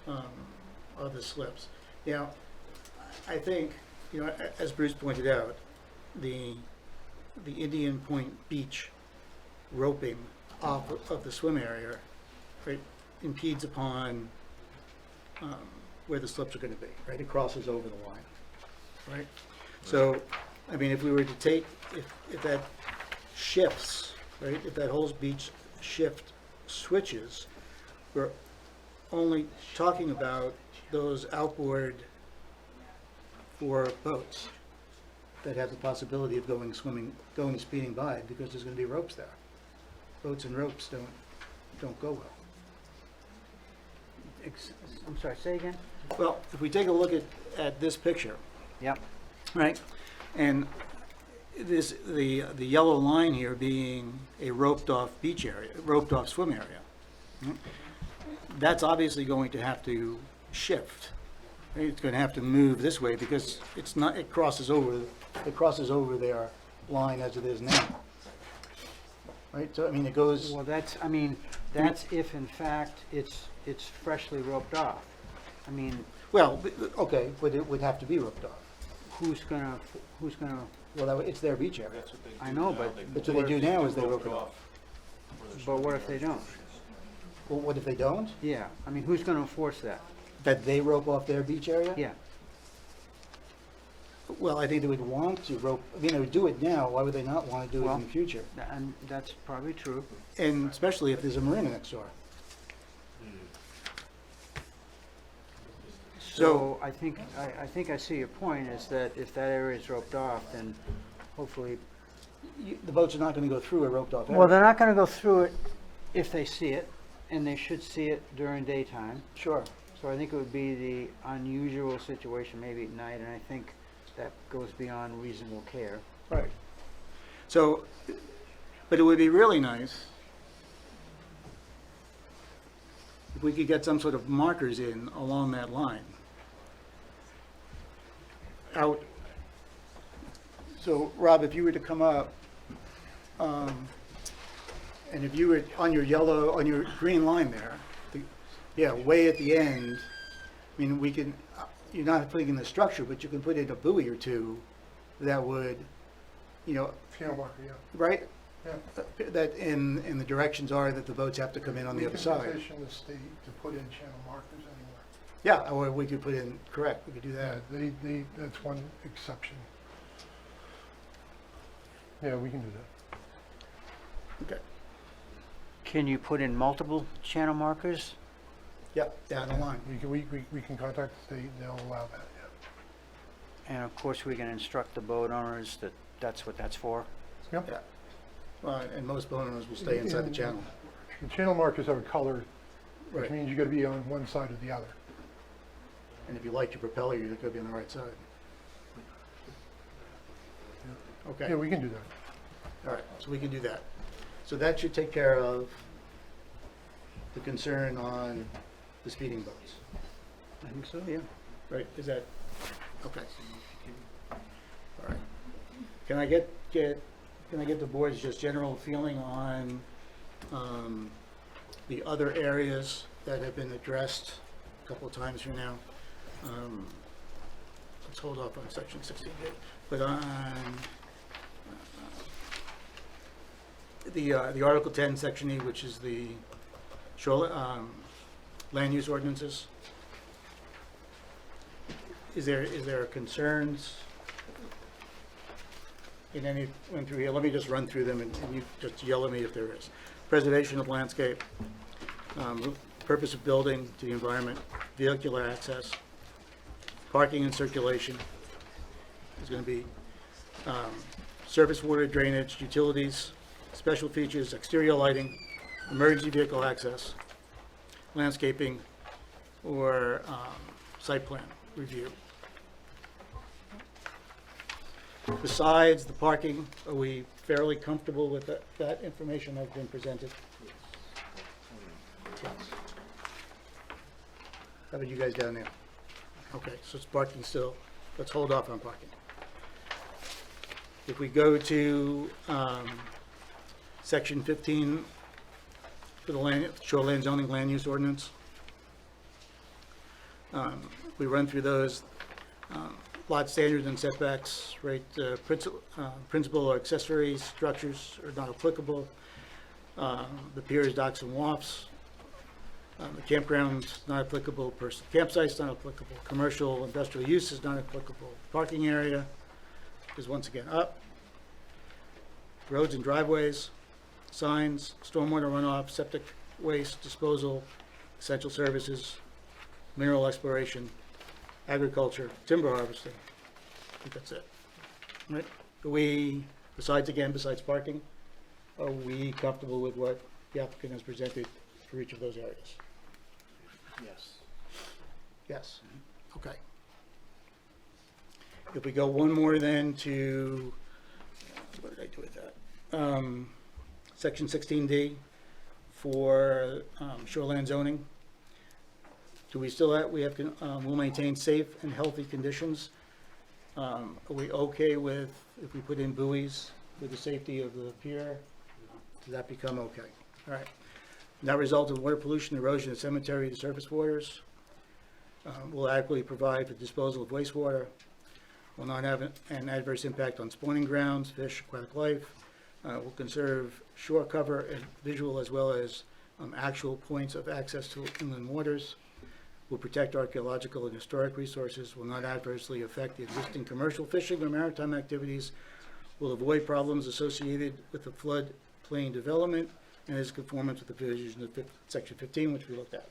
of the slips. I think, as Bruce pointed out, the Indian Point Beach roping off of the swim area, right, impedes upon where the slips are going to be, right? It crosses over the line, right? So, I mean, if we were to take, if that shifts, right, if that whole beach shift switches, we're only talking about those outboard for boats that have the possibility of going speeding by, because there's going to be ropes there. Boats and ropes don't go well. I'm sorry, say again? Well, if we take a look at this picture, Yep. right, and the yellow line here being a roped off beach area, roped off swim area, right? That's obviously going to have to shift. Right? It's going to have to move this way because it crosses over their line as it is now. Right, so I mean, it goes. Well, that's if in fact it's freshly roped off. I mean, Well, okay, but it would have to be roped off. who's gonna, Well, it's their beach area. That's what they do I know, now. but- That's what they do now is they rope it off. but what if they don't? Well, what if they don't? Yeah, I mean, who's gonna enforce that? That they rope off their beach area? Yeah. Well, I think they would want to rope, I mean, they would do it now, why would they not want to do it Well- in the future? And that's probably true. And especially if there's a marina next door. So I think I see your point, is that if that area is roped off, then hopefully, The boats are not going to go through a roped off area. well, they're not gonna go through it if they see it, and they should see it during daytime. Sure. So I think it would be the unusual situation, maybe at night, and I think that goes beyond reasonable care. Right. So, but it would be really nice if we could get some sort of markers in along that line. Out. So, Rob, if you were to come up, and if you were on your green line there, yeah, way at the end, I mean, we can, you're not putting in the structure, but you can put in a buoy or two that would, Channel marker, yeah. right? Yeah. That, and the directions are that the boats have to come in on the other We side. can petition the state to put in channel markers anywhere. Yeah, or we could put in, correct, we could do that. Yeah, that's one exception. Yeah, we can do that. Okay. Can you put in multiple channel markers? Yep, down the line. We can contact the state and they'll allow that, yeah. And of course, we can instruct the boat owners that that's what that's for. Yep. Yeah. Well, and most boat owners will stay inside the channel. The channel markers have a color, which Right. means you gotta be on one side or the other. And if you like your propeller, you're gonna be on the right side. Okay. Yeah, we can do that. All right, so we can do that. So that should take care of the concern on the speeding boats, I think so, yeah. right? Is that, okay. All right. Can I get the board's just general feeling on the other areas that have been addressed a couple of times here now? Let's hold off on section 16, but on the Article 10, Section E, which is the land use ordinances. Is there concerns in any, went through here? Let me just run through them and you just yell at me if there is. Preservation of landscape, purpose of building to the environment, vehicular access, parking and circulation. There's going to be surface water drainage, utilities, special features, exterior lighting, emergency vehicle access, landscaping, or site plan review. Besides the parking, are we fairly comfortable with that information that's been presented? Yes. How about you guys down there? Okay, so it's parking still. Let's hold off on parking. If we go to Section 15 for the shoreline zoning land use ordinance, we run through those. Lot standards and setbacks, right, principal or accessory structures are not applicable. The piers, docks, and wharfs, The campground's not applicable, campsite's not applicable, commercial, industrial use is not applicable. Parking area is once again up. Roads and driveways, signs, stormwater runoff, septic waste disposal, essential services, mineral exploration, agriculture, timber harvesting. I think that's it. Right? Are we, besides parking, are we comfortable with what the applicant has presented for each of those areas? Yes. Yes. Okay. If we go one more then to, what did I do with that? Section 16D for shoreline zoning. Do we still have, will maintain safe and healthy conditions? Are we okay with, if we put in buoys with the safety of the pier? Does that become okay? All right. Not result in water pollution, erosion of cemetery and surface waters. Will adequately provide for disposal of wastewater. Will not have an adverse impact on spawning grounds, fish, aquatic life. Will conserve shore cover and visual as well as actual points of access to inland waters. Will protect archaeological and historic resources. Will not adversely affect the existing commercial fishing or maritime activities. Will avoid problems associated with the floodplain development and is in conformance with the provisions of Section 15, which we looked at.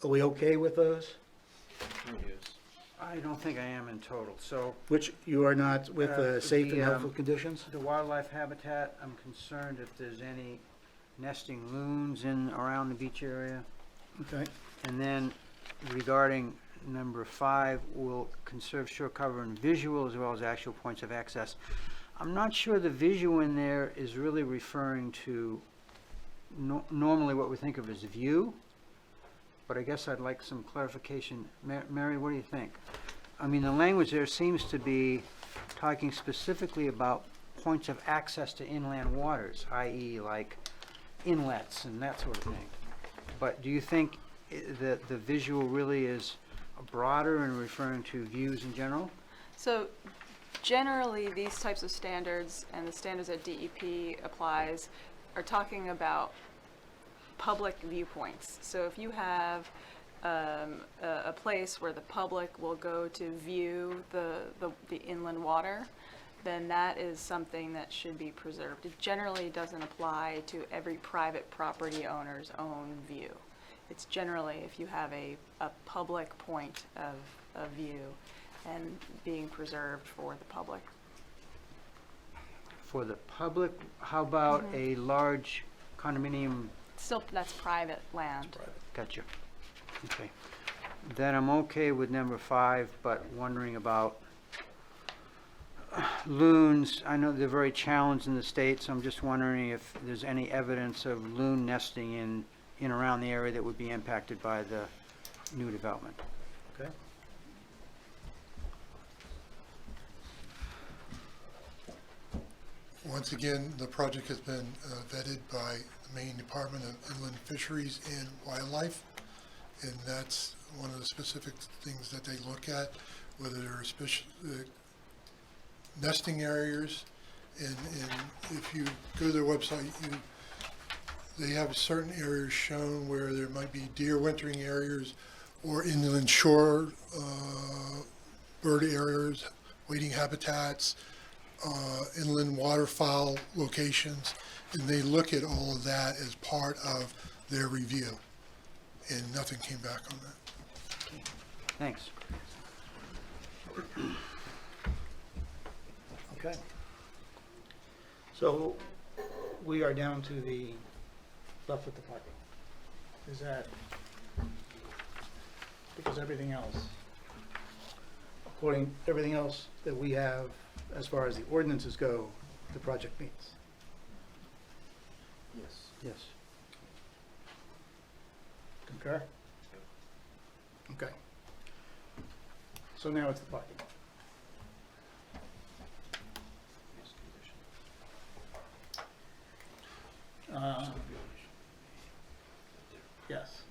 Are we okay with those? Yes. I don't think I am in total, so. Which you are not with safe and healthful conditions? The wildlife habitat, I'm concerned if there's any nesting loons in, around the beach area. Okay. And then regarding number 5, will conserve shore cover and visual as well as actual points of access. I'm not sure the visual in there is really referring to normally what we think of as view, but I guess I'd like some clarification. Mary, what do you think? I mean, the language there seems to be talking specifically about points of access to inland waters, i.e. like inlets and that sort of thing. But do you think that the visual really is broader and referring to views in general? So generally, these types of standards and the standards that DEP applies are talking about public viewpoints. So if you have a place where the public will go to view the inland water, then that is something that should be preserved. It generally doesn't apply to every private property owner's own view. It's generally if you have a public point of view and being preserved for the public. For the public, how about a large condominium? Still, that's private land. Gotcha. Okay. Then I'm okay with number 5, but wondering about loons. I know they're very challenged in the state, so I'm just wondering if there's any evidence of loon nesting in around the area that would be impacted by the new development. Okay. Once again, the project has been vetted by the Maine Department of Inland Fisheries and Wildlife, and that's one of the specific things that they look at, whether there are nesting areas, and if you go to their website, they have certain areas shown where there might be deer wintering areas or inland shore bird areas, wading habitats, inland waterfowl locations, and they look at all of that as part of their review, and nothing came back on that. Thanks. Okay. So we are down to the left with the parking. Is that, because everything else, according, everything else that we have as far as the ordinances go, the project meets? Yes. Yes. Concur? Okay. So now it's the parking. Yes.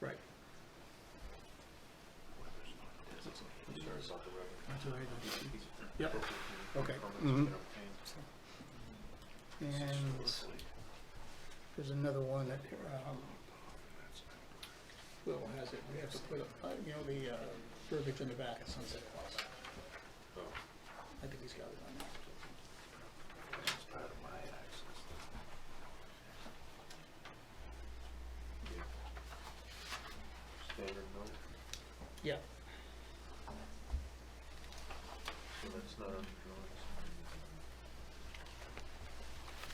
Right. Yep. Okay. And there's another one that, Will has it, we have to put, the verbiage in the back at Sunset Clause. I think he's got it on there. Standard note, Yeah. so that's not on the drawings.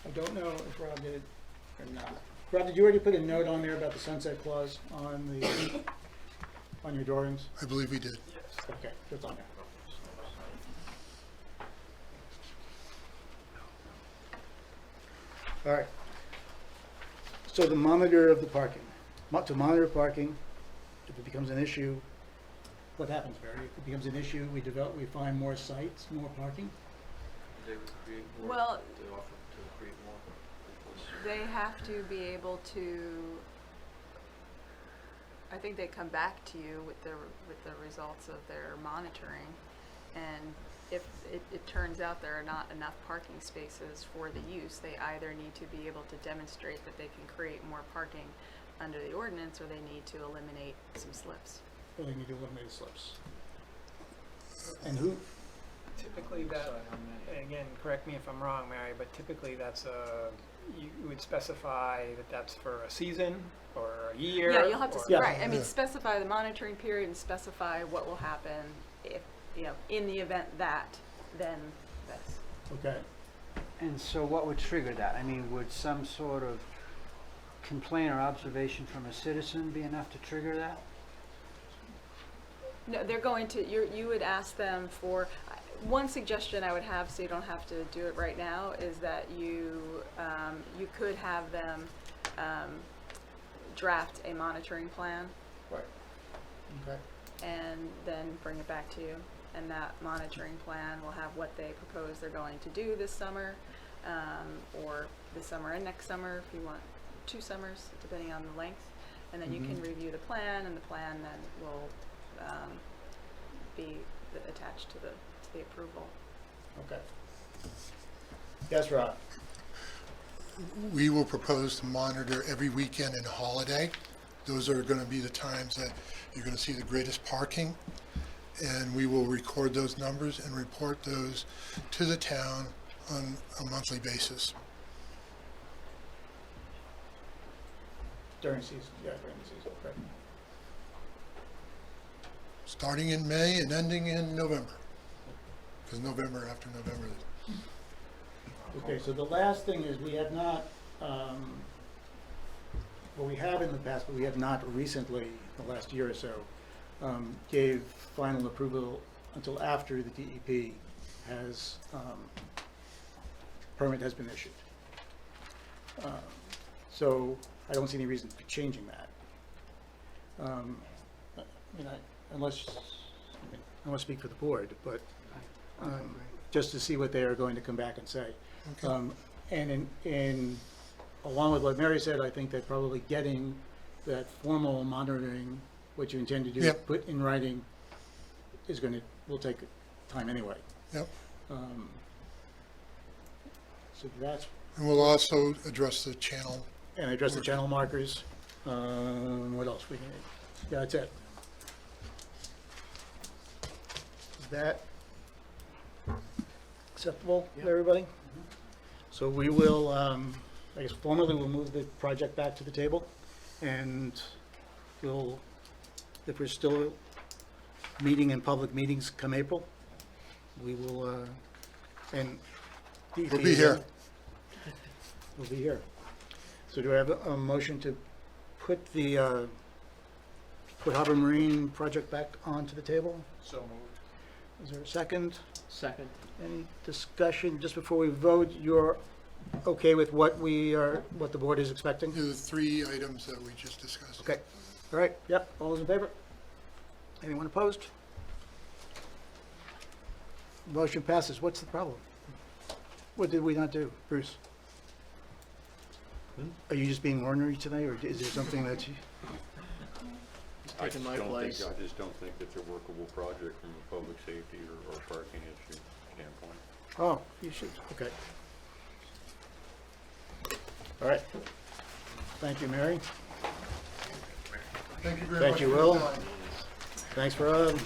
I don't know if Rob did it or not. Rob, did you already put a note on there about the sunset clause on the, on your drawings? I believe we did. Okay, it's on there. All right. So the monitor of the parking, to monitor parking, if it becomes an issue, what happens, Barry? If it becomes an issue, we find more sites, more parking? They would create more, Well- they offer to create more. They have to be able to, I think they come back to you with the results of their monitoring. And if it turns out there are not enough parking spaces for the use, they either need to be able to demonstrate that they can create more parking under the ordinance, or they need to eliminate some slips. Or they need to eliminate slips? And who, Typically that, and again, correct me if I'm wrong, Mary, but typically that's you would specify that that's for a season or a year? Yeah, you'll have to, or- right, I mean, specify the monitoring period and specify what will happen if, in the event that, then this. okay. And so what would trigger that? I mean, would some sort of complaint or observation from a citizen be enough to trigger that? No, they're going to, you would ask them for, one suggestion I would have, so you don't have to do it right now, is that you could have them draft a monitoring plan Right. Okay. and then bring it back to you. And that monitoring plan will have what they propose they're going to do this summer, or this summer and next summer, if you want 2 summers, depending on the length. And then you can review the plan, and the plan then will be attached to the approval. Okay. Yes, Rob? We will propose to monitor every weekend and holiday. Those are going to be the times that you're going to see the greatest parking. And we will record those numbers and report those to the town on a monthly basis. During season, yeah, during the season, okay. Starting in May and ending in November. Because after November. Okay, so the last thing is we have not, well, we have in the past, but we have not recently, the last year or so, gave final approval until after the DEP has, permit has been issued. So I don't see any reason for changing that. Unless, I want to speak for the board, but just to see what they are going to come back and say. Okay. And along with what Mary said, I think that probably getting that formal monitoring, what you intend to do, Yep. put in writing, will take time anyway. Yep. So that's, And we'll also address the channel. and address the channel markers. What else we need? Yeah, that's it. Is that acceptable to everybody? So we will, I guess formally, we'll move the project back to the table, and we'll, if we're still meeting in public meetings come April, we will, and. We'll be here. We'll be here. So do I have a motion to put the, put Harbor Marine project back onto the table? So moved. Is there a second? Second. Any discussion, just before we vote, you're okay with what what the board is expecting? The 3 items that we just discussed. Okay, all right, yep, all those in favor? Anyone opposed? Motion passes, what's the problem? What did we not do, Bruce? Are you just being ornery tonight, or is there something that you? He's taking my place. I just don't think it's a workable project from a public safety or parking issue standpoint. Oh, you should, okay. All right. Thank you, Mary. Thank you very Thank much. you, for your Will. time. Thanks, Rob.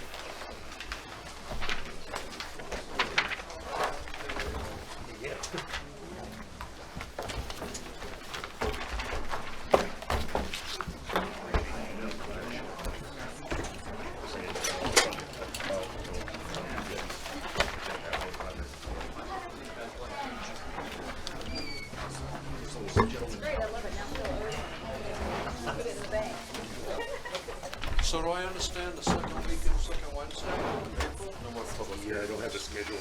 So do I understand the second weekend, second Wednesday of April? No more public. Yeah, I don't have the schedule.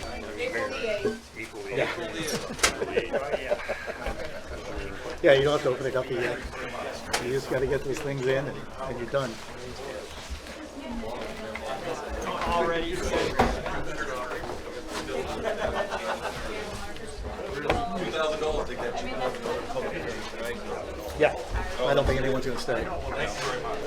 Equally. Yeah, you don't have to open it up yet. You just gotta get those things in and you're done. Already. $2,000 to get you another public hearing tonight. Yeah, I don't think anyone's gonna stay. Thank you very much.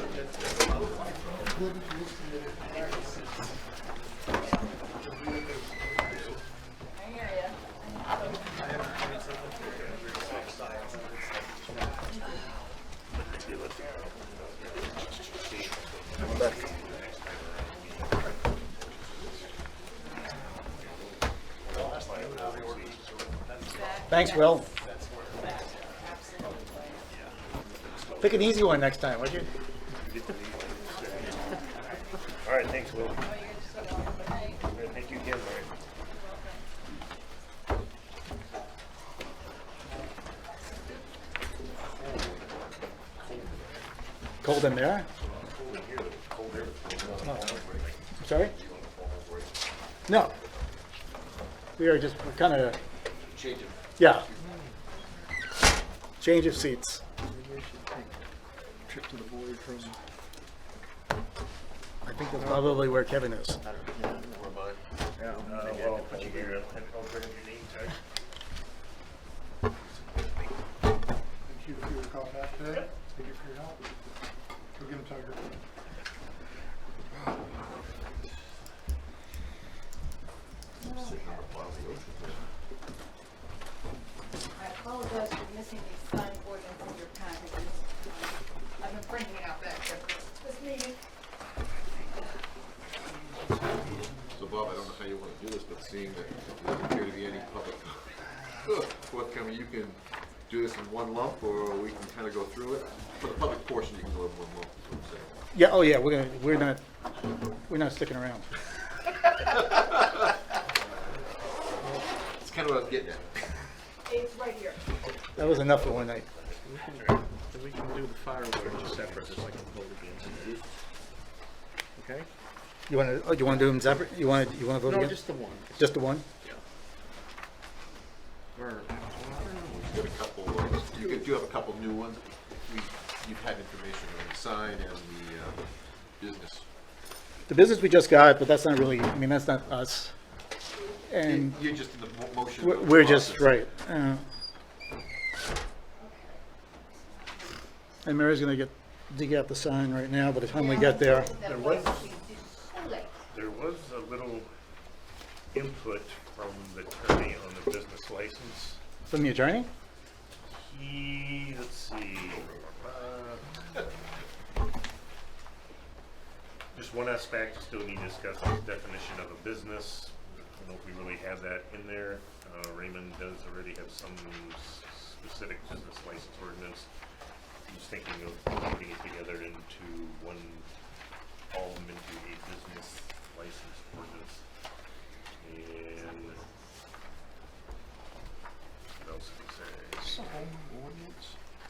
Thanks, Will. Pick an easy one next time, would you? All right, thanks, Will. Thank you again, Larry. Cold in there? Sorry? No. We're kind of, yeah. Change of seats. Trip to the board from. I think that's probably where Kevin is. Well, I'll bring your name tag. Thank you for your call back today. Thank you for your help. Go get him, Tiger. I apologize for missing the signed ordinance in your packages. I've been printing it out back there for this meeting. So Bob, I don't know how you want to do this, but seeing that there doesn't appear to be any public forthcoming, you can do this in one lump, or we can kind of go through it. For the public portion, you can go in one lump, is what I'm saying. Yeah, oh yeah, we're not sticking around. It's kind of what I was getting at. It's right here. That was enough for one night. We can do the fireworks separate, just like a vote against. Okay? You want to do them separate? You want to vote No, again? just the one. Just the one? Or, I don't know, we've got a couple, you do have a couple new ones. You've had information on the sign and the business. The business we just got, but that's not really, I mean, that's not us. And You're just in the motion. we're just, right. And Mary's going to dig out the sign right now, by the time we get there. There was a little input from the attorney on the business license. From the attorney? Let's see. Just one aspect still need to discuss is definition of a business. I don't know if we really have that in there. Raymond does already have some specific business license ordinance. He's thinking of putting it together into one, all of them into a business license ordinance. And what else did he say?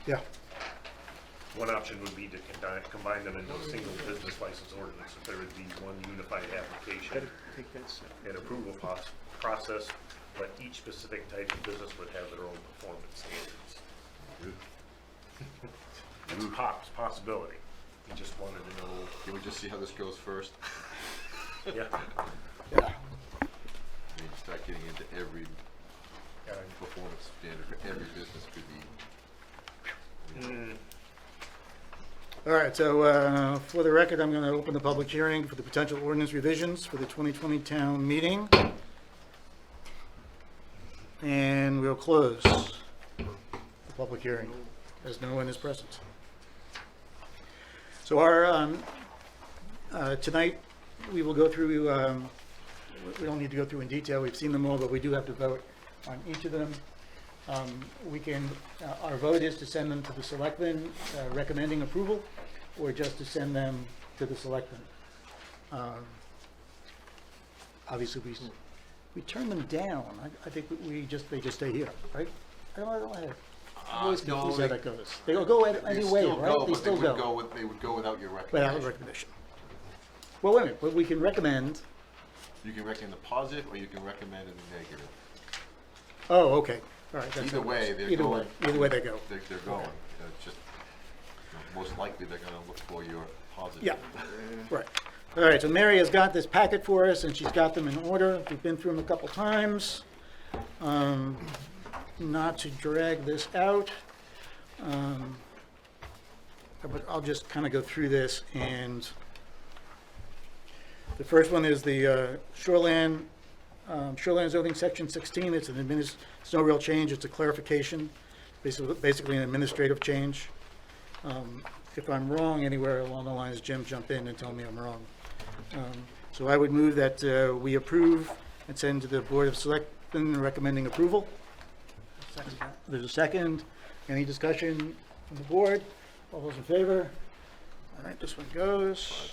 Yeah. One option would be to combine them into a single business license ordinance, if there would be one unified application and approval process, but each specific type of business would have their own performance standards. It's a possibility. He just wanted to know. Can we just see how this goes first? Yeah. I mean, start getting into every performance standard for every business could be. All right, so for the record, I'm going to open the public hearing for the potential ordinance revisions for the 2020 town meeting. And we'll close the public hearing, as no one is present. So our, tonight, we will go through, we don't need to go through in detail, we've seen them all, but we do have to vote on each of them. We can, our vote is to send them to the selectmen recommending approval, or just to send them to the selectmen. Obviously, we turn them down. I think they just stay here, right? I don't know. I'm always confused how that goes. They'll go any way, right? They still go. They would go without your Without recommendation. a recommendation. Well, wait a minute, but we can recommend, You can recommend the positive, or you can recommend the negative. oh, okay, all right. that's Either how it way, goes. they're Either going. way, either way they go. They're going. It's just, most likely, they're gonna look for your positive. Yeah, right. All right, so Mary has got this packet for us, and she's got them in order. We've been through them a couple times. Not to drag this out, but I'll just kind of go through this. And the first one is the shoreline zoning, section 16. It's no real change. It's a clarification, basically an administrative change. If I'm wrong anywhere along the lines, Jim, jump in and tell me I'm wrong. So I would move that we approve and send to the Board of Selectmen recommending approval. There's a second. Any discussion from the board? All those in favor? All right, this one goes.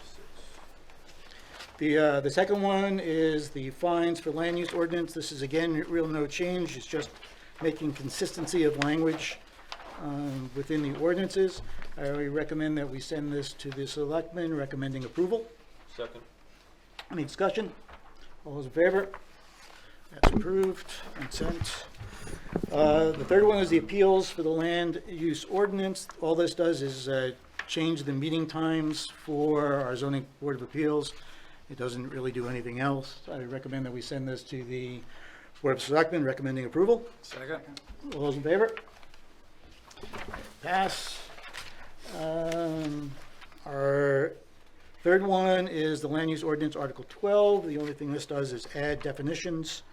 The second one is the fines for land use ordinance. This is, again, real no change. It's just making consistency of language within the ordinances. I recommend that we send this to the selectmen recommending approval. Second. Any discussion? All those in favor? That's approved and sent. The third one is the appeals for the land use ordinance. All this does is change the meeting times for our zoning board of appeals. It doesn't really do anything else. I recommend that we send this to the Board of Selectmen recommending approval. Second. All those in favor? Pass. Our third one is the land use ordinance, Article 12. The only thing this does is add definitions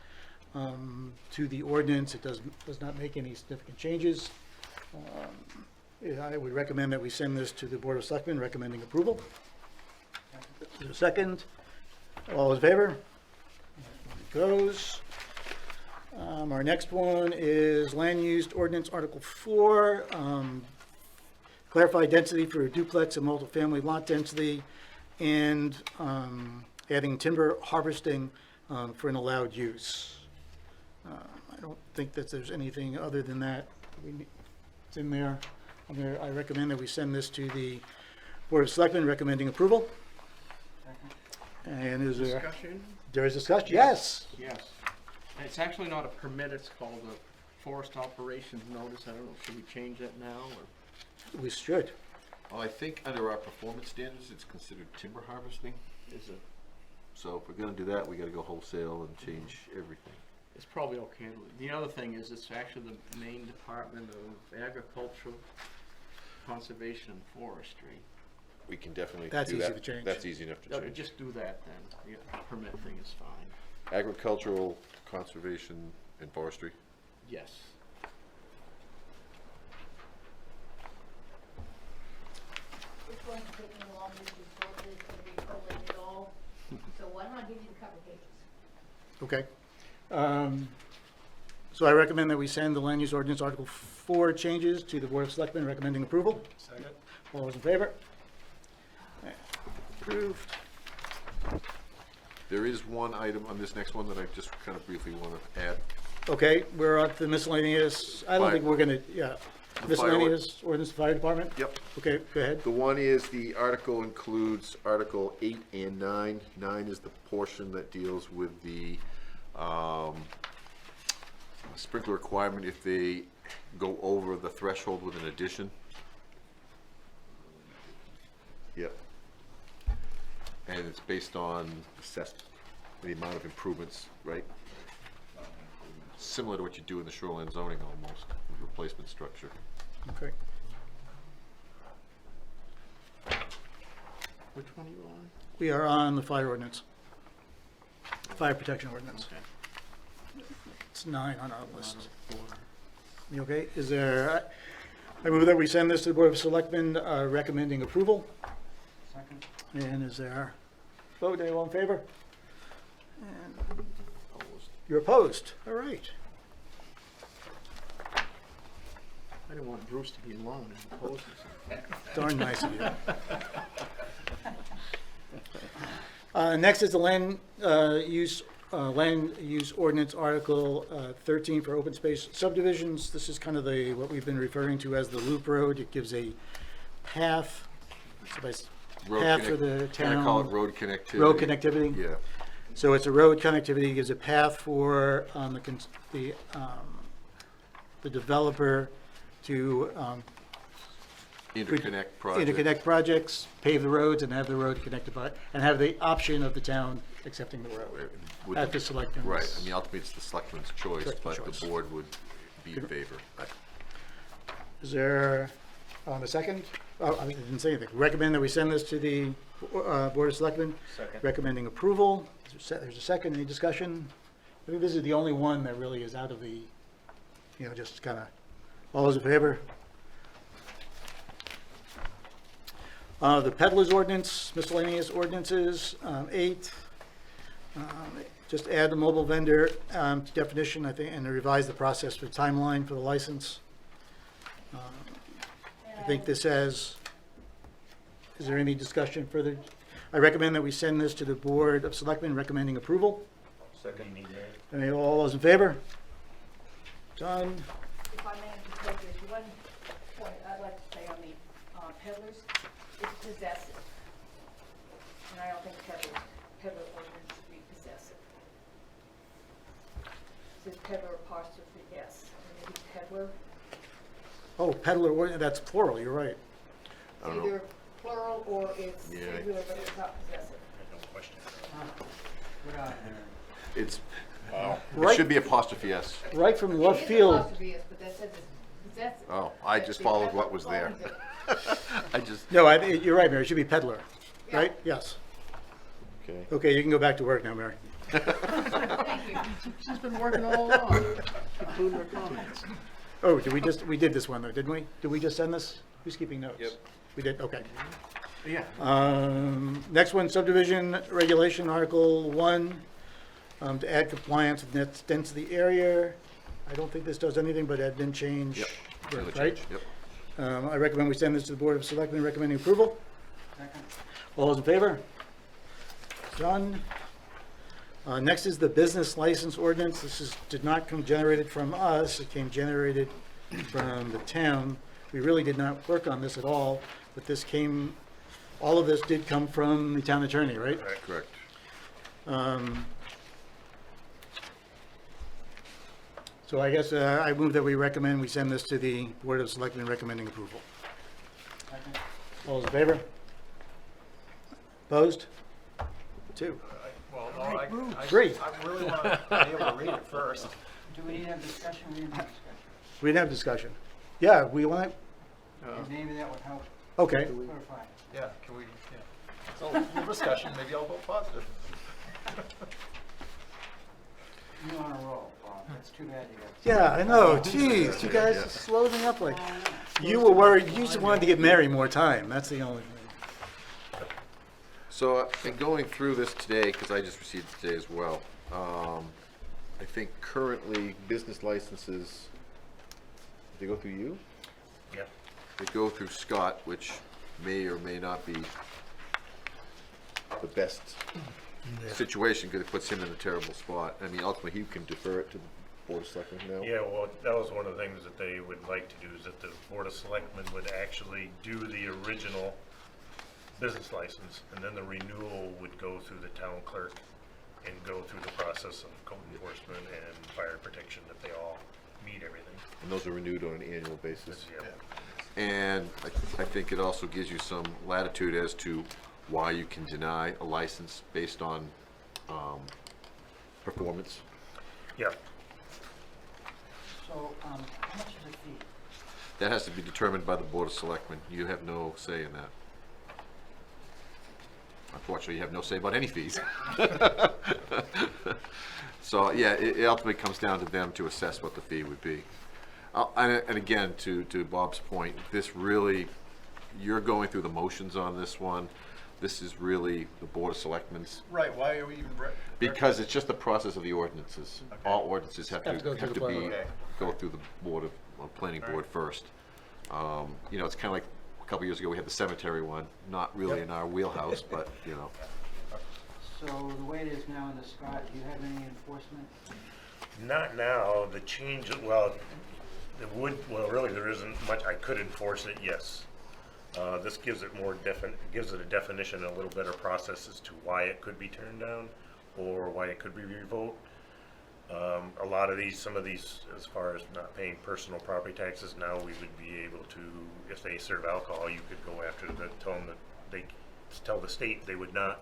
to the ordinance. It does not make any significant changes. I would recommend that we send this to the Board of Selectmen recommending approval. Is there a second? All in favor? It goes. Our next one is land use ordinance, Article 4. Clarify density for duplex and multifamily lot density, and adding timber harvesting for an allowed use. I don't think that there's anything other than that. It's in there. I recommend that we send this to the Board of Selectmen recommending approval. And is there? Discussion? There is discussion, yes. Yes. And it's actually not a permit, it's called a forest operations notice. I don't know, should we change that now, or We should. Well, I think under our performance standards, it's considered timber harvesting. is it? So if we're gonna do that, we gotta go wholesale and change everything. It's probably okay. The other thing is, it's actually the Maine Department of Agriculture, Conservation and Forestry. We can definitely That's do easy that. to change. That's easy enough to Yeah, change. just do that then. The permit thing is fine. Agricultural, conservation, and forestry. Yes. Which one's taking long, this is totally gonna be collated all, so why don't I give you the cover pages? Okay. So I recommend that we send the land use ordinance Article 4 changes to the Board of Selectmen recommending approval. Second. All those in favor? Approved. There is one item on this next one that I just kind of briefly want to add. Okay, we're on to the miscellaneous, I don't Fire. think we're gonna, yeah. The fire Miscellaneous ordinance, fire department? Yep. Okay, go ahead. The one is the article includes Article 8 and 9. 9 is the portion that deals with the sprinkler requirement if they go over the threshold with an addition. Yep. And it's based on assessed, the amount of improvements, right? Similar to what you do in the shoreline zoning almost, with replacement structure. Okay. Which one are you on? We are on the fire ordinance. Fire protection ordinance. Okay. It's 9 on our list. You okay? Is there, I move that we send this to the Board of Selectmen recommending approval. Second. And is there a vote? Anyone in favor? And you're opposed. All right. I didn't want Bruce to be alone and oppose this. Darn nice of you. Next is the land use ordinance, Article 13 for open space subdivisions. This is kind of what we've been referring to as the loop road. It gives a path, path for the town. Kinda call it road connectivity. Road connectivity. Yeah. So it's a road connectivity, gives a path for the developer to Interconnect projects, pave the roads, and have the road connected by, and have the option of the town accepting the road at the selectmen's. Right, I mean, ultimately, it's the selectmen's choice, Selectmen's but choice. the board would be in favor. Is there a second? Oh, I didn't say anything. Recommend that we send this to the Board of Selectmen. Second. Recommending approval. There's a second. Any discussion? I think this is the only one that really is out of the, just kind of, all those in favor? The peddler's ordinance, miscellaneous ordinances, 8. Just add the mobile vendor definition, I think, and revise the process for timeline for the license. I think this has, is there any discussion further? I recommend that we send this to the Board of Selectmen recommending approval. Second. Any, all those in favor? Done. If I may interpret this, one point I'd like to say on the peddlers is possessive. And I don't think peddler ordinance should be possessive. It says peddler apostrophe S, or maybe peddler. Oh, peddler, that's plural, you're right. I don't know. Either plural or it's Yeah. singular, but it's not possessive. No question. Good eye there. It's, Right. it should be apostrophe S. Right from It left is field. apostrophe S, but that says it's possessive. Oh, I just followed what was there. I just, No, you're right, Mary, it should be peddler, right? Yes. okay. Okay, you can go back to work now, Mary. Thank you. She's been working all along, including her comments. Oh, we did this one though, didn't we? Did we just send this? Who's keeping notes? Yep. We did, okay. Yeah. Next one, subdivision regulation, Article 1, to add compliance with net density area. I don't think this does anything but admin change. Yep. Really Right? changed, Yep. I recommend we send this to the Board of Selectmen recommending approval. Second. All those in favor? Done. Next is the business license ordinance. This did not come generated from us. It came generated from the town. We really did not work on this at all, but all of this did come from the town attorney, right? Correct. So I guess I move that we send this to the Board of Selectmen recommending approval. Second. All those in favor? Opposed? 2. Three. I really want to be able to read it first. Do we need to have discussion? We didn't have discussion. We didn't have discussion. Yeah, we want, Maybe that would help okay. clarify. Yeah, can we, yeah. So, a little discussion, maybe I'll vote positive. You're on a roll, Bob. That's too bad you got. Yeah, I know. Jeez, you guys slow me up like. You were worried. You just wanted to give Mary more time. That's the only thing. So, in going through this today, because I just received it today as well, I think currently business licenses, they go through you? Yeah. They go through Scott, which may or may not be the best situation, because it puts him in a terrible spot. I mean, ultimately, he can defer it to the Board of Selectmen now. Yeah, well, that was one of the things that they would like to do, is that the Board of Selectmen would actually do the original business license, and then the renewal would go through the town clerk and go through the process of code enforcement and fire protection, that they all meet everything. And those are renewed on an annual basis. Yeah. And I think it also gives you some latitude as to why you can deny a license based on performance. Yeah. So, how much is the fee? That has to be determined by the Board of Selectmen. You have no say in that. Unfortunately, you have no say about any fees. So, yeah, it ultimately comes down to them to assess what the fee would be. And again, to Bob's point, this really, you're going through the motions on this one. This is really the Board of Selectmen's, Right, why are we even? because it's just the process of the ordinances. Okay. All ordinances have Have to go to through the plan. Okay. go through the Board of, Planning Board first. You know, it's kind of like a couple years ago, we had the cemetery one, not really in our wheelhouse, but, you know. So the way it is now in the Scott, do you have any enforcement? Not now, the change, well, it would, well, really, there isn't much, I could enforce it, yes. This gives it more gives it a definition, a little better process as to why it could be turned down or why it could be revoked. A lot of these, some of these, as far as not paying personal property taxes, now we would be able to, if they serve alcohol, you could go after the, tell them that they, tell the state they would not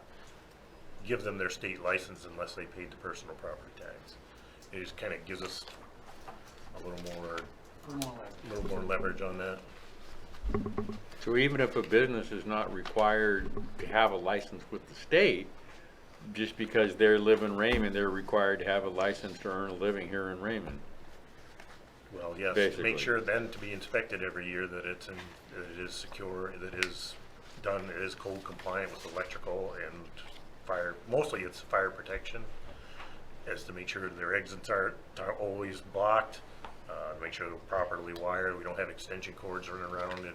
give them their state license unless they paid the personal property tax. It just kind of gives us a little more leverage on that. So even if a business is not required to have a license with the state, just because they live in Raymond, they're required to have a license to earn a living here in Raymond. Well, yes, Basically. make sure then to be inspected every year that it's in, that it is secure, that it is done, it is code compliant with electrical and fire, mostly it's fire protection, as to make sure their exits are always blocked, make sure they're properly wired, we don't have extension cords running around in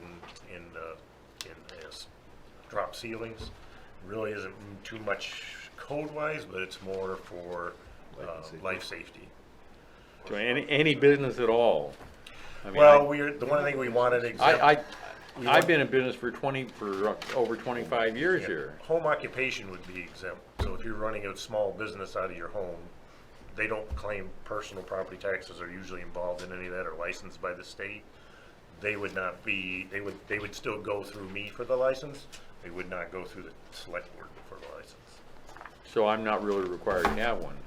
drop ceilings. Really isn't too much code-wise, but it's more for life safety. So any business at all. I mean, Well, the one thing we wanted exempt. I've been in business for over 25 years here. Home occupation would be exempt. So if you're running a small business out of your home, they don't claim personal property taxes are usually involved in any of that or licensed by the state. They would not be, they would still go through me for the license. They would not go through the select board for the license. So I'm not really required to have one.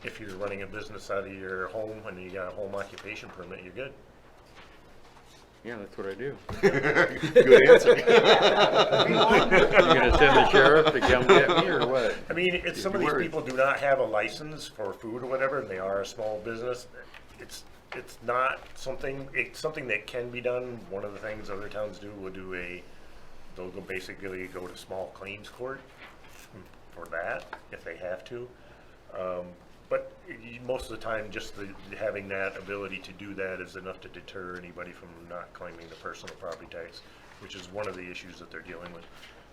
If you're running a business out of your home and you got a home occupation permit, you're good. Yeah, that's what I do. Good answer. You gonna send the sheriff to come get me or what? I mean, it's, some of these people do not have a license for food or whatever, and they are a small business. It's not something, it's something that can be done. One of the things other towns do, they'll basically go to small claims court for that, if they have to. But most of the time, just having that ability to do that is enough to deter anybody from not claiming the personal property tax, which is one of the issues that they're dealing with.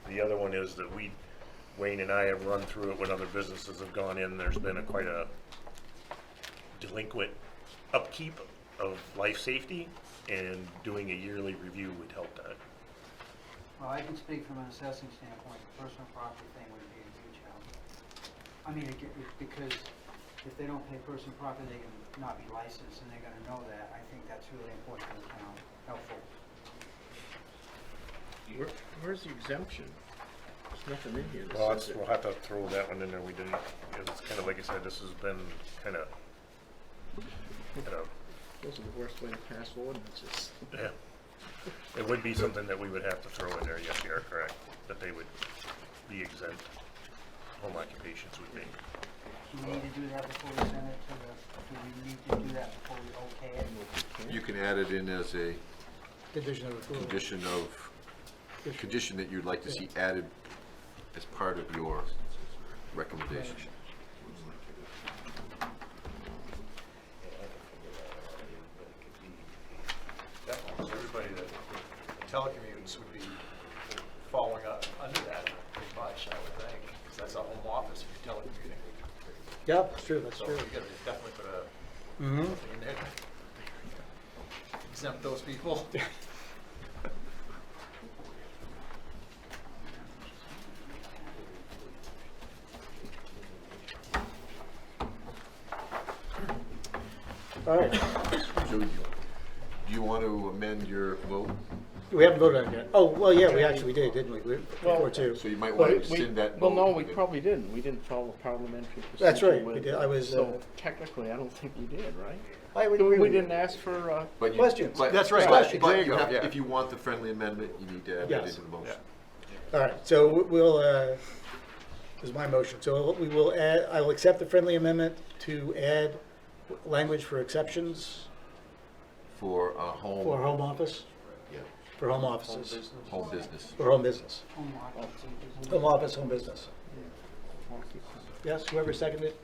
The other one is that Wayne and I have run through it when other businesses have gone in. There's been quite a delinquent upkeep of life safety, and doing a yearly review would help that. Well, I can speak from an assessing standpoint, the personal property thing would be a huge help. I mean, because if they don't pay personal property, they can not be licensed, and they're gonna know that. I think that's really important for the town, helpful. Where's the exemption? There's nothing in here that Well, says it. we'll have to throw that one in there. We didn't, it's kind of like I said, this has been kind of, Those are the worst way to pass ordinances. yeah. It would be something that we would have to throw in there, yes, you are correct, that they would be exempt. Home occupations would be. Do we need to do that before we send it to do we need to do that before we okay it? You can add it in as a Condition of approval. condition that you'd like to see added as part of your recommendation. Definitely, so everybody that telecommutes would be following up under that pretty much, I would think, because that's a home office if you're telecommuting. Yeah, that's true, that's So true. you gotta definitely put Mhm. something in there. Exempt those people. All right, So do you want to amend your vote? we haven't voted on it yet. Oh, well, yeah, we actually did, didn't we? Before too. So you might want to We- rescind that Well, vote. no, we probably didn't. We didn't follow parliamentary procedure. That's right, we with- did. I was, So technically, I don't think we did, right? I would We agree with you. didn't ask for, But you- Questions. but- That's right. but- Questions. but There you you go. have- Yeah. If you want the friendly amendment, you need to add that Yes. into the motion. All right, so we'll, this is my motion. So we will add, I will accept the friendly amendment to add language for exceptions for home. For home office? Yeah, For home offices? home business. For home business. Home office. Home office, home business. Yes, whoever seconded it?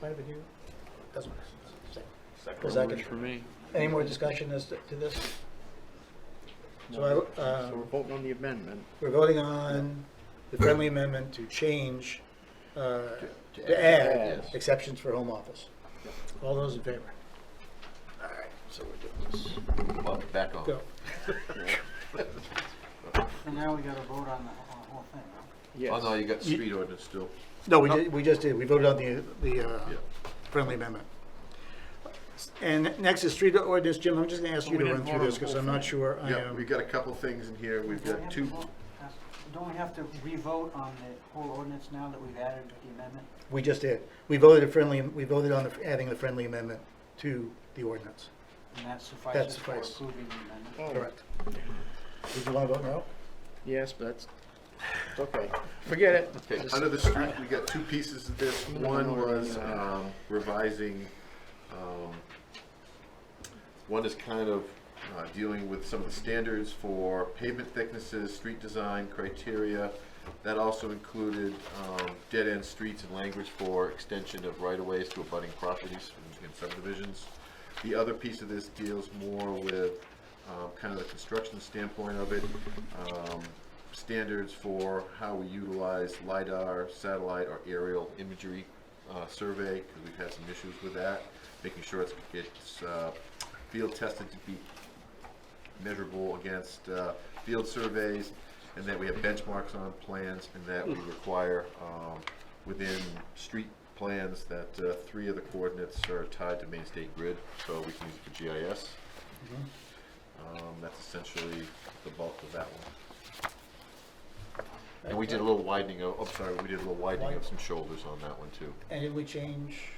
Might have been you? Doesn't matter. Second. For me. Any more discussion as to this? So So we're voting on the amendment. we're voting on the friendly amendment to change, to add exceptions for home office. All those in favor? All right, so we're doing this. Well, back on. Go. And now we gotta vote on the whole thing, right? Oh, no, you got street ordinance still. No, we just did. We voted on the friendly amendment. And next is street ordinance. Jim, I'm just gonna ask you to run through this because I'm not sure I Yeah, am. we've got a couple things in here. We've got two. Don't we have to re-vote on the whole ordinance now that we've added the amendment? We just did. We voted on adding the friendly amendment to the ordinance. And that That suffices for suffices. approving the amendment? Correct. Did you want to vote no? Yes, but that's, okay. Forget it. Okay, under the street, we got two pieces of this. One was revising, one is kind of dealing with some of the standards for pavement thicknesses, street design criteria. That also included dead-end streets and language for extension of right-of-ways to abutting properties in subdivisions. The other piece of this deals more with kind of the construction standpoint of it, standards for how we utilize LiDAR, satellite, or aerial imagery survey, because we've had some issues with that, making sure it's field tested to be measurable against field surveys, and that we have benchmarks on plans, and that we require within street plans that 3 of the coordinates are tied to main state grid, so we can use it for GIS. That's essentially the bulk of that one. And we did a little widening of, we did a little widening of some shoulders on that one too. And did we change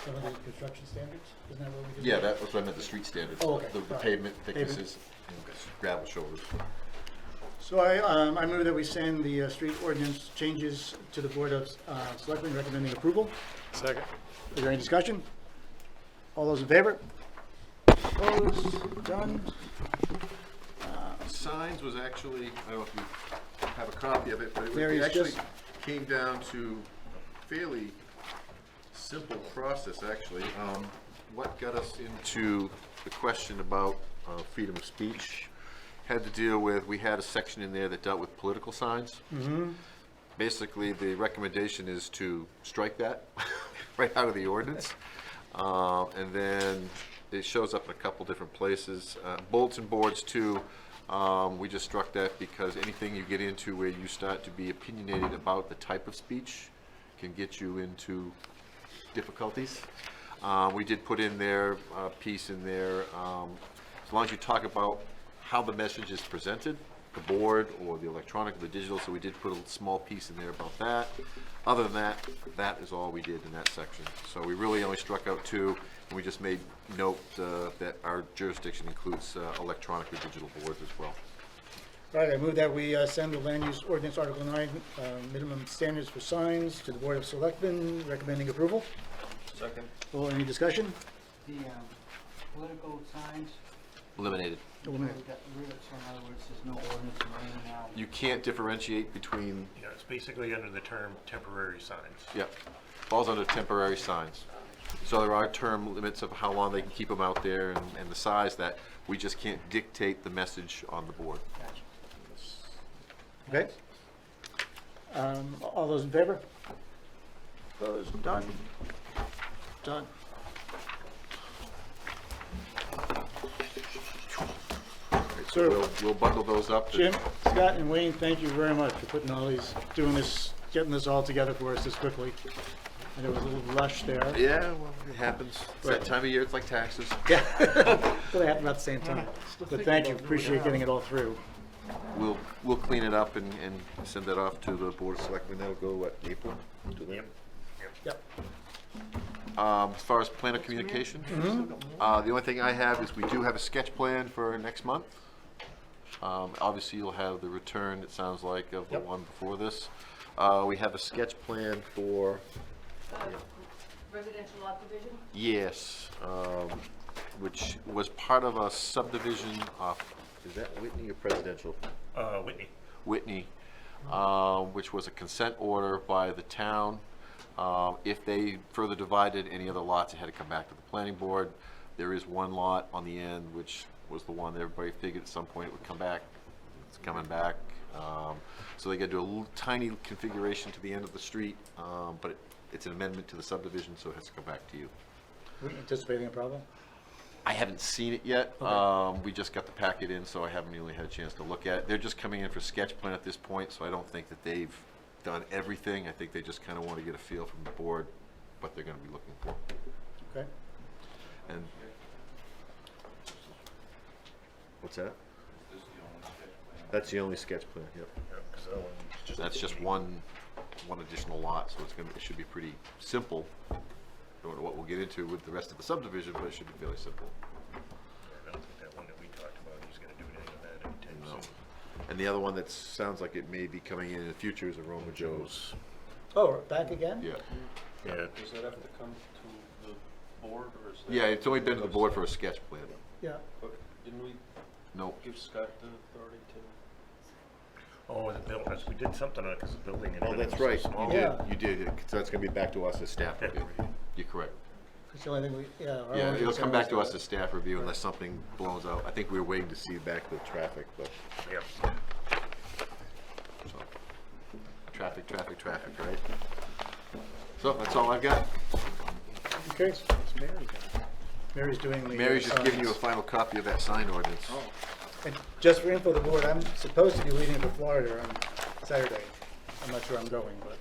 some of the construction standards? Isn't that what we did? Yeah, that was what I meant, the street standards. Oh, okay. The All right. pavement thicknesses and gravel shoulders. So I move that we send the street ordinance changes to the Board of Selectmen recommending approval. Second. Is there any discussion? All those in favor? Opposed? Done. Signs was actually, I don't know if you have a copy of it, but There it is actually just- came down to a fairly simple process, actually. What got us into the question about freedom of speech had to deal with, we had a section in there that dealt with political signs. Basically, the recommendation is to strike that right out of the ordinance. And then it shows up in a couple different places. Bulletin boards too, we just struck that because anything you get into where you start to be opinionated about the type of speech can get you into difficulties. We did put in there a piece in there, as long as you talk about how the message is presented, the board or the electronic or the digital, so we did put a small piece in there about that. Other than that, that is all we did in that section. So we really only struck out 2, and we just made note that our jurisdiction includes electronic or digital boards as well. All right, I move that we send the land use ordinance Article 9, minimum standards for signs, to the Board of Selectmen recommending approval. Second. Well, any discussion? The political signs, Eliminated. Eliminated. we got rid of, so in other words, there's no ordinance in there now. You can't differentiate between, Yeah, it's basically under the term temporary signs. yep, falls under temporary signs. So there are term limits of how long they can keep them out there and the size that we just can't dictate the message on the board. Okay. All those in favor? Opposed? Done. Done. So, We'll bundle those up. Jim, Scott, and Wayne, thank you very much for putting all these, doing this, getting this all together for us this quickly. And there was a little rush there. Yeah, well, it happens. It's that time of year, it's like taxes. Yeah. But it happened about the same time. But thank you, appreciate getting it all through. We'll clean it up and send that off to the Board of Selectmen. That'll go, what, April? To them? Yep. As far as plan of communication, the only thing I have is we do have a sketch plan for next month. Obviously, you'll have the return, it sounds like, of the one before this. We have a sketch plan for, Residential lot division? yes, which was part of a subdivision off, is that Whitney or Presidential? Whitney. Whitney, which was a consent order by the town. If they further divided any other lots, it had to come back to the planning board. There is one lot on the end, which was the one that everybody figured at some point it would come back. It's coming back. So they gotta do a little tiny configuration to the end of the street, but it's an amendment to the subdivision, so it has to come back to you. Were you anticipating a problem? I haven't seen it yet. We just got the packet in, so I haven't really had a chance to look at it. They're just coming in for sketch plan at this point, so I don't think that they've done everything. I think they just kind of want to get a feel from the board what they're going to be looking for. Okay. And what's that? That's the only sketch plan. Yep. That's just one additional lot, so it should be pretty simple. Don't know what we'll get into with the rest of the subdivision, but it should be fairly simple. I don't think that one that we talked about, he's gonna do anything of that anytime No. soon. And the other one that sounds like it may be coming in the future is Aroma Joe's. Oh, back again? Yeah. Yeah. Does that have to come to the board, or is that? Yeah, it's only been to the board for a sketch plan. Yeah. But didn't we No. give Scott the authority to? Oh, the building, we did something on it because the building. Oh, that's right. You did. So that's gonna be back to us as staff review. You're correct. It's the only thing we, our Yeah, only it'll come back to concern us as staff review unless something blows out. I think we were waiting to see back the traffic, but. Yep. So, traffic, right? So that's all I've got. Okay. Mary's doing the. Mary's just giving you a signs. final copy of that sign ordinance. And just for info of the board, I'm supposed to be leaving for Florida on Saturday. I'm not sure I'm going, but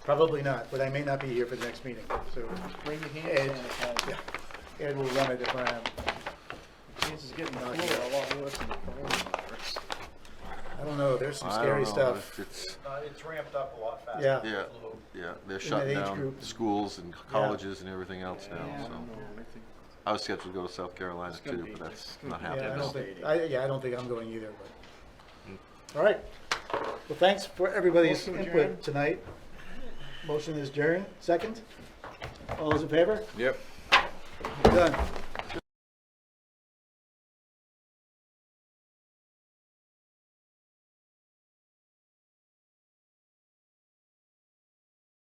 probably not, but I may not be here for the next meeting, so. Bring your Ed, hand sanitizer. yeah, Ed will run it if I am. Chances of getting the Not flu here. are a lot worse than the coronavirus. I don't know, there's some I don't scary know, stuff. It's, It's ramped up a lot faster. Yeah. yeah, they're that shutting age down group. schools and colleges and everything else Yeah, now, I so. don't know. I think I was scheduled to go to South Carolina It's gonna too, be but that's just- not Yeah, happening. I don't now. think, I don't think I'm going either, but. All right. Well, thanks for everybody's Motion input adjourned. tonight. Motion is adjourned. Second? All those in favor? Yep. Done.